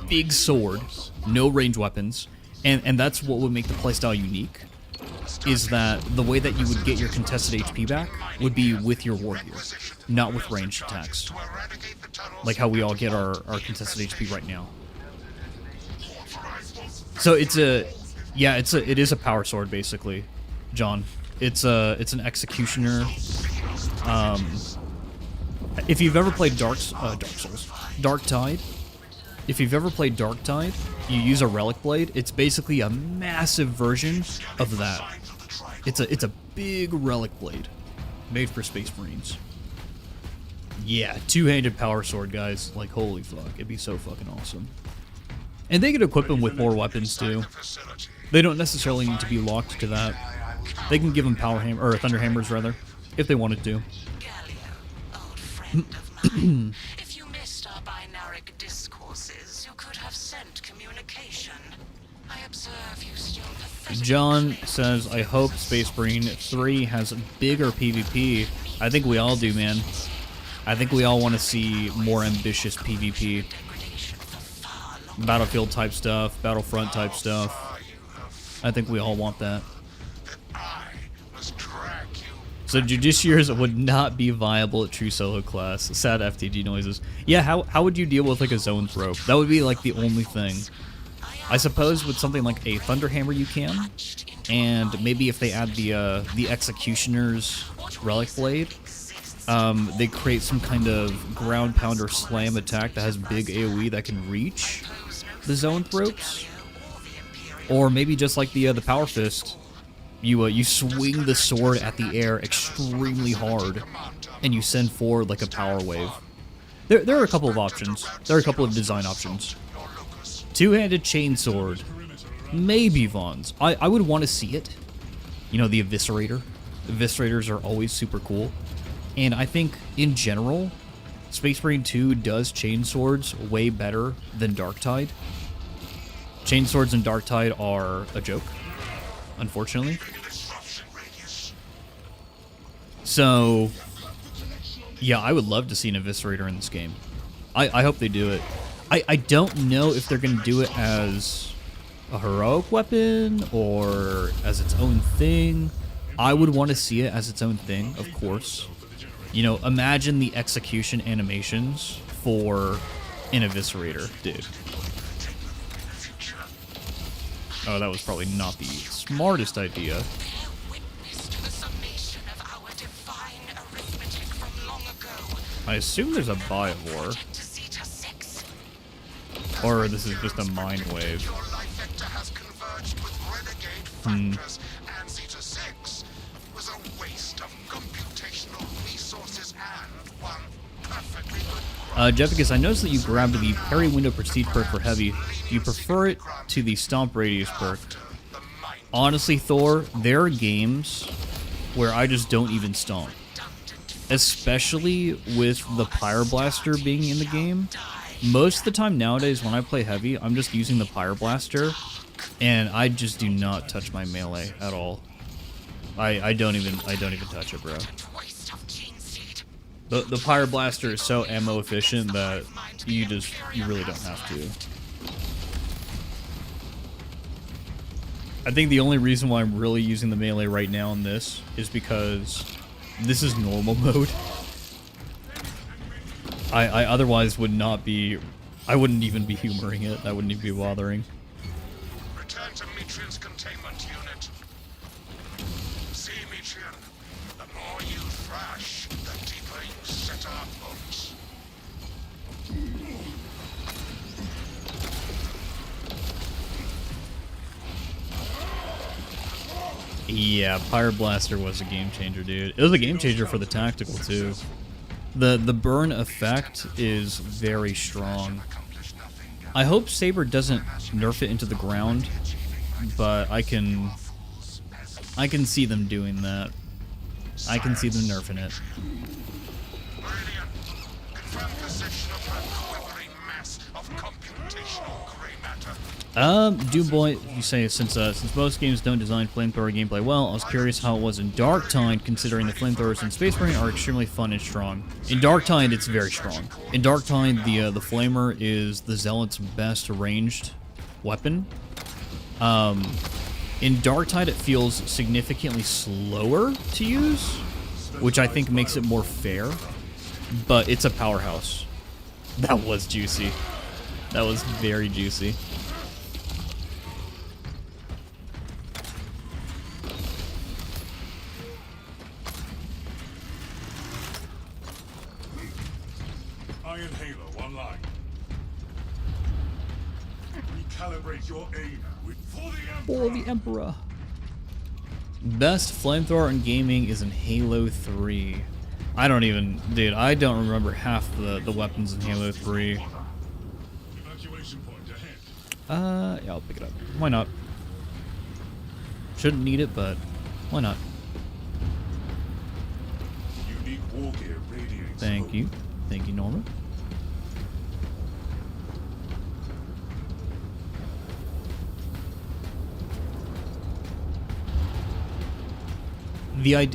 big sword. No ranged weapons, and that's what would make the playstyle unique. Is that the way that you would get your contested HP back would be with your war gear, not with ranged attacks, like how we all get our contested HP right now. So it is a power sword basically, John. It's an executioner. If you've ever played Dark Tide, if you've ever played Dark Tide, you use a relic blade. It's basically a massive version of that. It's a big relic blade made for Space Marines. Yeah, two-handed power sword, guys. Like, holy fuck, it'd be so fucking awesome. And they could equip them with more weapons too. They don't necessarily need to be locked to that. They can give them power hammer or thunder hammers rather, if they wanted to. If you missed our binaric discourses, you could have sent communication. I observe you still pathetically. John says, I hope Space Marine 3 has bigger PvP. I think we all do, man. I think we all want to see more ambitious PvP. Battlefield type stuff, Battlefront type stuff. I think we all want that. So Judiciaries would not be viable at true solo class. Sad FTG noises. Yeah, how would you deal with like a zone throw? That would be like the only thing. I suppose with something like a Thunderhammer you can, and maybe if they add the Executioner's Relic Blade, they create some kind of ground pounder slam attack that has big AoE that can reach the zone thropes, or maybe just like the Power Fist. You swing the sword at the air extremely hard, and you send forward like a power wave. There are a couple of options. There are a couple of design options. Two-handed chainsword, maybe Vaughn's. I would want to see it. You know, the Eviscerator. Eviscerators are always super cool, and I think in general, Space Marine 2 does chainswords way better than Dark Tide. Chainswords and Dark Tide are a joke, unfortunately. So, yeah, I would love to see an Eviscerator in this game. I hope they do it. I don't know if they're going to do it as a heroic weapon or as its own thing. I would want to see it as its own thing, of course. You know, imagine the execution animations for an Eviscerator, dude. Oh, that was probably not the smartest idea. I assume there's a Biovore. Or this is just a mind wave. Jefficus, I noticed that you grabbed the Parry Window Prestige perk for heavy. Do you prefer it to the Stomp Radius perk? Honestly, Thor, there are games where I just don't even stomp. Especially with the Pyroblaster being in the game. Most of the time nowadays when I play heavy, I'm just using the Pyroblaster, and I just do not touch my melee at all. I don't even touch it, bro. The Pyroblaster is so ammo efficient that you really don't have to. I think the only reason why I'm really using the melee right now in this is because this is normal mode. I otherwise would not be... I wouldn't even be humoring it. I wouldn't even be bothering. Return to Metrian's containment unit. See, Metrian, the more you thrash, the deeper you set our hopes. Yeah, Pyre Blaster was a game changer, dude. It was a game changer for the tactical, too. The burn effect is very strong. I hope Saber doesn't nerf it into the ground, but I can see them doing that. I can see them nerfing it. Brilliant. Confirm possession of that quivering mass of computational gray matter. Boy, you say since most games don't design flamethrower gameplay well, I was curious how it was in Darktide, considering the flamethrowers in Space Marine are extremely fun and strong. In Darktide, it's very strong. In Darktide, the flamer is the Zealot's best ranged weapon. In Darktide, it feels significantly slower to use, which I think makes it more fair. But it's a powerhouse. That was juicy. That was very juicy. Iron Halo online. Recalibrate your aim for the Emperor. Best flamethrower in gaming is in Halo 3. I don't even... Dude, I don't remember half the weapons in Halo 3. Evacuation point ahead. Yeah, I'll pick it up. Why not? Shouldn't need it, but why not? Unique war gear radiates. Thank you. Thank you, Norma.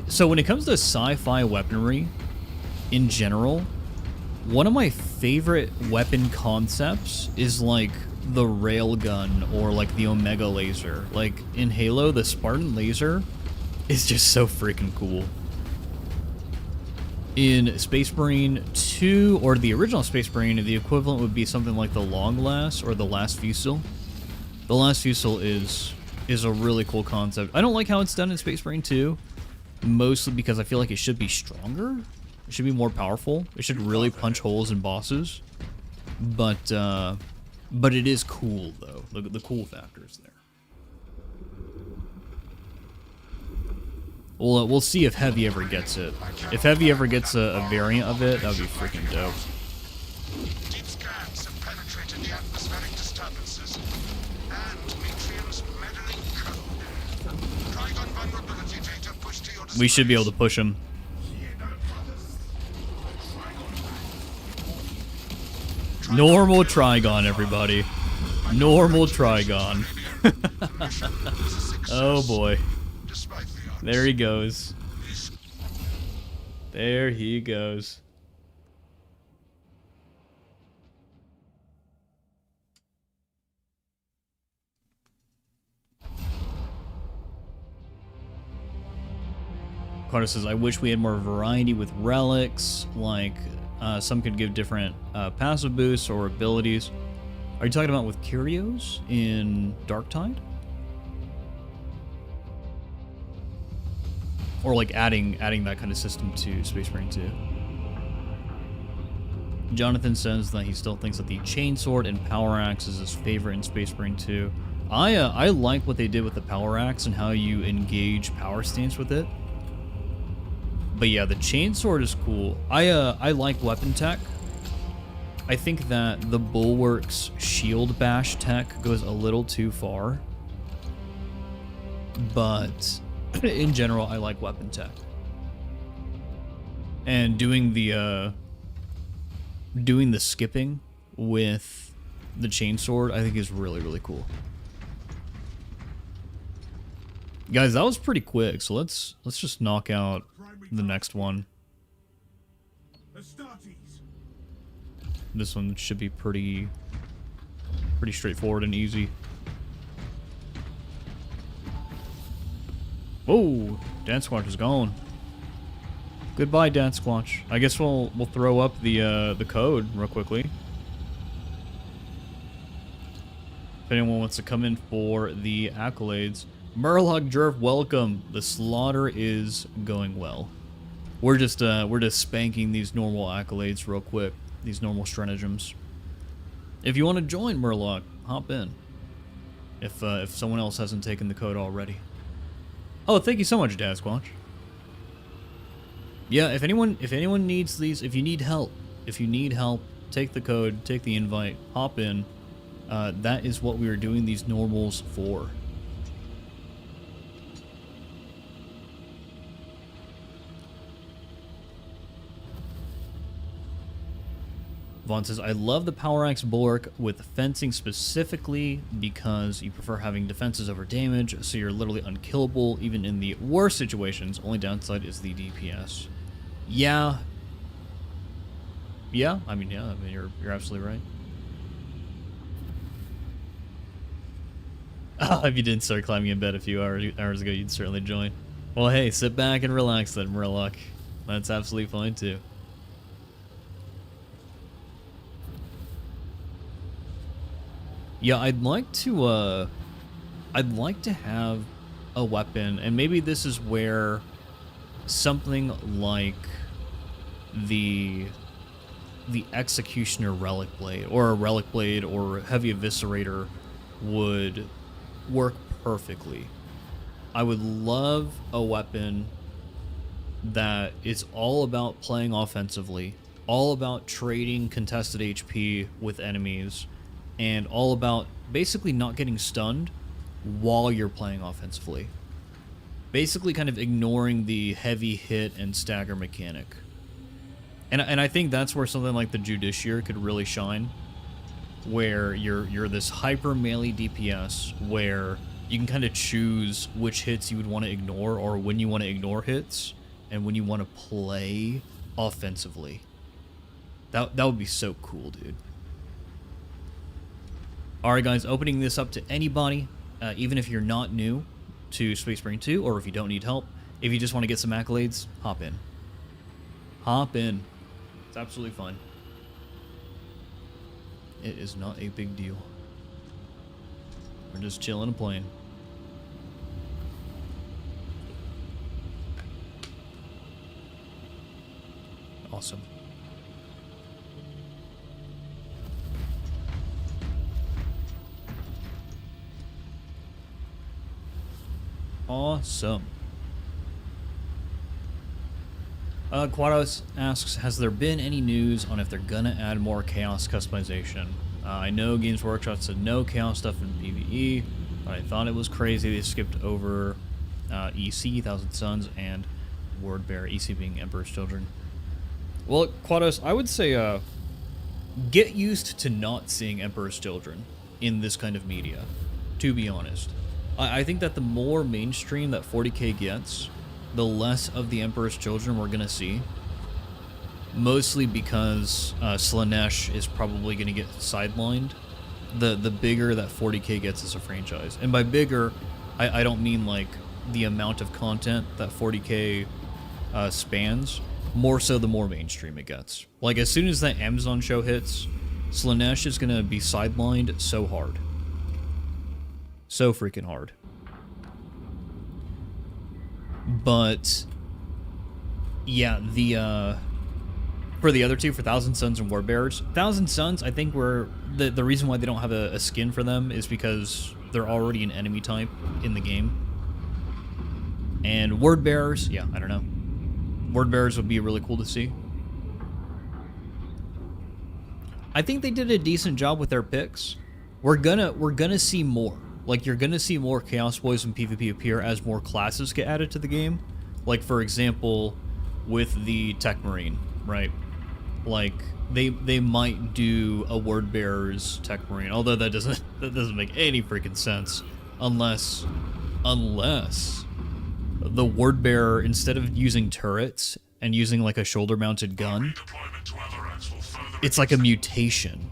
So when it comes to sci-fi weaponry, in general, one of my favorite weapon concepts is like the railgun or like the Omega laser. Like in Halo, the Spartan laser is just so freaking cool. In Space Marine 2, or the original Space Marine, the equivalent would be something like the Long Last or the Last Fusil. The Last Fusil is a really cool concept. I don't like how it's done in Space Marine 2. Mostly because I feel like it should be stronger. It should be more powerful. It should really punch holes in bosses. But it is cool though. The cool factor is there. We'll see if Heavy ever gets it. If Heavy ever gets a variant of it, that would be freaking dope. Deep scans have penetrated the atmospheric disturbances and Metrian's meddling code. Trigon vulnerability data pushed to your We should be able to push him. Normal Trigon, everybody. Normal Trigon. Oh boy. There he goes. There he goes. Carter says, I wish we had more variety with relics, like some could give different passive boosts or abilities. Are you talking about with curios in Darktide? Or like adding that kind of system to Space Marine 2? Jonathan says that he still thinks that the Chainsword and Power Axe is his favorite in Space Marine 2. I like what they did with the Power Axe and how you engage power stance with it. But yeah, the Chainsword is cool. I like weapon tech. I think that the Bulwark's shield bash tech goes a little too far. But in general, I like weapon tech. And doing the skipping with the Chainsword, I think is really, really cool. Guys, that was pretty quick, so let's just knock out the next one. This one should be pretty straightforward and easy. Whoa, Dance Squad is gone. Goodbye, Dad Squatch. I guess we'll throw up the code real quickly. If anyone wants to come in for the accolades. Murloc Jerf, welcome. The slaughter is going well. We're just spanking these normal accolades real quick. These normal stratagems. If you want to join Murloc, hop in. If someone else hasn't taken the code already. Oh, thank you so much, Dad Squatch. Yeah, if anyone needs these, if you need help, take the code, take the invite, hop in. That is what we are doing these normals for. Vaughn says, I love the Power Axe Bulwark with fencing specifically because you prefer having defenses over damage, so you're literally unkillable even in the worst situations. Only downside is the DPS. Yeah. Yeah, I mean, you're absolutely right. If you didn't start climbing in bed a few hours ago, you'd certainly join. Well, hey, sit back and relax then, Murloc. That's absolutely fine too. Yeah, I'd like to have a weapon, and maybe this is where something like the Executioner Relic Blade, or a Relic Blade, or Heavy Eviscerator would work perfectly. I would love a weapon that is all about playing offensively, all about trading contested HP with enemies, and all about basically not getting stunned while you're playing offensively. Basically kind of ignoring the heavy hit and stagger mechanic. And I think that's where something like the Judiciary could really shine, where you're this hyper melee DPS where you can kind of choose which hits you would want to ignore, or when you want to ignore hits and when you want to play offensively. That would be so cool, dude. Alright guys, opening this up to anybody, even if you're not new to Space Marine 2, or if you don't need help, if you just want to get some accolades, hop in. Hop in. It's absolutely fine. It is not a big deal. We're just chilling and playing. Awesome. Awesome. Quados asks, has there been any news on if they're gonna add more Chaos customization? I know Games Workshop said no Chaos stuff in PvE, but I thought it was crazy they skipped over EC, Thousand Suns, and Word Bear, EC being Emperor's Children. Well, Quados, I would say get used to not seeing Emperor's Children in this kind of media, to be honest. I think that the more mainstream that 40k gets, the less of the Emperor's Children we're going to see. Mostly because Slaanesh is probably going to get sidelined. The bigger that 40k gets as a franchise. And by bigger, I don't mean like the amount of content that 40k spans. More so the more mainstream it gets. Like as soon as that Amazon show hits, Slaanesh is going to be sidelined so hard. So freaking hard. But yeah, for the other two, for Thousand Suns and Warbearers, Thousand Suns, I think the reason why they don't have a skin for them is because they're already an enemy type in the game. And Wordbearers, yeah, I don't know. Wordbearers would be really cool to see. I think they did a decent job with their picks. We're gonna see more. Like, you're gonna see more Chaos Boys in PvP appear as more classes get added to the game. Like, for example, with the Tech Marine, right? Like, they might do a Wordbearer's Tech Marine, although that doesn't make any freaking sense, unless the Wordbearer, instead of using turrets and using like a shoulder-mounted gun, it's like a mutation.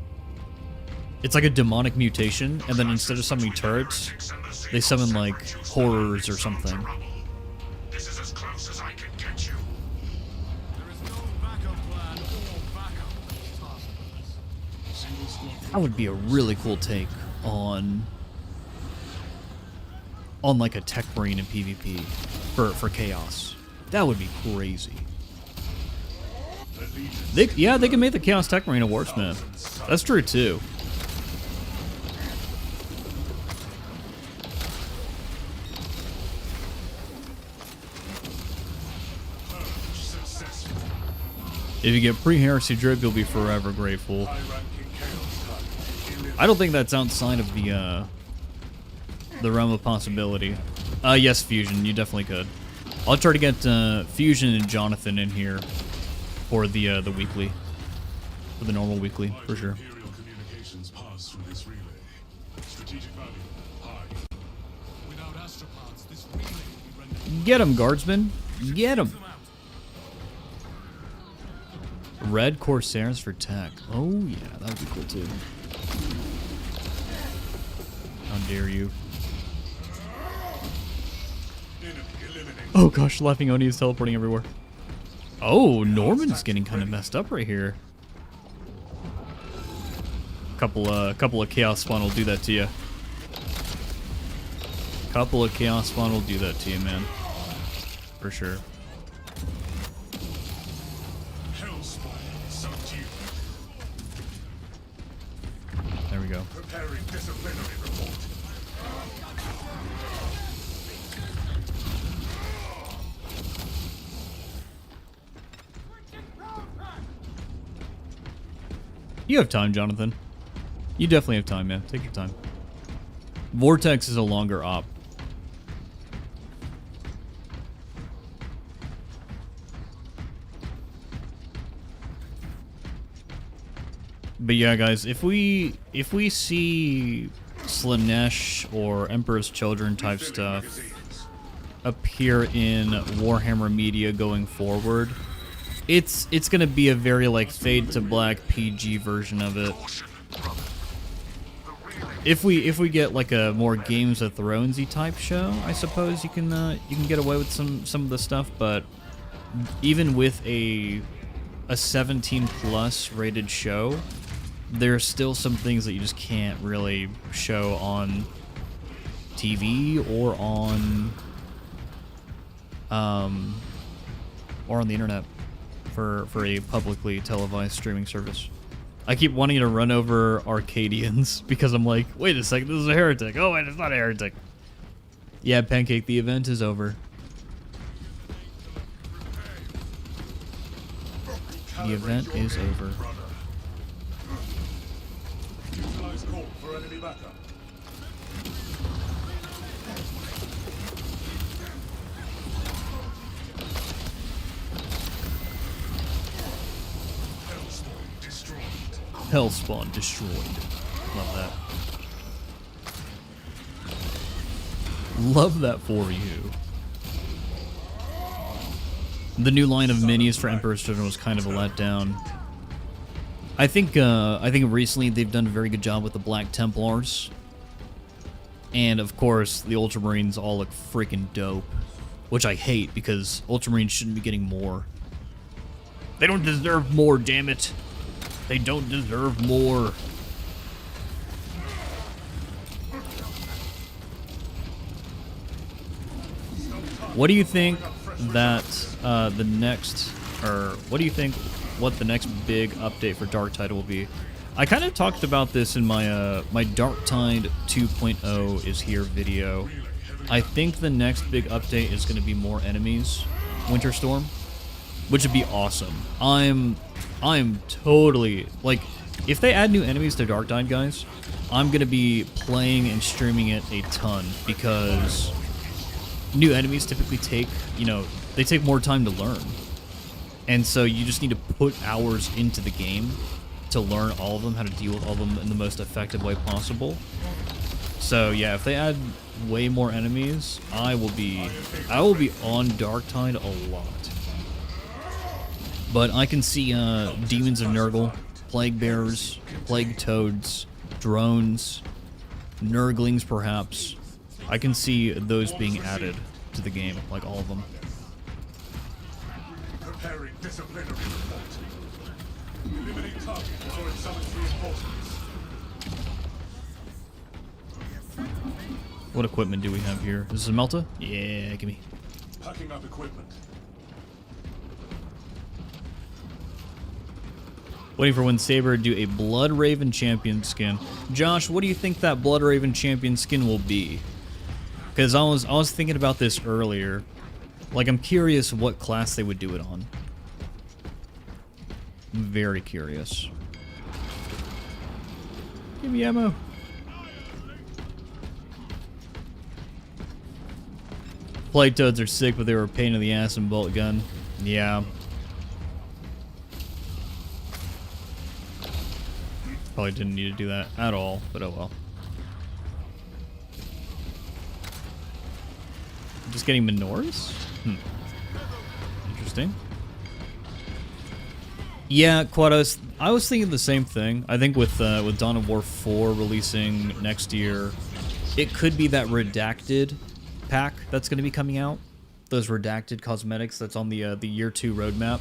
It's like a demonic mutation, and then instead of summoning turrets, they summon like horrors or something. This is as close as I can get you. That would be a really cool take on like a tech marine in PvP for chaos. That would be crazy. They can make the chaos tech marine a wordsmith. That's true too. If you get pre-heresy drip, you'll be forever grateful. I don't think that's outside of the realm of possibility. Yes, Fusion, you definitely could. I'll try to get Fusion and Jonathan in here for the weekly, for the normal weekly, for sure. Get him, guardsman. Get him. Red Corsairs for tech. Oh yeah, that would be cool too. How dare you? Oh gosh, Laughing Oni is teleporting everywhere. Oh, Norman's getting kind of messed up right here. Couple of chaos spawn will do that to you. Couple of chaos spawn will do that to you, man. For sure. There we go. Preparing disciplinary report. You have time, Jonathan. You definitely have time, man. Take your time. Vortex is a longer op. But yeah, guys, if we see Slanesh or Emperor's Children type stuff appear in Warhammer media going forward, it's gonna be a very like Fade to Black PG version of it. If we get like a more Games of Thronesy type show, I suppose you can get away with some of the stuff. But even with a 17 plus rated show, there's still some things that you just can't really show on TV or on the internet for a publicly televised streaming service. I keep wanting to run over Arcadians because I'm like, wait a second, this is a heretic. Oh wait, it's not a heretic. Yeah, Pancake, the event is over. The event is over. Utilize call for enemy backup. Hellspawn destroyed. Hellspawn destroyed. Love that. Love that for you. The new line of minis for Emperor's Children was kind of a letdown. I think recently they've done a very good job with the Black Templars. And of course, the Ultramarines all look freaking dope. Which I hate, because Ultramarines shouldn't be getting more. They don't deserve more, damn it. They don't deserve more. What do you think that what the next big update for Darktide will be? I kind of talked about this in my my Darktide 2.0 is here video. I think the next big update is going to be more enemies, Winterstorm, which would be awesome. I'm totally like, if they add new enemies to Darktide, guys, I'm going to be playing and streaming it a ton, because new enemies typically take, they take more time to learn. And so you just need to put hours into the game to learn all of them, how to deal with all of them in the most effective way possible. So yeah, if they add way more enemies, I will be on Darktide a lot. But I can see Demons of Nurgle, Plague Bearers, Plague Toads, Drones, Nurglings perhaps. I can see those being added to the game, like all of them. Preparing disciplinary report. Eliminate target before it summons reinforcements. What equipment do we have here? Is this a Melta? Yeah, give me. Packing up equipment. Waiting for when Saber do a Blood Raven champion skin. Josh, what do you think that Blood Raven champion skin will be? Because I was thinking about this earlier. Like, I'm curious what class they would do it on. I'm very curious. Give me ammo. Plague toads are sick, but they were a pain in the ass in bolt gun. Yeah. Probably didn't need to do that at all, but oh well. Just getting menorahs? Interesting. Yeah, Quados. I was thinking the same thing. I think with Dawn of War 4 releasing next year, it could be that redacted pack that's going to be coming out. Those redacted cosmetics that's on the year 2 roadmap,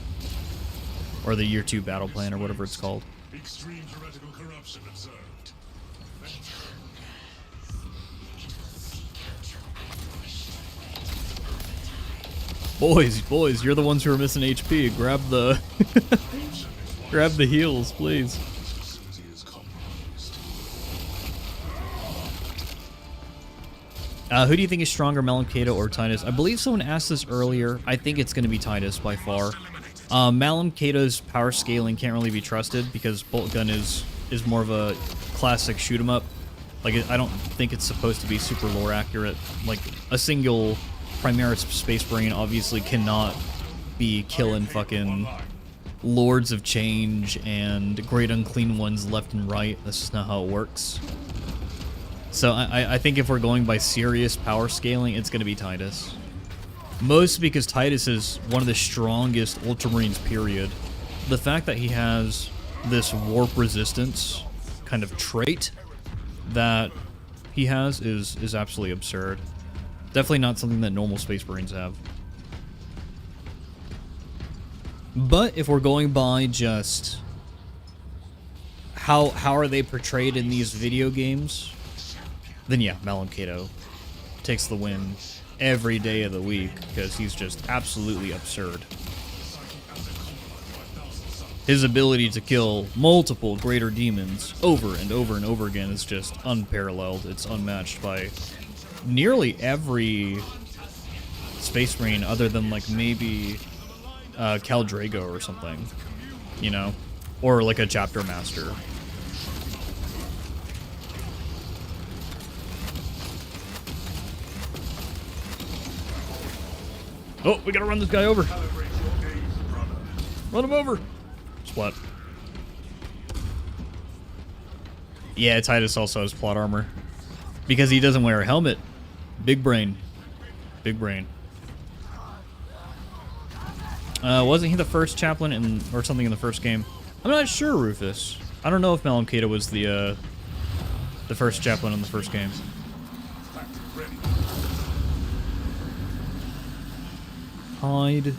or the year 2 battle plan, or whatever it's called. Extreme heretical corruption observed. Boys, you're the ones who are missing HP. Grab the grab the heals, please. Who do you think is stronger, Malamkato or Titus? I believe someone asked this earlier. I think it's going to be Titus by far. Malamkato's power scaling can't really be trusted because bolt gun is more of a classic shoot 'em up. Like, I don't think it's supposed to be super lore accurate. Like, a single Primaris Space Marine obviously cannot be killing fucking Lords of Change and Great Unclean Ones left and right. That's just not how it works. So I think if we're going by serious power scaling, it's going to be Titus. Mostly because Titus is one of the strongest Ultramarines, period. The fact that he has this warp resistance kind of trait that he has is absolutely absurd. Definitely not something that normal Space Marines have. But if we're going by just how are they portrayed in these video games, then yeah, Malamkato takes the win every day of the week because he's just absolutely absurd. His ability to kill multiple greater demons over and over and over again is just unparalleled. It's unmatched by nearly every Space Marine other than like maybe Khal Drago or something, you know, or like a Chapter Master. Oh, we gotta run this guy over. Run him over. Splat. Yeah, Titus also has plot armor. Because he doesn't wear a helmet. Big brain. Big brain. Wasn't he the first chaplain or something in the first game? I'm not sure, Rufus. I don't know if Malamkato was the first chaplain in the first game. Hide.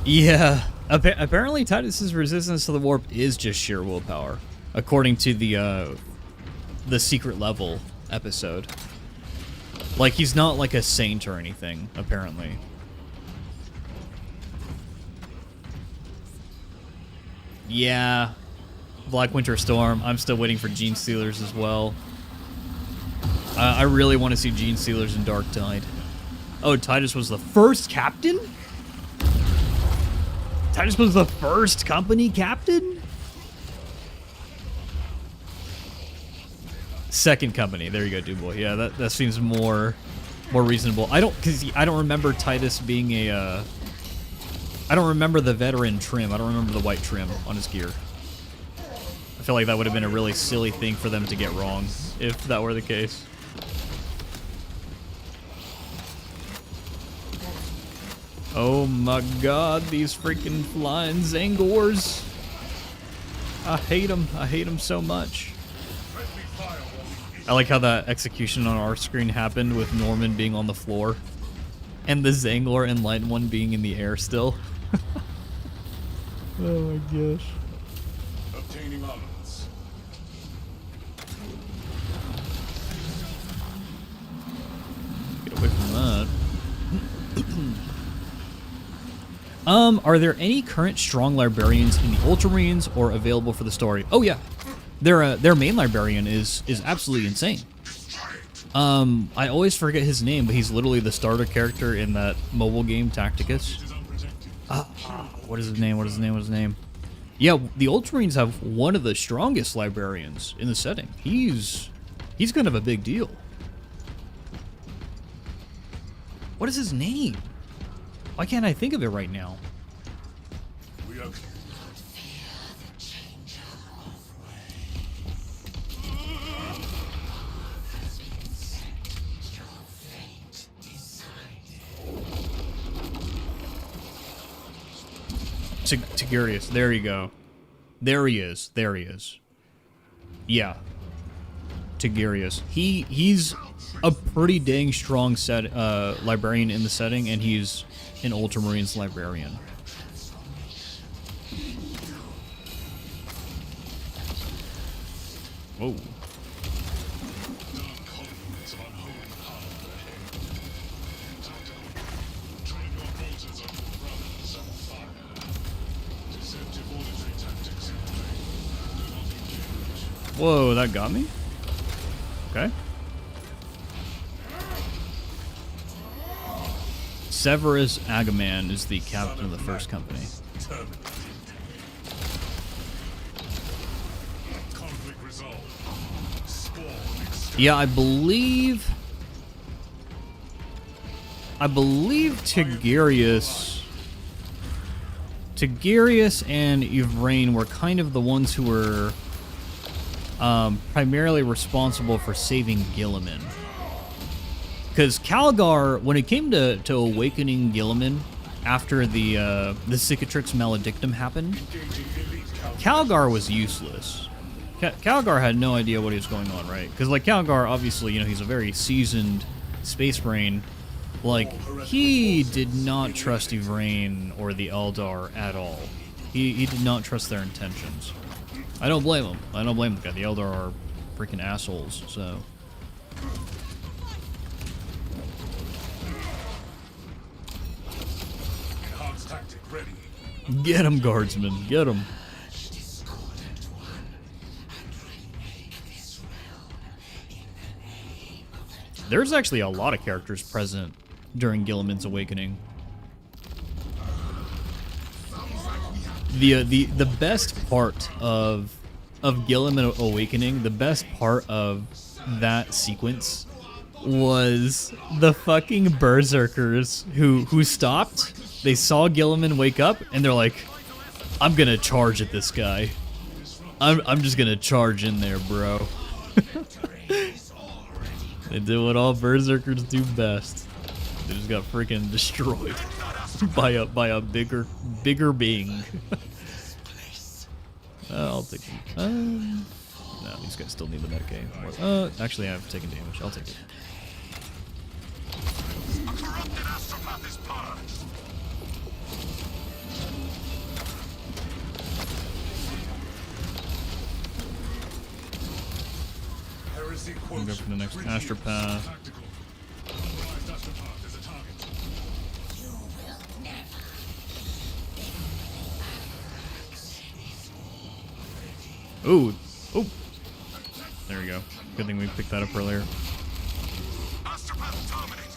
Yeah. Apparently Titus's resistance to the warp is just sheer willpower, according to the secret level episode. Like, he's not like a saint or anything, apparently. Yeah. Black Winter Storm. I'm still waiting for Gene Stealers as well. I really want to see Gene Stealers in Dark Tide. Oh, Titus was the first captain? Titus was the first company captain? Second company. There you go, Dubois. Yeah, that seems more reasonable. I don't remember Titus being a I don't remember the veteran trim. I don't remember the white trim on his gear. I feel like that would have been a really silly thing for them to get wrong if that were the case. Oh my god, these freaking flying Zangors. I hate them. I hate them so much. I like how that execution on our screen happened with Norman being on the floor and the Zangor Enlightened one being in the air still. Oh my gosh. Obtaining armaments. on that. Are there any current strong librarians in the Ultramarines or available for the story? Oh yeah, their main librarian is absolutely insane. I always forget his name, but he's literally the starter character in that mobile game Tacticus. What is his name? What is his name? What is his name? Yeah, the Ultramarines have one of the strongest librarians in the setting. He's kind of a big deal. What is his name? Why can't I think of it right now? We are Tigurius. There you go. There he is. There he is. Yeah. Tigurius. He's a pretty dang strong librarian in the setting, and he's an Ultramarines librarian. Whoa. Whoa, that got me? Okay. Severus Agaman is the captain of the first company. Yeah, I believe Tigurius and Yvraine were kind of the ones who were primarily responsible for saving Guilliman. Because Calgar, when it came to awakening Guilliman after the Cicatrix Maledictum happened, Calgar was useless. Calgar had no idea what he was going on, right? Because, like, Calgar, obviously, you know, he's a very seasoned space brain. Like, he did not trust Yvraine or the Eldar at all. He did not trust their intentions. I don't blame him. I don't blame the guy. The Eldar are freaking assholes, so... Get him, guardsman. Get him. There's actually a lot of characters present during Guilliman's awakening. The best part of Guilliman awakening, the best part of that sequence was the fucking berserkers who stopped. They saw Guilliman wake up and they're like, I'm gonna charge at this guy. I'm just gonna charge in there, bro. They did what all berserkers do best. They just got freaking destroyed by a bigger being. I'll take them. No, these guys still need the metagame. Actually, I've taken damage. I'll take it. A corrupted astropath is purged. We'll go for the next astropath. Ooh. Oh. There we go. Good thing we picked that up earlier.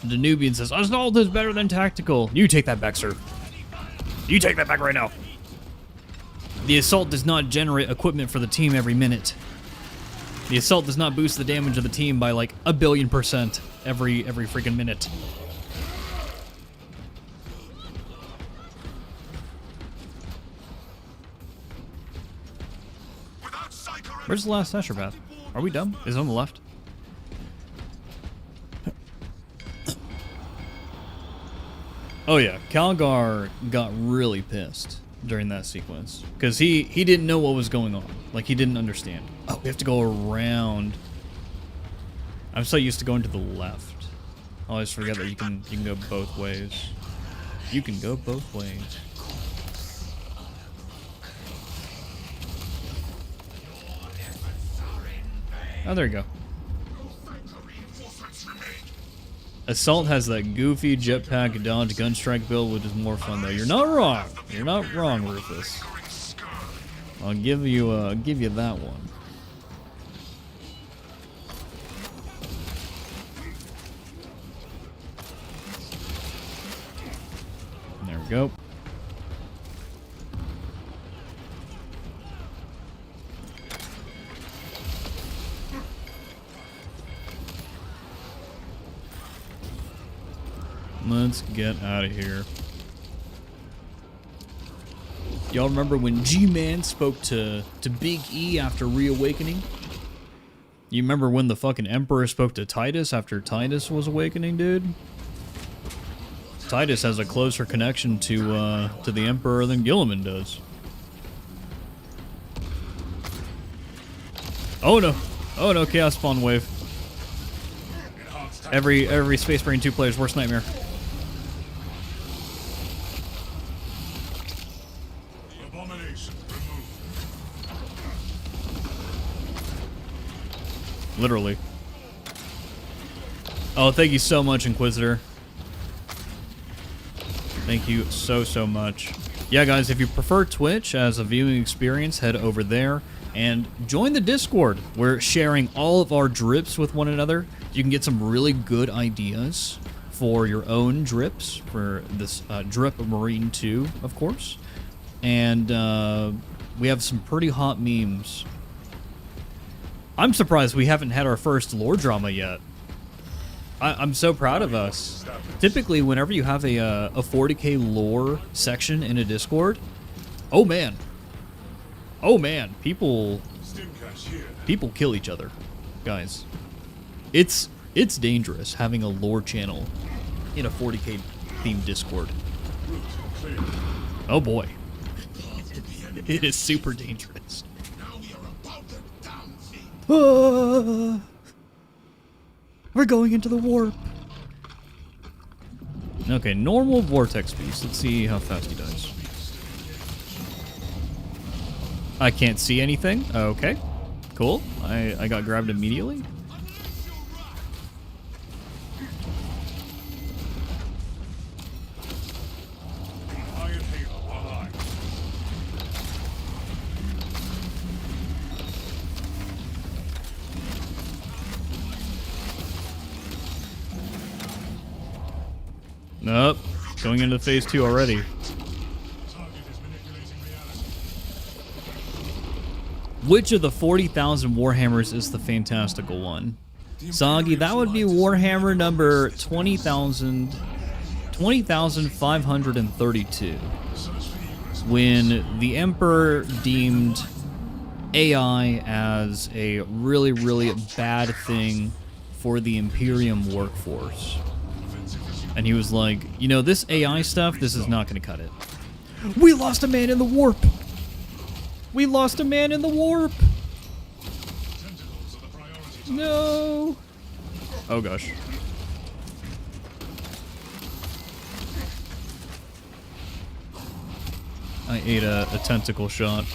The Nubian says, Assault is better than tactical. You take that back, sir. You take that back right now. The assault does not generate equipment for the team every minute. The assault does not boost the damage of the team by like 1,000,000,000% every freaking minute. Where's the last astropath? Are we done? Is it on the left? Oh yeah, Calgar got really pissed during that sequence because he didn't know what was going on. Like, he didn't understand. Oh, we have to go around. I'm so used to going to the left. I always forget that you can go both ways. You can go both ways. Oh, there you go. Assault has that goofy jetpack dodge gunstrike build, which is more fun though. You're not wrong. You're not wrong, Rufus. I'll give you that one. There we go. Let's get out of here. Y'all remember when G-Man spoke to Big E after reawakening? You remember when the fucking Emperor spoke to Titus after Titus was awakening, dude? Titus has a closer connection to the Emperor than Gilliman does. Oh no! Oh no! Chaos spawn wave. Every Space Marine 2 player's worst nightmare. Literally. Oh, thank you so much, Inquisitor. Thank you so much. Yeah, guys, if you prefer Twitch as a viewing experience, head over there and join the Discord. We're sharing all of our drips with one another. You can get some really good ideas for your own drips, for this Drip Marine 2, of course. And we have some pretty hot memes. I'm surprised we haven't had our first lore drama yet. I'm so proud of us. Typically, whenever you have a 40k lore section in a Discord, oh man, people kill each other, guys. It's dangerous having a lore channel in a 40k themed Discord. Oh boy, it is super dangerous. We're going into the warp. Okay, normal vortex beast. Let's see how fast he dies. I can't see anything. Okay, cool. I got grabbed immediately. Nope. Going into phase 2 already. Which of the 40,000 Warhammers is the fantastical one? Soggy, that would be Warhammer number 20,532. When the Emperor deemed AI as a really bad thing for the Imperium workforce. And he was like, you know, this AI stuff, this is not going to cut it. We lost a man in the warp! We lost a man in the warp! No! Oh gosh. I ate a tentacle shot.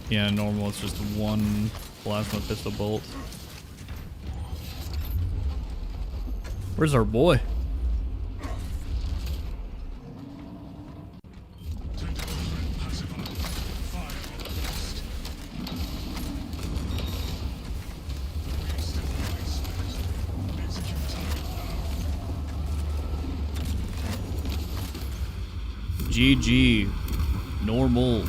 Yeah, normal, it's just one plasma pistol bolt. Where's our boy? GG. Normal.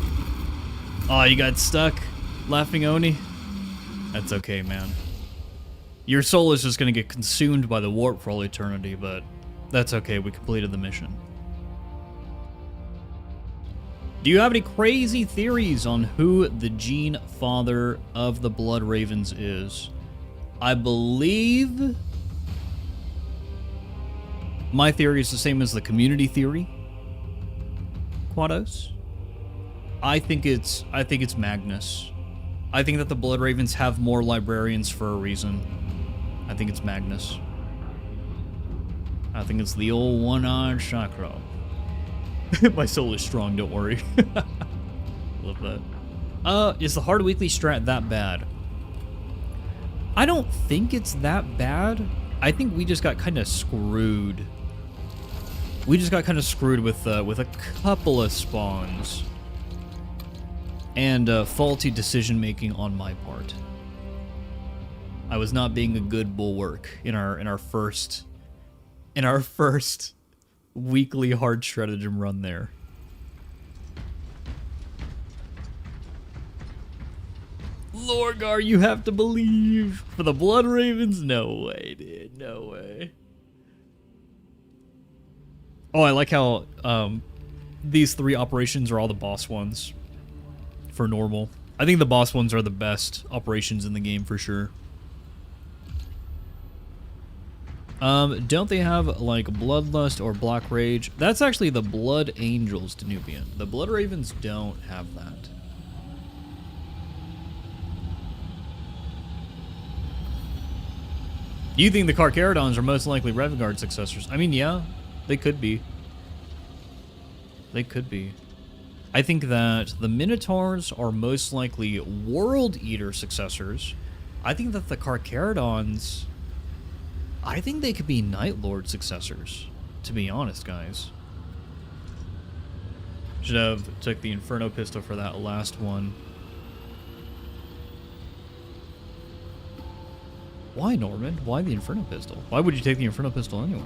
Oh, you got stuck, Laughing Oni? That's okay, man. Your soul is just gonna get consumed by the warp for all eternity, but that's okay, we completed the mission. Do you have any crazy theories on who the gene father of the Blood Ravens is? I believe my theory is the same as the community theory. Quados? I think it's Magnus. I think that the Blood Ravens have more librarians for a reason. I think it's Magnus. I think it's the old one-eyed chakra. My soul is strong, don't worry. Love that. Is the hard weekly strat that bad? I don't think it's that bad. I think we just got kind of screwed. We just got kind of screwed with a couple of spawns and faulty decision making on my part. I was not being a good bulwark in our first weekly hard stratagem run there. Lorgar, you have to believe. For the Blood Ravens? No way, dude. No way. Oh, I like how these 3 operations are all the boss ones for normal. I think the boss ones are the best operations in the game for sure. Don't they have like Bloodlust or Black Rage? That's actually the Blood Angels Danubian. The Blood Ravens don't have that. You think the Carcharodons are most likely Revenguard successors? I mean, yeah, they could be. They could be. I think that the Minotaurs are most likely World Eater successors. I think that the Carcharodons, I think they could be Night Lord successors, to be honest, guys. Should have took the Inferno Pistol for that last one. Why, Norman? Why the Inferno Pistol? Why would you take the Inferno Pistol anywhere?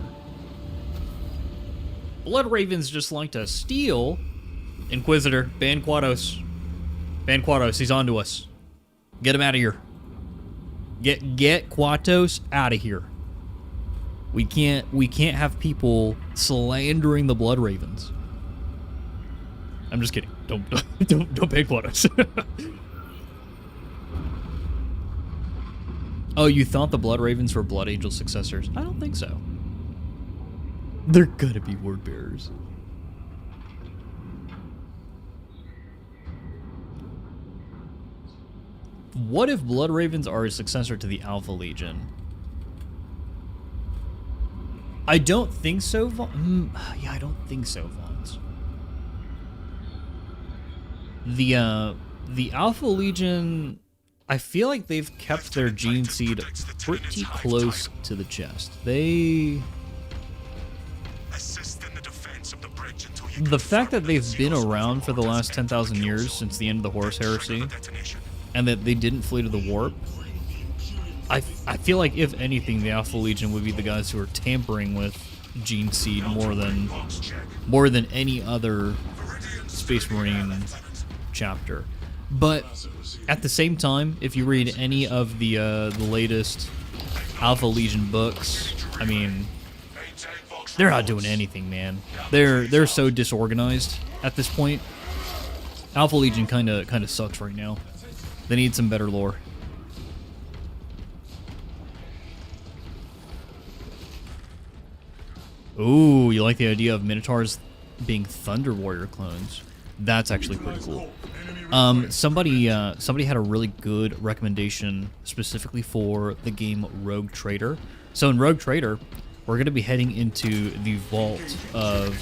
Blood Ravens just like to steal. Inquisitor, ban Quatos. Ban Quatos, he's onto us. Get him out of here. Get Quatos out of here. We can't have people slandering the Blood Ravens. I'm just kidding. Don't ban Quatos. Oh, you thought the Blood Ravens were Blood Angel successors? I don't think so. They're gonna be word bearers. What if Blood Ravens are a successor to the Alpha Legion? I don't think so, yeah, I don't think so, Vons. The Alpha Legion, I feel like they've kept their gene seed pretty close to the chest. The fact that they've been around for the last 10,000 years since the end of the Horus Heresy, and that they didn't flee to the warp, I feel like, if anything, the Alpha Legion would be the guys who are tampering with gene seed more than any other Space Marine chapter. But at the same time, if you read any of the latest Alpha Legion books, I mean, they're not doing anything, man. They're so disorganized at this point. Alpha Legion kind of sucks right now. They need some better lore. Ooh, you like the idea of Minotaurs being Thunder Warrior clones? That's actually pretty cool. Somebody had a really good recommendation specifically for the game Rogue Trader. So in Rogue Trader, we're going to be heading into the vault of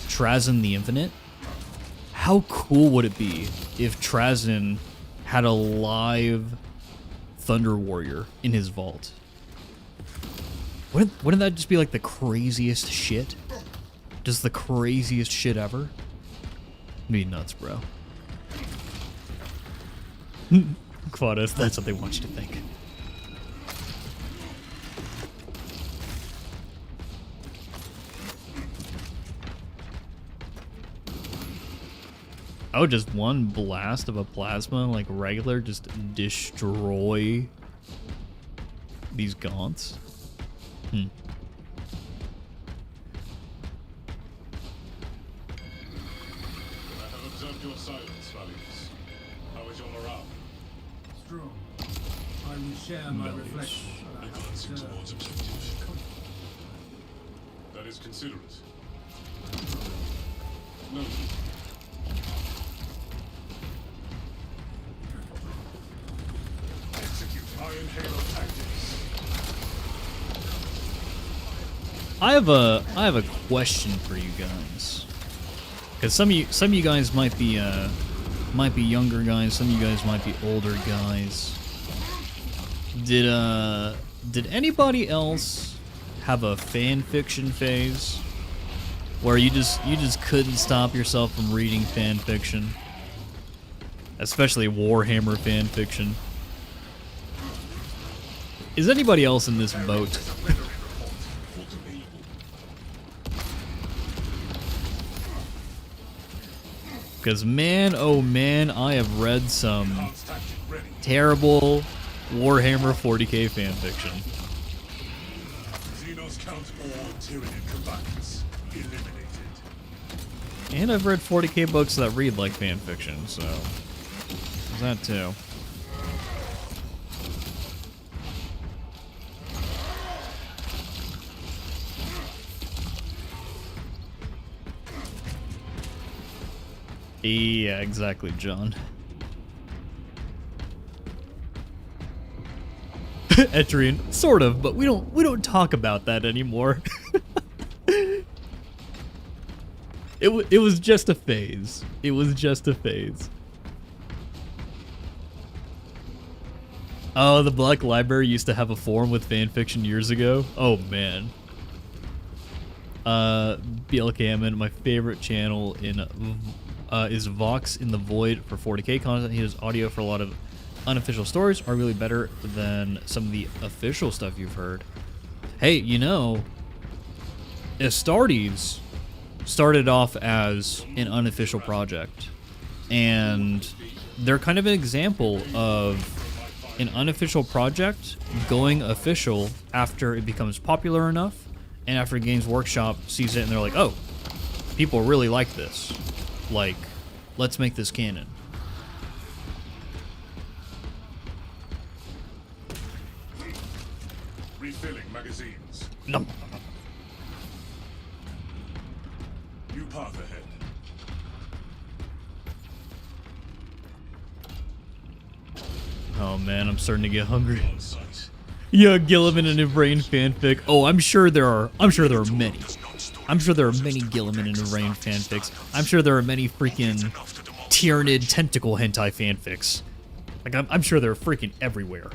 Trazyn the Infinite. How cool would it be if Trazyn had a live Thunder Warrior in his vault? Wouldn't that just be like the craziest shit? Just the craziest shit ever? It'd be nuts, bro. Quados, that's what they want you to think. Oh, just one blast of a plasma, like regular, just destroy these gaunts. I have observed your silence, Valius. How is your morale? Strong. I will share my reflection. Advancing towards objective. That is considerate. No. Execute Iron Halo tactics. I have a question for you guys, because some of you guys might be might be younger guys, some of you guys might be older guys. Did anybody else have a fan fiction phase where you just couldn't stop yourself from reading fan fiction? Especially Warhammer fan fiction. Is anybody else in this boat? Because man, oh man, I have read some terrible Warhammer 40k fanfiction. And I've read 40k books that read like fanfiction, so there's that too. Yeah, exactly, John. Etrian, sort of, but we don't talk about that anymore. It was just a phase. It was just a phase. Oh, the Black Library used to have a forum with fanfiction years ago. Oh man. BLK, my favorite channel in is Vox in the Void for 40k content. He does audio for a lot of unofficial stories, are really better than some of the official stuff you've heard. Hey, you know, Astartes started off as an unofficial project, and they're kind of an example of an unofficial project going official after it becomes popular enough, and after Games Workshop sees it and they're like, oh, people really like this. Like, let's make this canon. Refilling magazines. No. New path ahead. Oh man, I'm starting to get hungry. Yeah, Gilliman and Ivrain fanfic. Oh, I'm sure there are many. I'm sure there are many Gilliman and Ivrain fanfics. I'm sure there are many freaking Tyrannid tentacle hentai fanfics. Like, I'm sure they're freaking everywhere.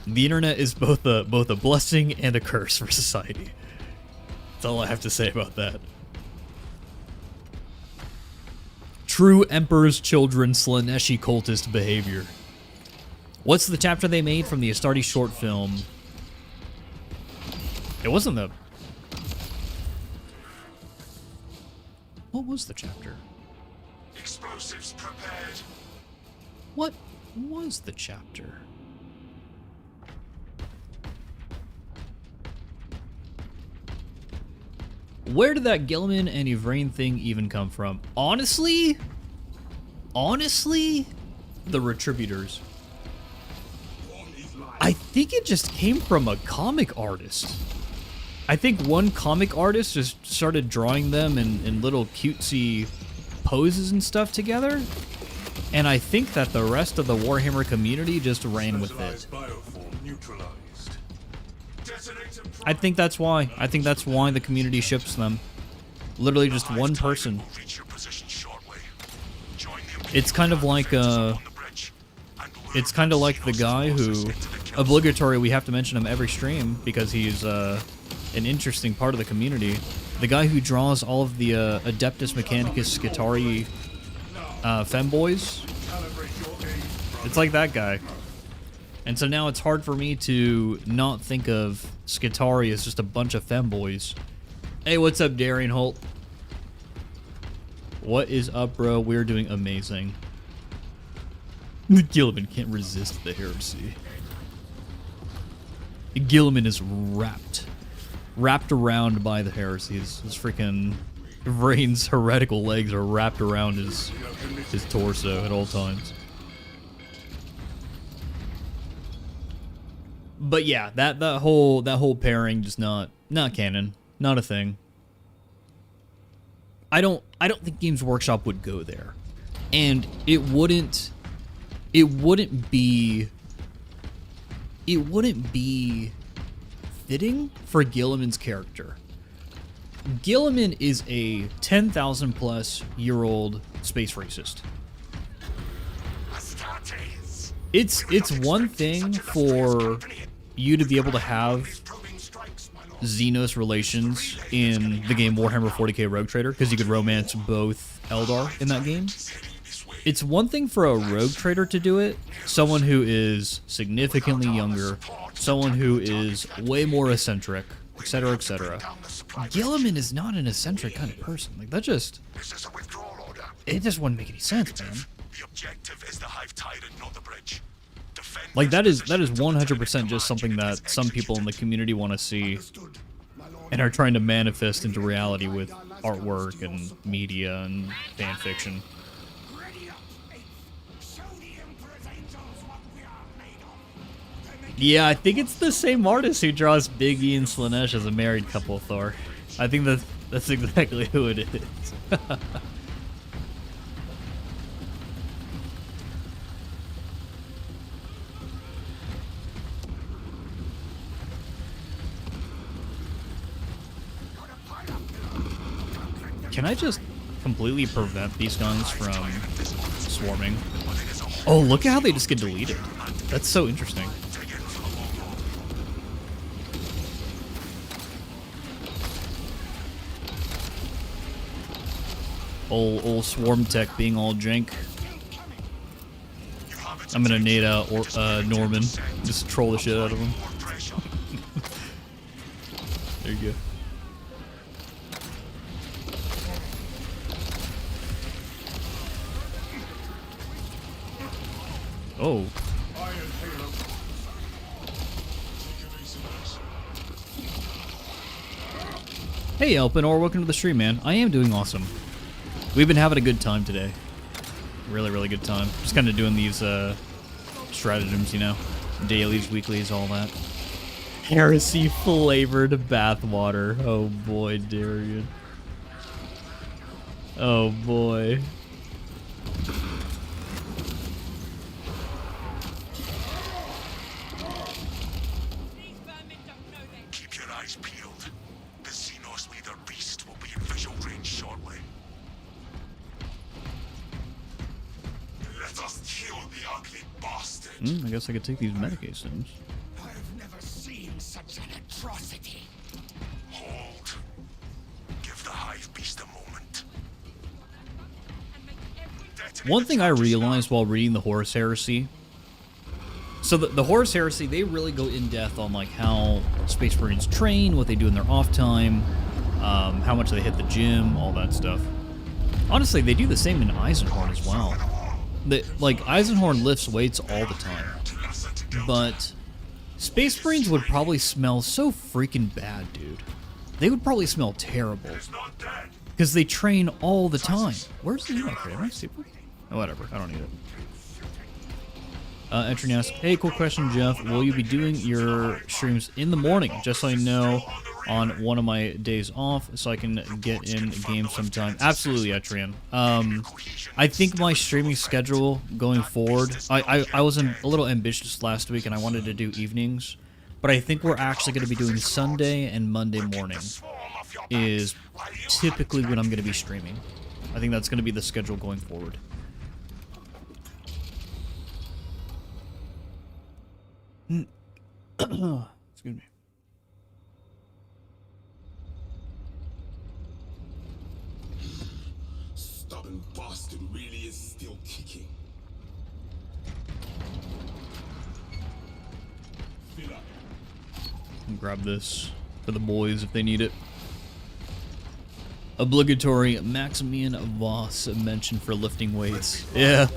The internet is both a blessing and a curse for society. That's all I have to say about that. True Emperor's Children Slaneshi cultist behavior. What's the chapter they made from the Astartes short film? It wasn't the... What was the chapter? Explosives prepared. What was the chapter? Where did that Gilliman and Ivrain thing even come from? Honestly, the Retributors. I think it just came from a comic artist. I think one comic artist just started drawing them in little cutesy poses and stuff together. And I think that the rest of the Warhammer community just ran with it. I think that's why. I think that's why the community ships them. Literally just one person. It's kind of like the guy who, obligatory, we have to mention him every stream because he's an interesting part of the community. The guy who draws all of the Adeptus Mechanicus Skitarii femboys. It's like that guy. And so now it's hard for me to not think of Skitarii as just a bunch of femboys. Hey, what's up, Darian Holt? What is up, bro? We're doing amazing. Gilliman can't resist the heresy. Gilliman is wrapped around by the heresy. His freaking Vrain's heretical legs are wrapped around his torso at all times. But yeah, that whole pairing just not canon, not a thing. I don't think Games Workshop would go there, and it wouldn't be fitting for Gilliman's character. Gilliman is a 10,000 plus year old space racist. It's one thing for you to be able to have Xenos relations in the game Warhammer 40k Rogue Trader, because you could romance both Eldar in that game. It's one thing for a Rogue Trader to do it, someone who is significantly younger, someone who is way more eccentric, etc., etc. Gilliman is not an eccentric kind of person. Like, that just... It just wouldn't make any sense, man. Like, that is 100% just something that some people in the community want to see and are trying to manifest into reality with artwork and media and fan fiction. Yeah, I think it's the same artist who draws Big E and Slanesh as a married couple, Thor. I think that's exactly who it is. Can I just completely prevent these guns from swarming? Oh, look at how they just get deleted. That's so interesting. Old swarm tech being all jank. I'm gonna nade out Norman. Just troll the shit out of him. There you go. Oh. Hey Elpinor, welcome to the stream, man. I am doing awesome. We've been having a good time today. Really, really good time. Just kind of doing these stratagems, you know. Dailies, weeklies, all that. Heresy flavored bathwater. Oh boy, Darian. Oh boy. Keep your eyes peeled. The Xenos leader beast will be in visual range shortly. Let us kill the ugly bastard. I guess I could take these medications. I've never seen such an atrocity. Hold. Give the hive beast a moment. One thing I realized while reading the Horus Heresy, so the Horus Heresy, they really go in depth on like how Space Marines train, what they do in their off time, how much they hit the gym, all that stuff. Honestly, they do the same in Eisenhorn as well. Like Eisenhorn lifts weights all the time, but Space Marines would probably smell so freaking bad, dude. They would probably smell terrible because they train all the time. Where's the infiltrator? Oh, whatever. I don't need it. Entry asks, hey, cool question, Jeff. Will you be doing your streams in the morning? Just so I know on one of my days off so I can get in a game sometime. Absolutely, Etrian. I think my streaming schedule going forward, I was a little ambitious last week and I wanted to do evenings, but I think we're actually going to be doing Sunday and Monday morning is typically when I'm going to be streaming. I think that's going to be the schedule going forward. Excuse me. Stubborn bastard really is still kicking. Fill up. Grab this for the boys if they need it. Obligatory Maximian Voss mention for lifting weights. Yeah.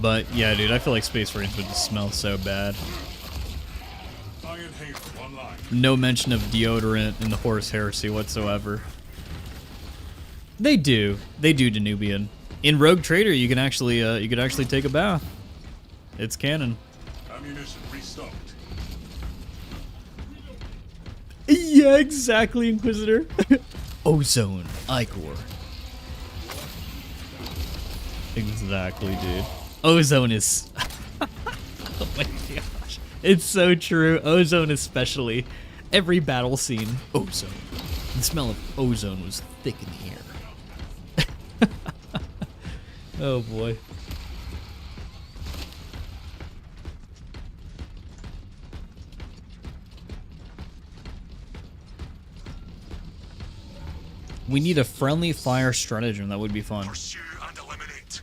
But yeah, dude, I feel like Space Marines would just smell so bad. No mention of deodorant in the Horus Heresy whatsoever. They do Danubian. In Rogue Trader, you can actually take a bath. It's canon. Ammunition restocked. Yeah, exactly, Inquisitor. Ozone, Ichor. Exactly, dude. Ozone is... oh my gosh. It's so true. Ozone especially. Every battle scene. Ozone. The smell of ozone was thick in the air. Oh boy. We need a friendly fire stratagem. That would be fun. Pursue and eliminate.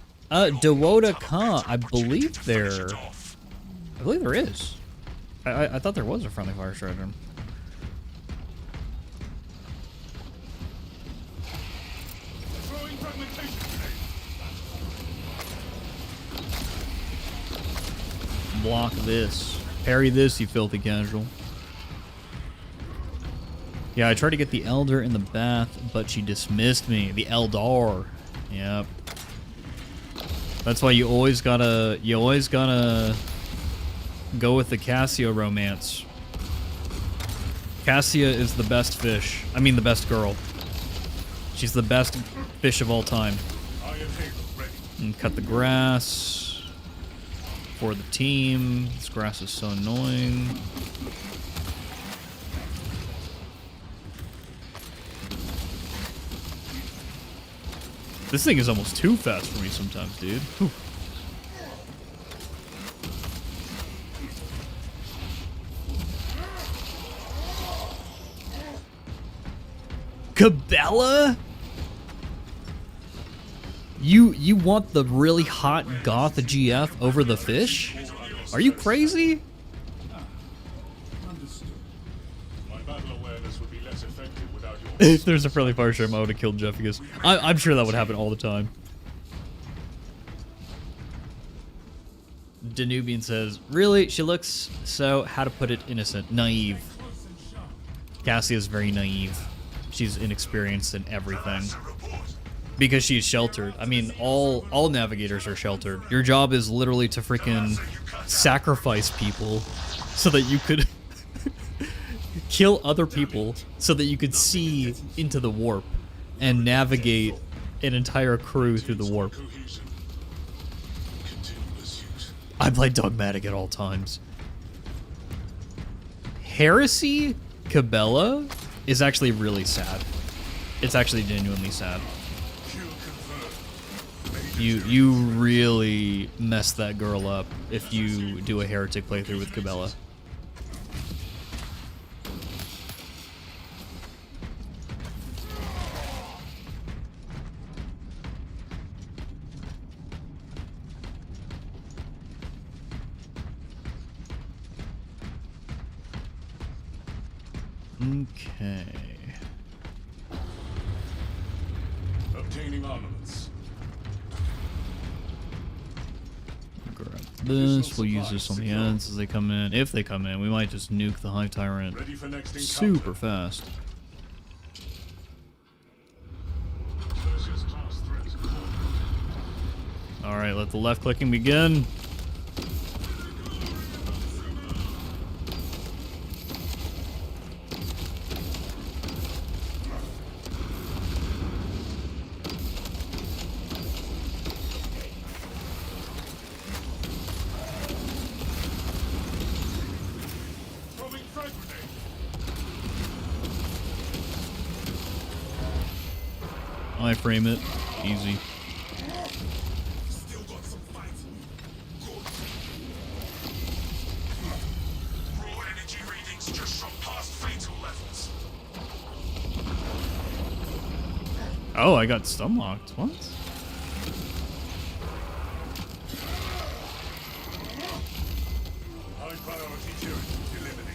Dewota Khan, I believe there is. I thought there was a friendly fire stratagem. Throwing fragmentation grenade. Block this. Parry this, you filthy casual. Yeah, I tried to get the Elder in the bath, but she dismissed me. The Eldar. Yep. That's why you always gotta go with the Cassia romance. Cassia is the best fish. I mean the best girl. She's the best fish of all time. And cut the grass for the team. This grass is so annoying. This thing is almost too fast for me sometimes, dude. Whew. Cabela? You want the really hot goth GF over the fish? Are you crazy? My battle awareness would be less effective without your If there's a friendly fire stream, I would have killed Jeffigus. I'm sure that would happen all the time. Danubian says, really? She looks so, how to put it, innocent. Naive. Cassie is very naive. She's inexperienced in everything. Because she's sheltered. I mean, all navigators are sheltered. Your job is literally to freaking sacrifice people so that you could kill other people so that you could see into the warp and navigate an entire crew through the warp. I play Dogmatic at all times. Heresy Cabela is actually really sad. It's actually genuinely sad. You really mess that girl up if you do a heretic playthrough with Cabela. Okay. obtaining armaments. Grab this. We'll use this on the ends as they come in. If they come in, we might just nuke the Hive Tyrant super fast. Alright, let the left clicking begin. I frame it. Easy. Oh, I got stun locked. What? High priority turret eliminated.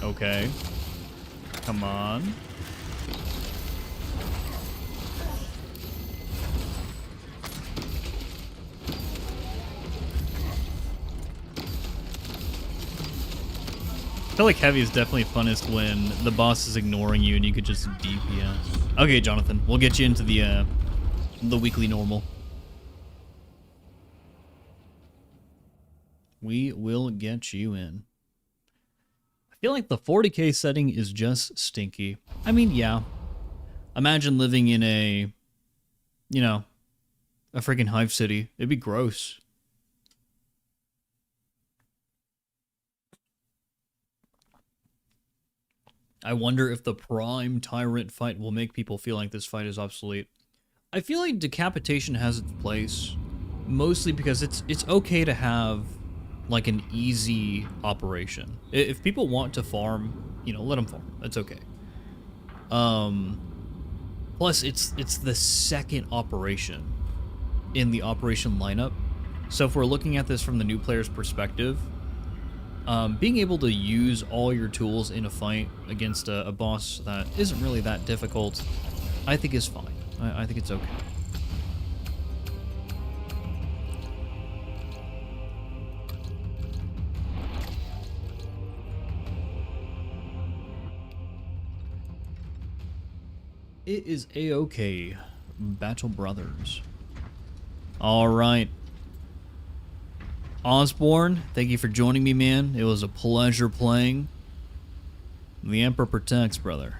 Okay. Come on. I feel like heavy is definitely funnest when the boss is ignoring you and you could just DPS. Okay, Jonathan, we'll get you into the the weekly normal. We will get you in. I feel like the 40k setting is just stinky. I mean, yeah. Imagine living in a, you know, a freaking hive city. It'd be gross. I wonder if the prime tyrant fight will make people feel like this fight is obsolete. I feel like decapitation has its place, mostly because it's okay to have like an easy operation. If people want to farm, you know, let them farm. That's okay. Plus, it's the second operation in the operation lineup. So if we're looking at this from the new player's perspective, being able to use all your tools in a fight against a boss that isn't really that difficult, I think is fine. I think it's okay. It is a-okay, Battle Brothers. Alright. Osborne, thank you for joining me, man. It was a pleasure playing. The Emperor protects, brother.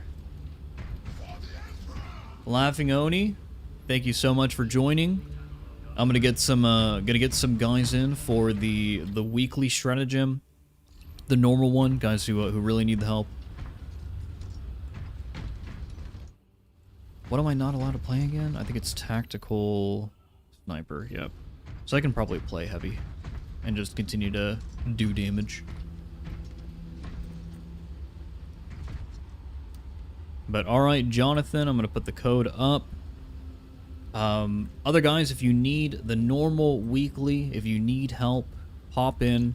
Laughing Oni, thank you so much for joining. I'm gonna get some guys in for the weekly stratagem, the normal one, guys who really need the help. What am I not allowed to play again? I think it's tactical sniper. Yep. So I can probably play heavy and just continue to do damage. But alright, Jonathan, I'm going to put the code up. Other guys, if you need the normal weekly, if you need help, hop in.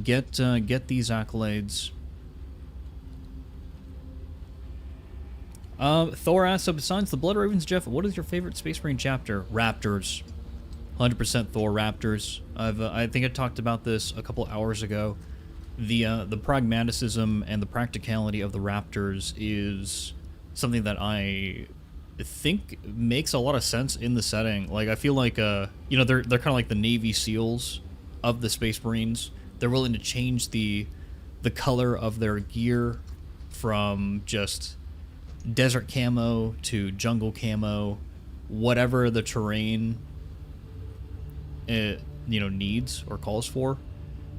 Get these accolades. Thor asks, so besides the Blood Ravens, Jeff, what is your favorite Space Marine chapter? Raptors. 100% Thor Raptors. I think I talked about this a couple hours ago. The pragmaticism and the practicality of the Raptors is something that I think makes a lot of sense in the setting. Like, I feel like, you know, they're kind of like the Navy SEALs of the Space Marines. They're willing to change the color of their gear from just desert camo to jungle camo, whatever the terrain it, you know, needs or calls for.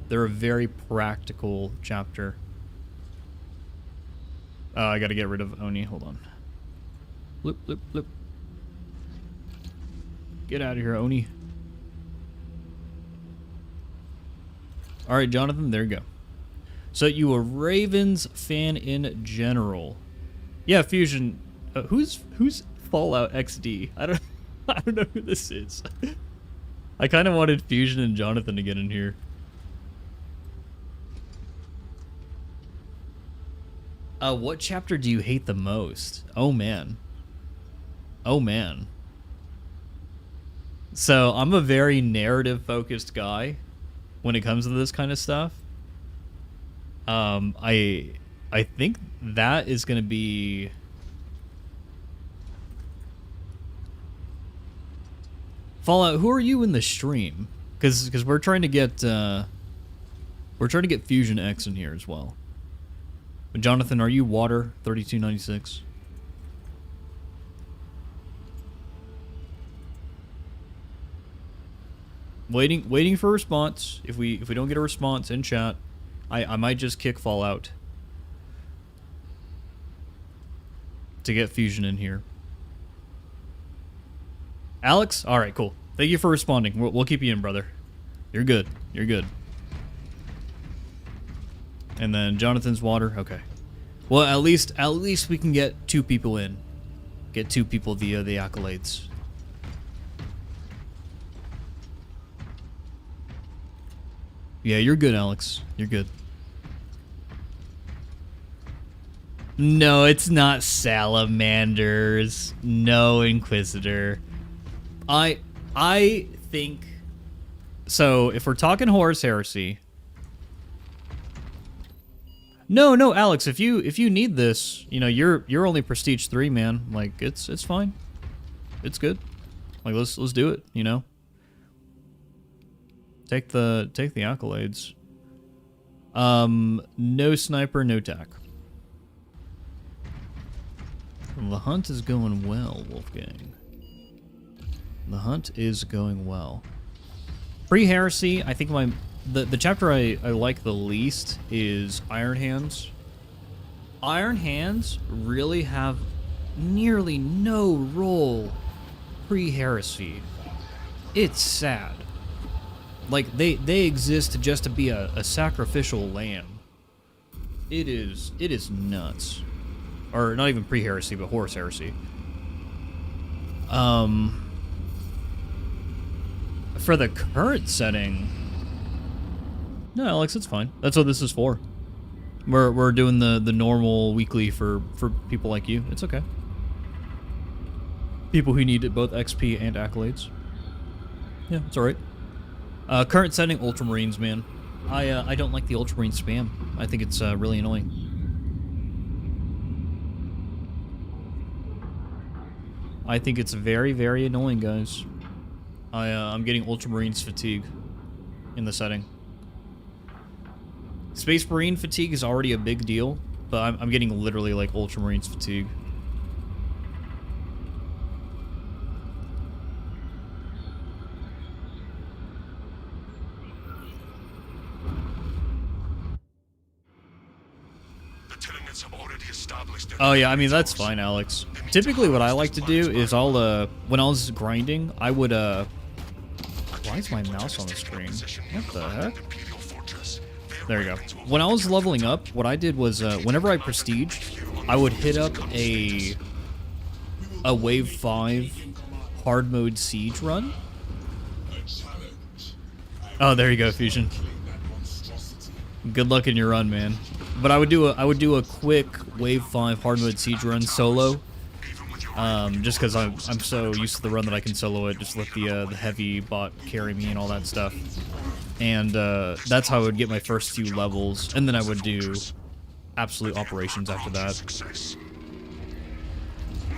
They're a very practical chapter. I gotta get rid of Oni. Hold on. Bloop, bloop, bloop. Get out of here, Oni. Alright, Jonathan, there you go. So you a Ravens fan in general. Yeah, Fusion. Who's Fallout XD? I don't know who this is. I kind of wanted Fusion and Jonathan to get in here. What chapter do you hate the most? Oh man. Oh man. So I'm a very narrative focused guy when it comes to this kind of stuff. I think that is going to be Fallout. Who are you in the stream? Because we're trying to get Fusion X in here as well. But Jonathan, are you Water 3296? Waiting for a response. If we don't get a response in chat, I might just kick Fallout to get Fusion in here. Alex? Alright, cool. Thank you for responding. We'll keep you in, brother. You're good. You're good. And then Jonathan's Water. Okay. Well, at least we can get 2 people in. Get 2 people the accolades. Yeah, you're good, Alex. You're good. No, it's not salamanders. No, Inquisitor. I think... So, if we're talking Horus Heresy... No, no, Alex. If you need this, you know, you're only prestige 3, man. Like it's fine. It's good. Like let's do it. You know. Take the accolades. No sniper, no tac. The hunt is going well, Wolfgang. The hunt is going well. Pre-heresy, I think the chapter I like the least is Iron Hands. Iron Hands really have nearly no role pre-heresy. It's sad. Like, they exist just to be a sacrificial lamb. It is nuts. Or, not even pre-heresy, but Horus Heresy. For the current setting... No, Alex, it's fine. That's what this is for. We're doing the normal weekly for people like you. It's okay. People who need both XP and accolades. Yeah, it's alright. Current setting, Ultramarines, man. I don't like the Ultramarine spam. I think it's really annoying. I think it's very, very annoying, guys. I'm getting Ultramarines fatigue in the setting. Space Marine fatigue is already a big deal, but I'm getting literally like Ultramarines fatigue. Oh yeah, I mean that's fine, Alex. Typically what I like to do is I'll when I was grinding, I would why is my mouse on the screen? What the heck? There you go. When I was leveling up, what I did was whenever I prestige, I would hit up a wave 5 hard mode siege run. Oh, there you go, Fusion. Good luck in your run, man. But I would do a quick wave 5 hard mode siege run solo, just because I'm so used to the run that I can solo it. Just let the heavy bot carry me and all that stuff, and that's how I would get my first few levels, and then I would do absolute operations after that.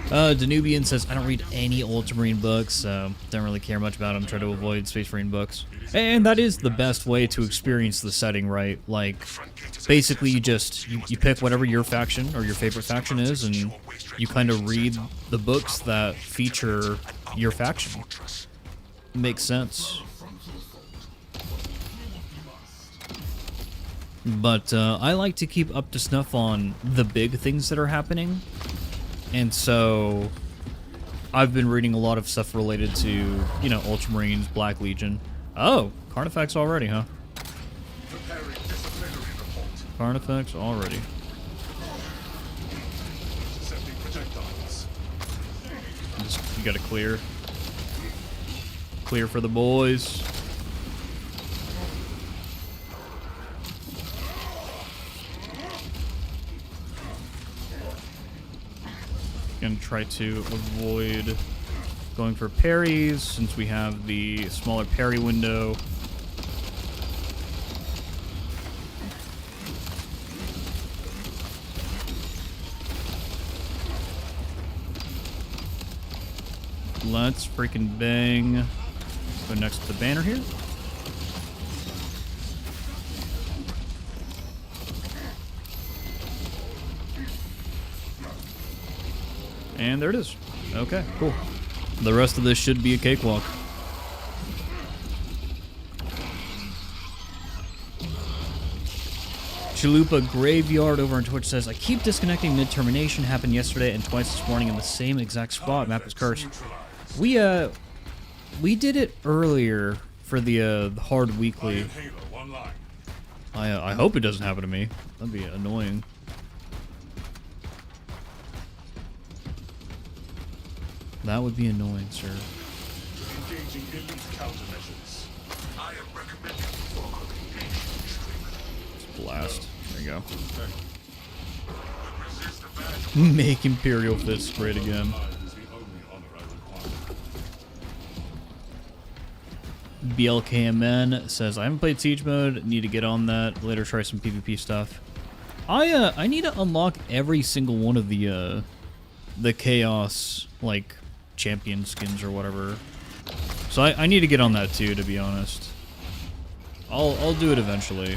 Danubian says, I don't read any Ultramarine books, so don't really care much about them. Try to avoid Space Marine books. And that is the best way to experience the setting, right? Like, basically you pick whatever your faction or your favorite faction is, and you kind of read the books that feature your faction. Makes sense. But I like to keep up to snuff on the big things that are happening. And so I've been reading a lot of stuff related to, you know, Ultramarines, Black Legion. Oh, Carnifex already, huh? Carnifex already. You gotta clear. Clear for the boys. Gonna try to avoid going for parries since we have the smaller parry window. Let's freaking bang. Go next to the banner here. And there it is. Okay, cool. The rest of this should be a cakewalk. Chalupa Graveyard over on Twitch says, I keep disconnecting mid-termination. Happened yesterday and twice this morning in the same exact spot. Map is cursed. We did it earlier for the hard weekly. I hope it doesn't happen to me. That'd be annoying. That would be annoying, sir. Engaging elite countermeasures. I am recommending Just blast. There you go. Make Imperial Fist great again. BLKMN says, I haven't played Siege mode. Need to get on that. Later try some PvP stuff. I need to unlock every single one of the chaos like champion skins or whatever. So I need to get on that too, to be honest. I'll do it eventually.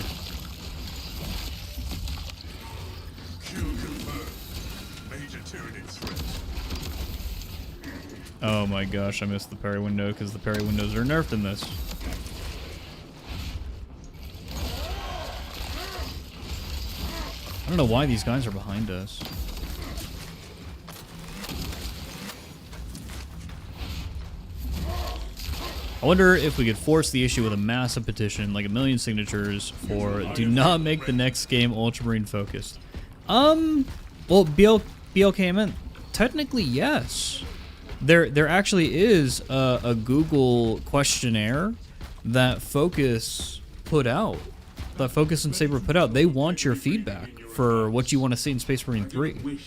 Oh my gosh, I missed the parry window because the parry windows are nerfed in this. I don't know why these guys are behind us. I wonder if we could force the issue with a massive petition, like 1 million signatures, for do not make the next game Ultramarine focused. Well, BLKMN, technically yes. There actually is a Google questionnaire that Focus put out. That Focus and Saber put out. They want your feedback for what you want to see in Space Marine 3.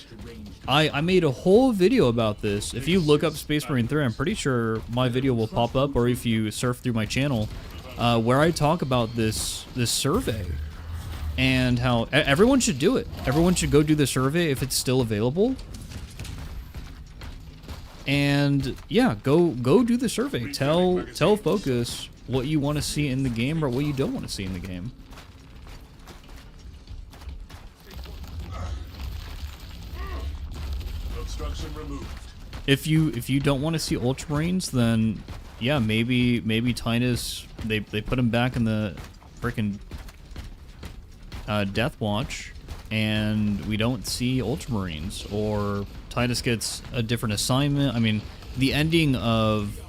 I made a whole video about this. If you look up Space Marine 3, I'm pretty sure my video will pop up, or if you surf through my channel, where I talk about this survey and how everyone should do it. Everyone should go do the survey if it's still available. And yeah, go do the survey. Tell Focus what you want to see in the game or what you don't want to see in the game. If you don't want to see Ultramarines, then yeah, maybe Tinus they put him back in the freaking Death Watch, and we don't see Ultramarines, or Titus gets a different assignment. I mean, the ending of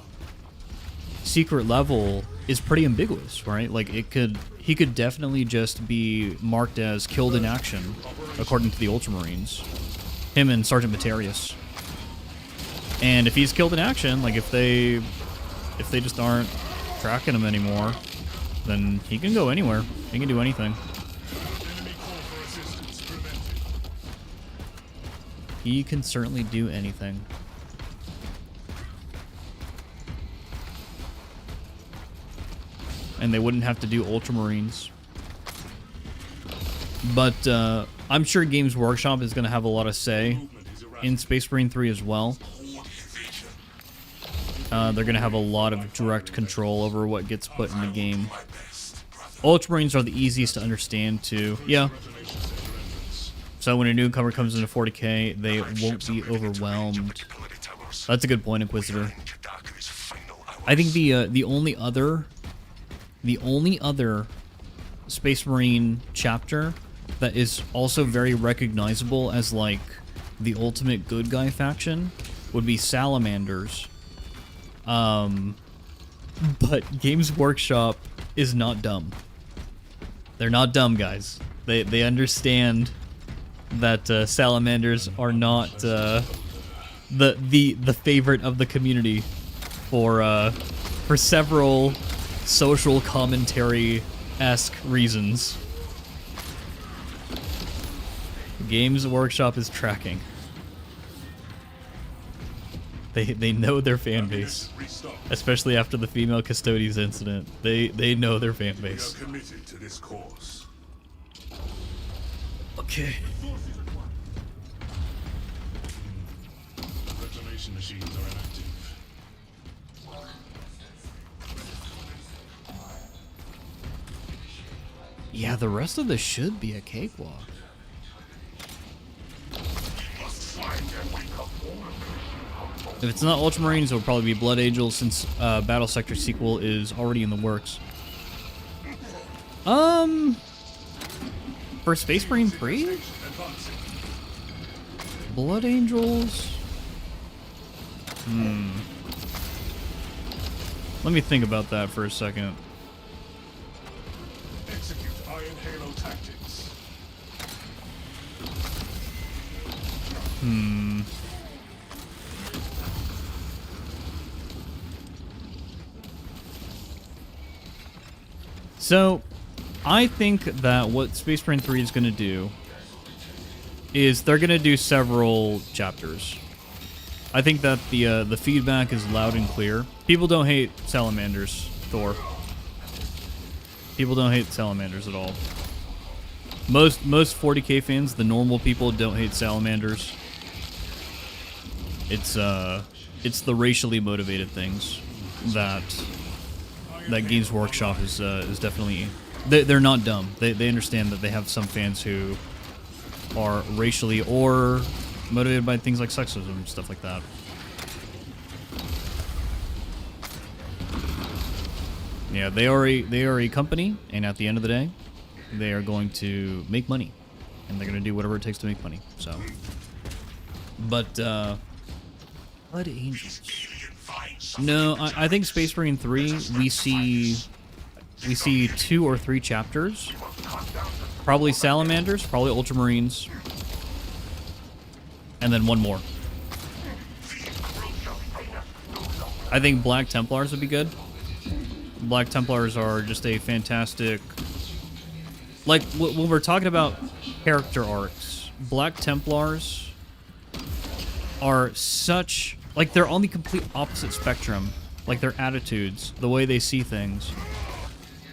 Secret Level is pretty ambiguous, right? Like he could definitely just be marked as killed in action, according to the Ultramarines. Him and Sergeant Materius. And if he's killed in action, like if they just aren't tracking him anymore, then he can go anywhere. He can do anything. He can certainly do anything. And they wouldn't have to do Ultramarines. But I'm sure Games Workshop is going to have a lot of say in Space Marine 3 as well. They're going to have a lot of direct control over what gets put in the game. Ultramarines are the easiest to understand too. Yeah. So when a newcomer comes into 40k, they won't be overwhelmed. That's a good point, Inquisitor. I think the only other Space Marine chapter that is also very recognizable as like the ultimate good guy faction would be Salamanders. But Games Workshop is not dumb. They're not dumb, guys. They understand that Salamanders are not the favorite of the community for several social commentary-esque reasons. Games Workshop is tracking. They know their fan base, especially after the female custodies incident. They know their fan base. Committed to this cause. Okay. Reclamation machines are inactive. Yeah, the rest of this should be a cakewalk. If it's not Ultramarines, it'll probably be Blood Angels, since Battle Sector sequel is already in the works. For Space Marine 3? Blood Angels? Let me think about that for a second. Execute Iron Halo tactics. So, I think that what Space Marine 3 is going to do is they're going to do several chapters. I think that the feedback is loud and clear. People don't hate Salamanders, Thor. People don't hate Salamanders at all. Most 40k fans, the normal people, don't hate salamanders. It's the racially motivated things that Games Workshop is definitely. They're not dumb. They understand that they have some fans who are racially or motivated by things like sexism and stuff like that. Yeah, they are a company, and at the end of the day, they are going to make money, and they're going to do whatever it takes to make money. So, but Blood Angels. No, I think Space Marine 3 we see 2 or 3 chapters. Probably Salamanders, probably Ultramarines, and then one more. I think Black Templars would be good. Black Templars are just a fantastic... Like, when we're talking about character arcs, Black Templars are such... Like, they're on the complete opposite spectrum. Like, their attitudes, the way they see things,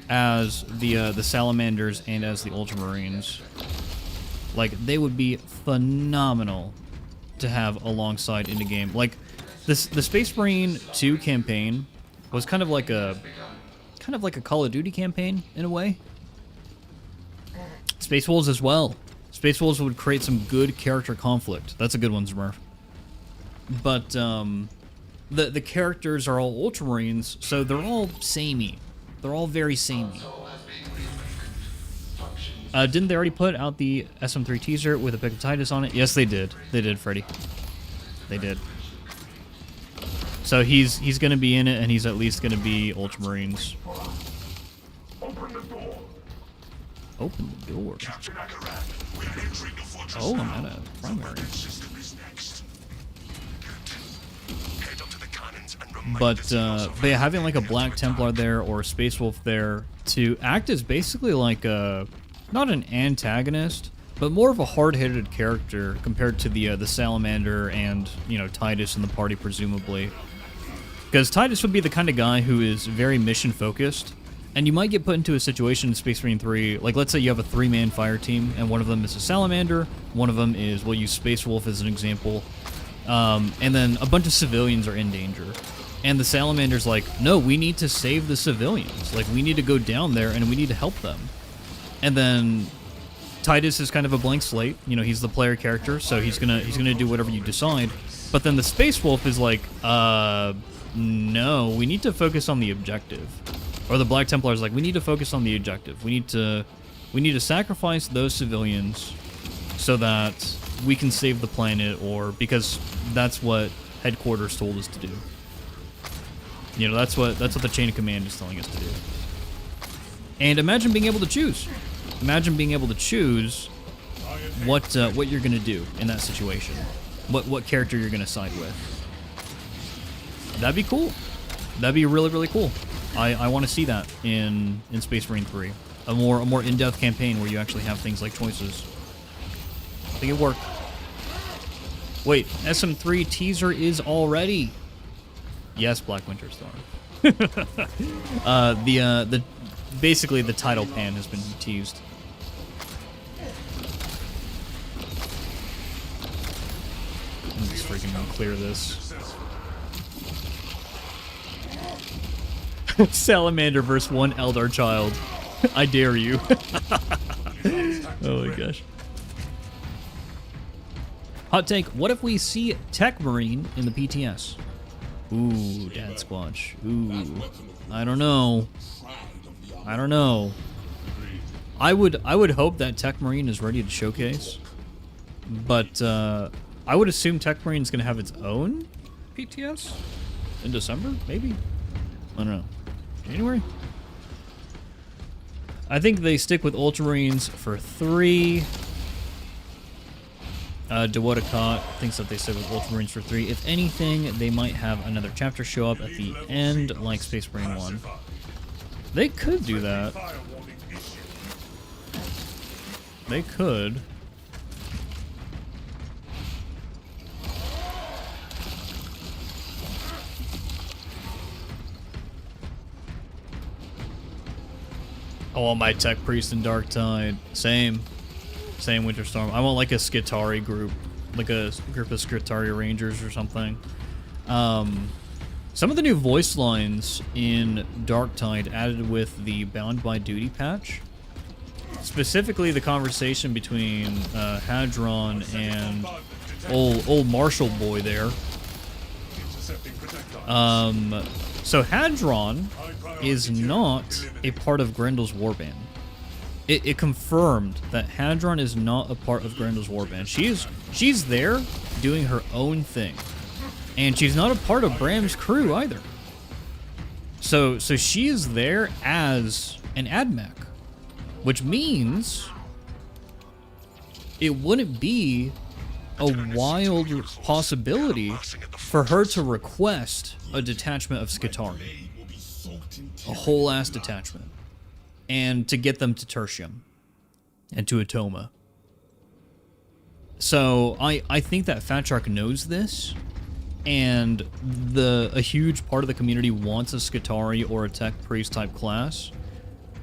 as the Salamanders and as the Ultramarines. Like, they would be phenomenal to have alongside in the game. Like, the Space Marine 2 campaign was kind of like a Call of Duty campaign in a way. Space Wolves as well. Space Wolves would create some good character conflict. That's a good one, Smurf. But the characters are all Ultramarines, so they're all samey. They're all very samey. Didn't they already put out the SM3 teaser with Epictetus on it? Yes, they did. They did, Freddy. They did. So he's going to be in it, and he's at least going to be Ultramarines. Open the door. Oh, I'm at a primary. But yeah, having like a Black Templar there or a Space Wolf there to act as basically like a, not an antagonist, but more of a hard-headed character compared to the Salamander and, you know, Titus in the party, presumably. Because Titus would be the kind of guy who is very mission-focused, and you might get put into a situation in Space Marine 3, like let's say you have a 3-man fire team, and one of them is a Salamander, one of them is, we'll use Space Wolf as an example, and then a bunch of civilians are in danger. And the Salamander's like, no, we need to save the civilians. Like, we need to go down there and we need to help them. And then Titus is kind of a blank slate. You know, he's the player character, so he's gonna do whatever you decide. But then the Space Wolf is like, no, we need to focus on the objective. Or the Black Templar is like, we need to focus on the objective. We need to sacrifice those civilians so that we can save the planet, or because that's what headquarters told us to do. You know, that's what the chain of command is telling us to do. And imagine being able to choose. Imagine being able to choose what you're gonna do in that situation. What character you're gonna side with. That'd be cool. That'd be really, really cool. I want to see that in Space Marine 3. A more in-depth campaign where you actually have things like choices. I think it worked. Wait, SM3 teaser is already. Yes, Black Winter Storm. Basically the title pan has been teased. I'm just freaking gonna clear this. Salamander versus one Eldar child. I dare you. Oh my gosh. Hot take, what if we see Tech Marine in the PTS? Ooh, Dad Squatch. Ooh. I don't know. I don't know. I would hope that Tech Marine is ready to showcase. But I would assume Tech Marine is going to have its own PTS in December, maybe? I don't know. January? I think they stick with Ultramarines for 3. Dewotakot thinks that they stick with Ultramarines for 3. If anything, they might have another chapter show up at the end, like Space Marine 1. They could do that. They could. Oh, my Tech Priest and Dark Tide. Same. Same Winter Storm. I want like a Skitarii group, like a group of Skitarii Rangers or something. Some of the new voice lines in Darktide added with the Bound by Duty patch. Specifically, the conversation between Hadron and old Marshall boy there. So Hadron is not a part of Grendel's warband. It confirmed that Hadron is not a part of Grendel's warband. She's there doing her own thing. And she's not a part of Bram's crew either. So she is there as an AdMech. Which means it wouldn't be a wild possibility for her to request a detachment of Skitarii. A whole ass detachment. And to get them to Tertium. And to Atoma. So I think that Fat Shark knows this. And a huge part of the community wants a Skitarii or a Tech Priest type class.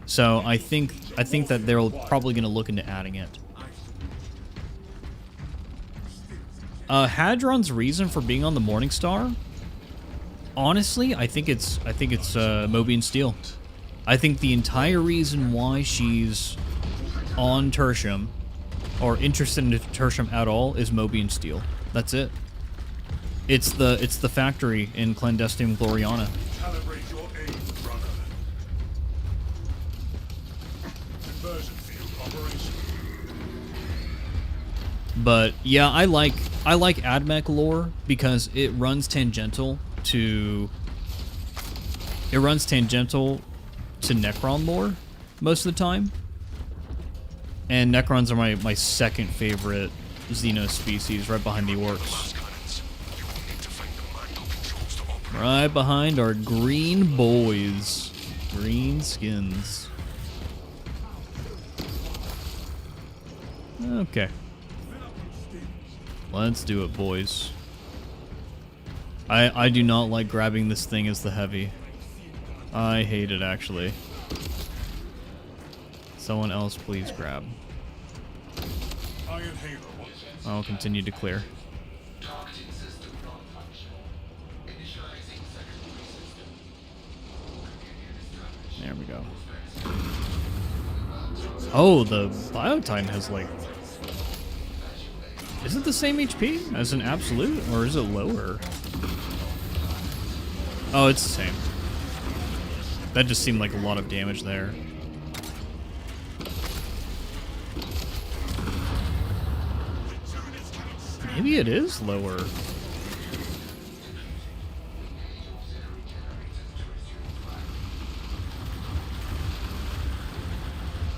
So I think that they're probably going to look into adding it. Hadron's reason for being on the Morningstar, honestly, I think it's Mobian Steel. I think the entire reason why she's on Tertium, or interested in Tertium at all, is Mobian Steel. That's it. It's the factory in Clandestine Gloriana. Calibrate your aim, brother. Conversion field operation. But yeah, I like AdMech lore because it runs tangential to Necron lore most of the time. And Necrons are my second favorite Xenos species, right behind the Orcs. Right behind our green boys. Green skins. Okay. Let's do it, boys. I do not like grabbing this thing as the heavy. I hate it, actually. Someone else please grab. I'll continue to clear. There we go. Oh, the Biotitan has like... Is it the same HP as an absolute, or is it lower? Oh, it's the same. That just seemed like a lot of damage there. Maybe it is lower.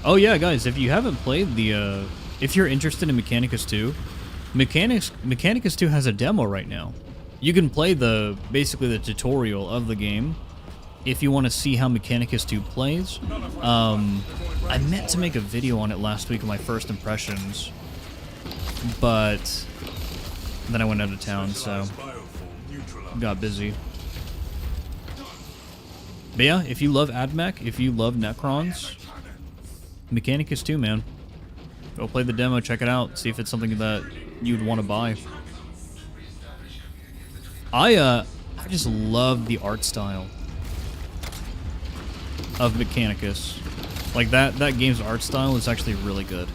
Oh yeah, guys, if you haven't played the, if you're interested in Mechanicus 2, Mechanicus 2 has a demo right now. You can play basically the tutorial of the game if you want to see how Mechanicus 2 plays. I meant to make a video on it last week of my first impressions, but then I went out of town, so got busy. But yeah, if you love AdMech, if you love Necrons, Mechanicus 2, man. Go play the demo, check it out, see if it's something that you'd want to buy. I just love the art style of Mechanicus. Like that game's art style is actually really good.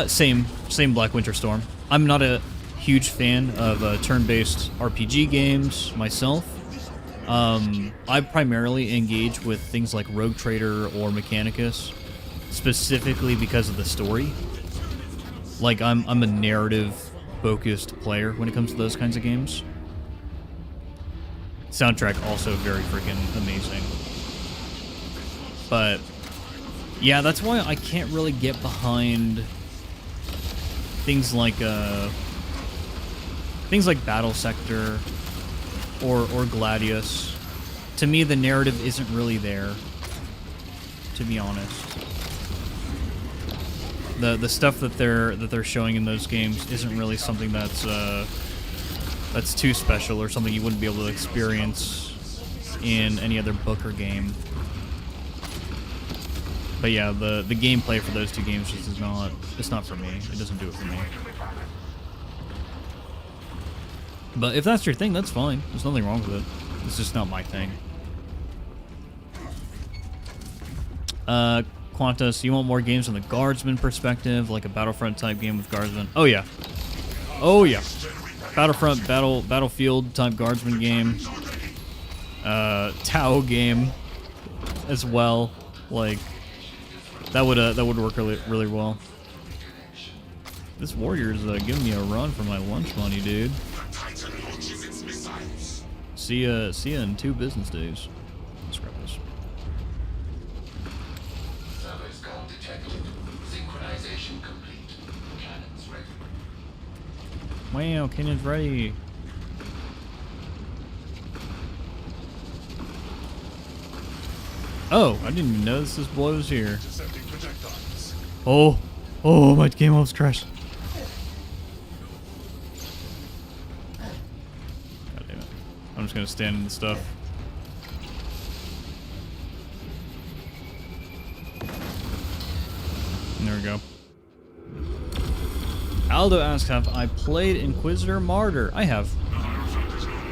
Same Black Winter Storm. I'm not a huge fan of turn-based RPG games myself. I primarily engage with things like Rogue Trader or Mechanicus, specifically because of the story. Like, I'm a narrative-focused player when it comes to those kinds of games. Soundtrack also very freaking amazing. But, yeah, that's why I can't really get behind things like Battle Sector or Gladius. To me, the narrative isn't really there, to be honest. The stuff that they're showing in those games isn't really something that's too special or something you wouldn't be able to experience in any other book or game. But yeah, the gameplay for those two games just is not, it's not for me. It doesn't do it for me. But if that's your thing, that's fine. There's nothing wrong with it. It's just not my thing. Qantas, you want more games from the guardsman perspective, like a Battlefront type game with guardsmen? Oh yeah. Oh yeah. Battlefront, Battlefield type guardsman game. Tau game as well. Like that would work really well. This warrior's giving me a run for my lunch money, dude. See ya in 2 business days. Let's grab this. Service gun detected. Synchronization complete. Cannons ready. Wow, cannon's ready. Oh, I didn't even notice this boy was here. Oh, my game almost crashed. God damn it. I'm just gonna stand in the stuff. There we go. Aldo asks, have I played Inquisitor Martyr? I have.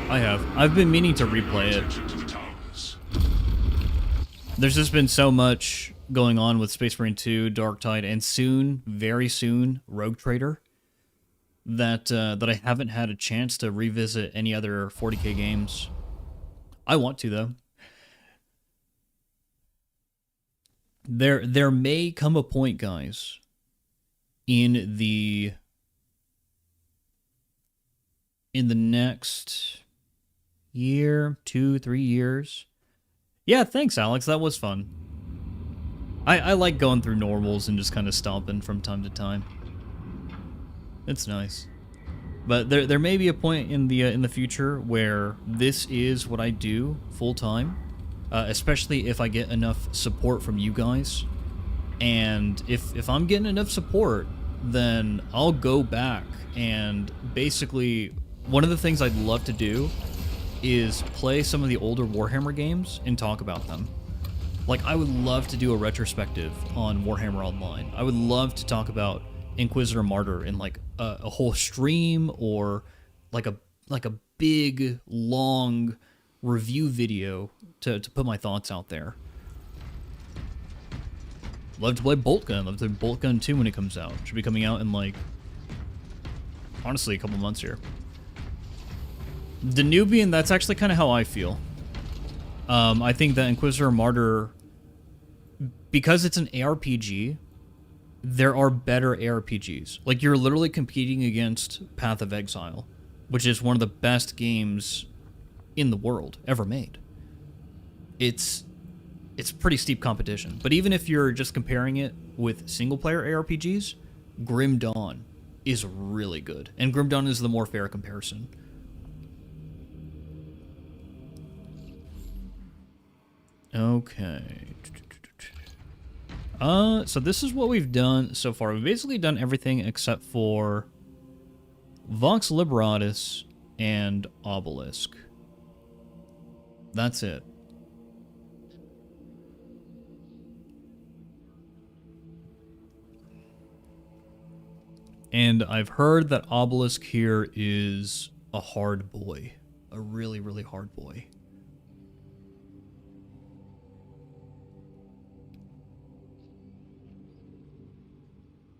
I've been meaning to replay it. There's just been so much going on with Space Marine 2, Dark Tide, and soon, very soon, Rogue Trader, that I haven't had a chance to revisit any other 40k games. I want to, though. There may come a point, guys, in the next year, 2-3 years. Yeah, thanks, Alex. That was fun. I like going through normals and just kind of stomping from time to time. It's nice. But there may be a point in the future where this is what I do full time, especially if I get enough support from you guys. And if I'm getting enough support, then I'll go back and basically one of the things I'd love to do is play some of the older Warhammer games and talk about them. Like, I would love to do a retrospective on Warhammer Online. I would love to talk about Inquisitor Martyr in like a whole stream, or like a big long review video to put my thoughts out there. Love to play Bolt Gun. Love to play Bolt Gun 2 when it comes out. Should be coming out in like, honestly, a couple months here. Danubian, that's actually kind of how I feel. I think that Inquisitor Martyr, because it's an ARPG, there are better ARPGs. Like, you're literally competing against Path of Exile, which is one of the best games in the world ever made. It's pretty steep competition. But even if you're just comparing it with single-player ARPGs, Grim Dawn is really good. And Grim Dawn is the more fair comparison. Okay. So this is what we've done so far. We've basically done everything except for Vox Liberatus and Obelisk. That's it. And I've heard that Obelisk here is a hard boy. A really, really hard boy.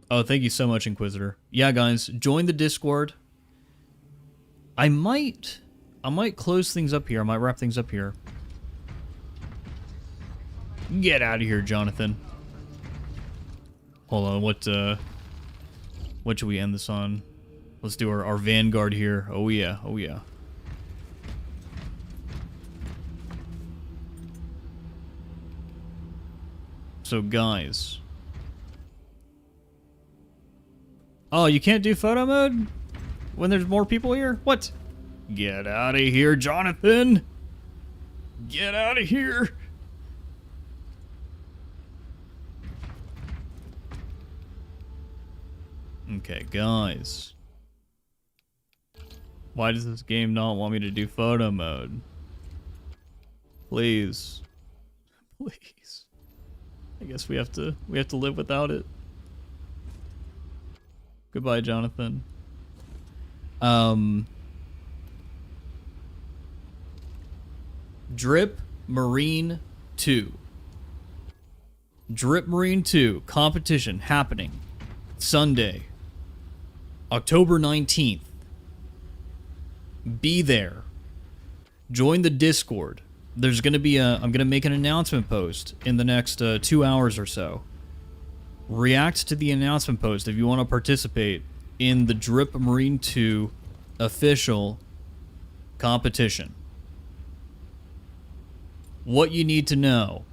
Oh, thank you so much, Inquisitor. Yeah, guys, join the Discord. I might close things up here. I might wrap things up here. Get out of here, Jonathan. Hold on, what should we end this on? Let's do our Vanguard here. Oh yeah, oh yeah. So, guys. Oh, you can't do photo mode when there's more people here? What? Get out of here, Jonathan! Get out of here! Okay, guys. Why does this game not want me to do photo mode? Please. Please. I guess we have to live without it. Goodbye, Jonathan. Drip Marine 2. Drip Marine 2 competition happening Sunday, October 19th. Be there. Join the Discord. There's going to be I'm going to make an announcement post in the next 2 hours or so. React to the announcement post if you want to participate in the Drip Marine 2 official competition. What you need to know.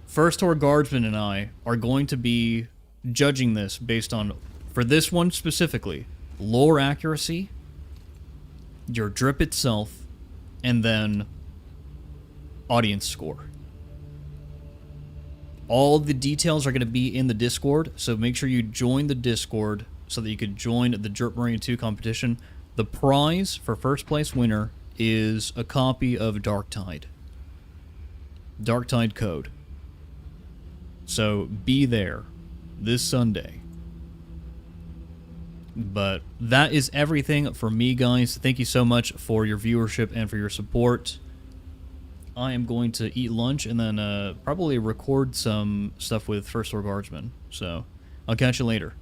First Horde Guardsman and I are going to be judging this based on, for this one specifically, lore accuracy, your drip itself, and then audience score. All the details are going to be in the Discord, so make sure you join the Discord so that you can join the Drip Marine 2 competition. The prize for first place winner is a copy of Darktide Code. So be there this Sunday. But that is everything for me, guys. Thank you so much for your viewership and for your support. I am going to eat lunch and then probably record some stuff with First Horde Guardsmen. So I'll catch you later.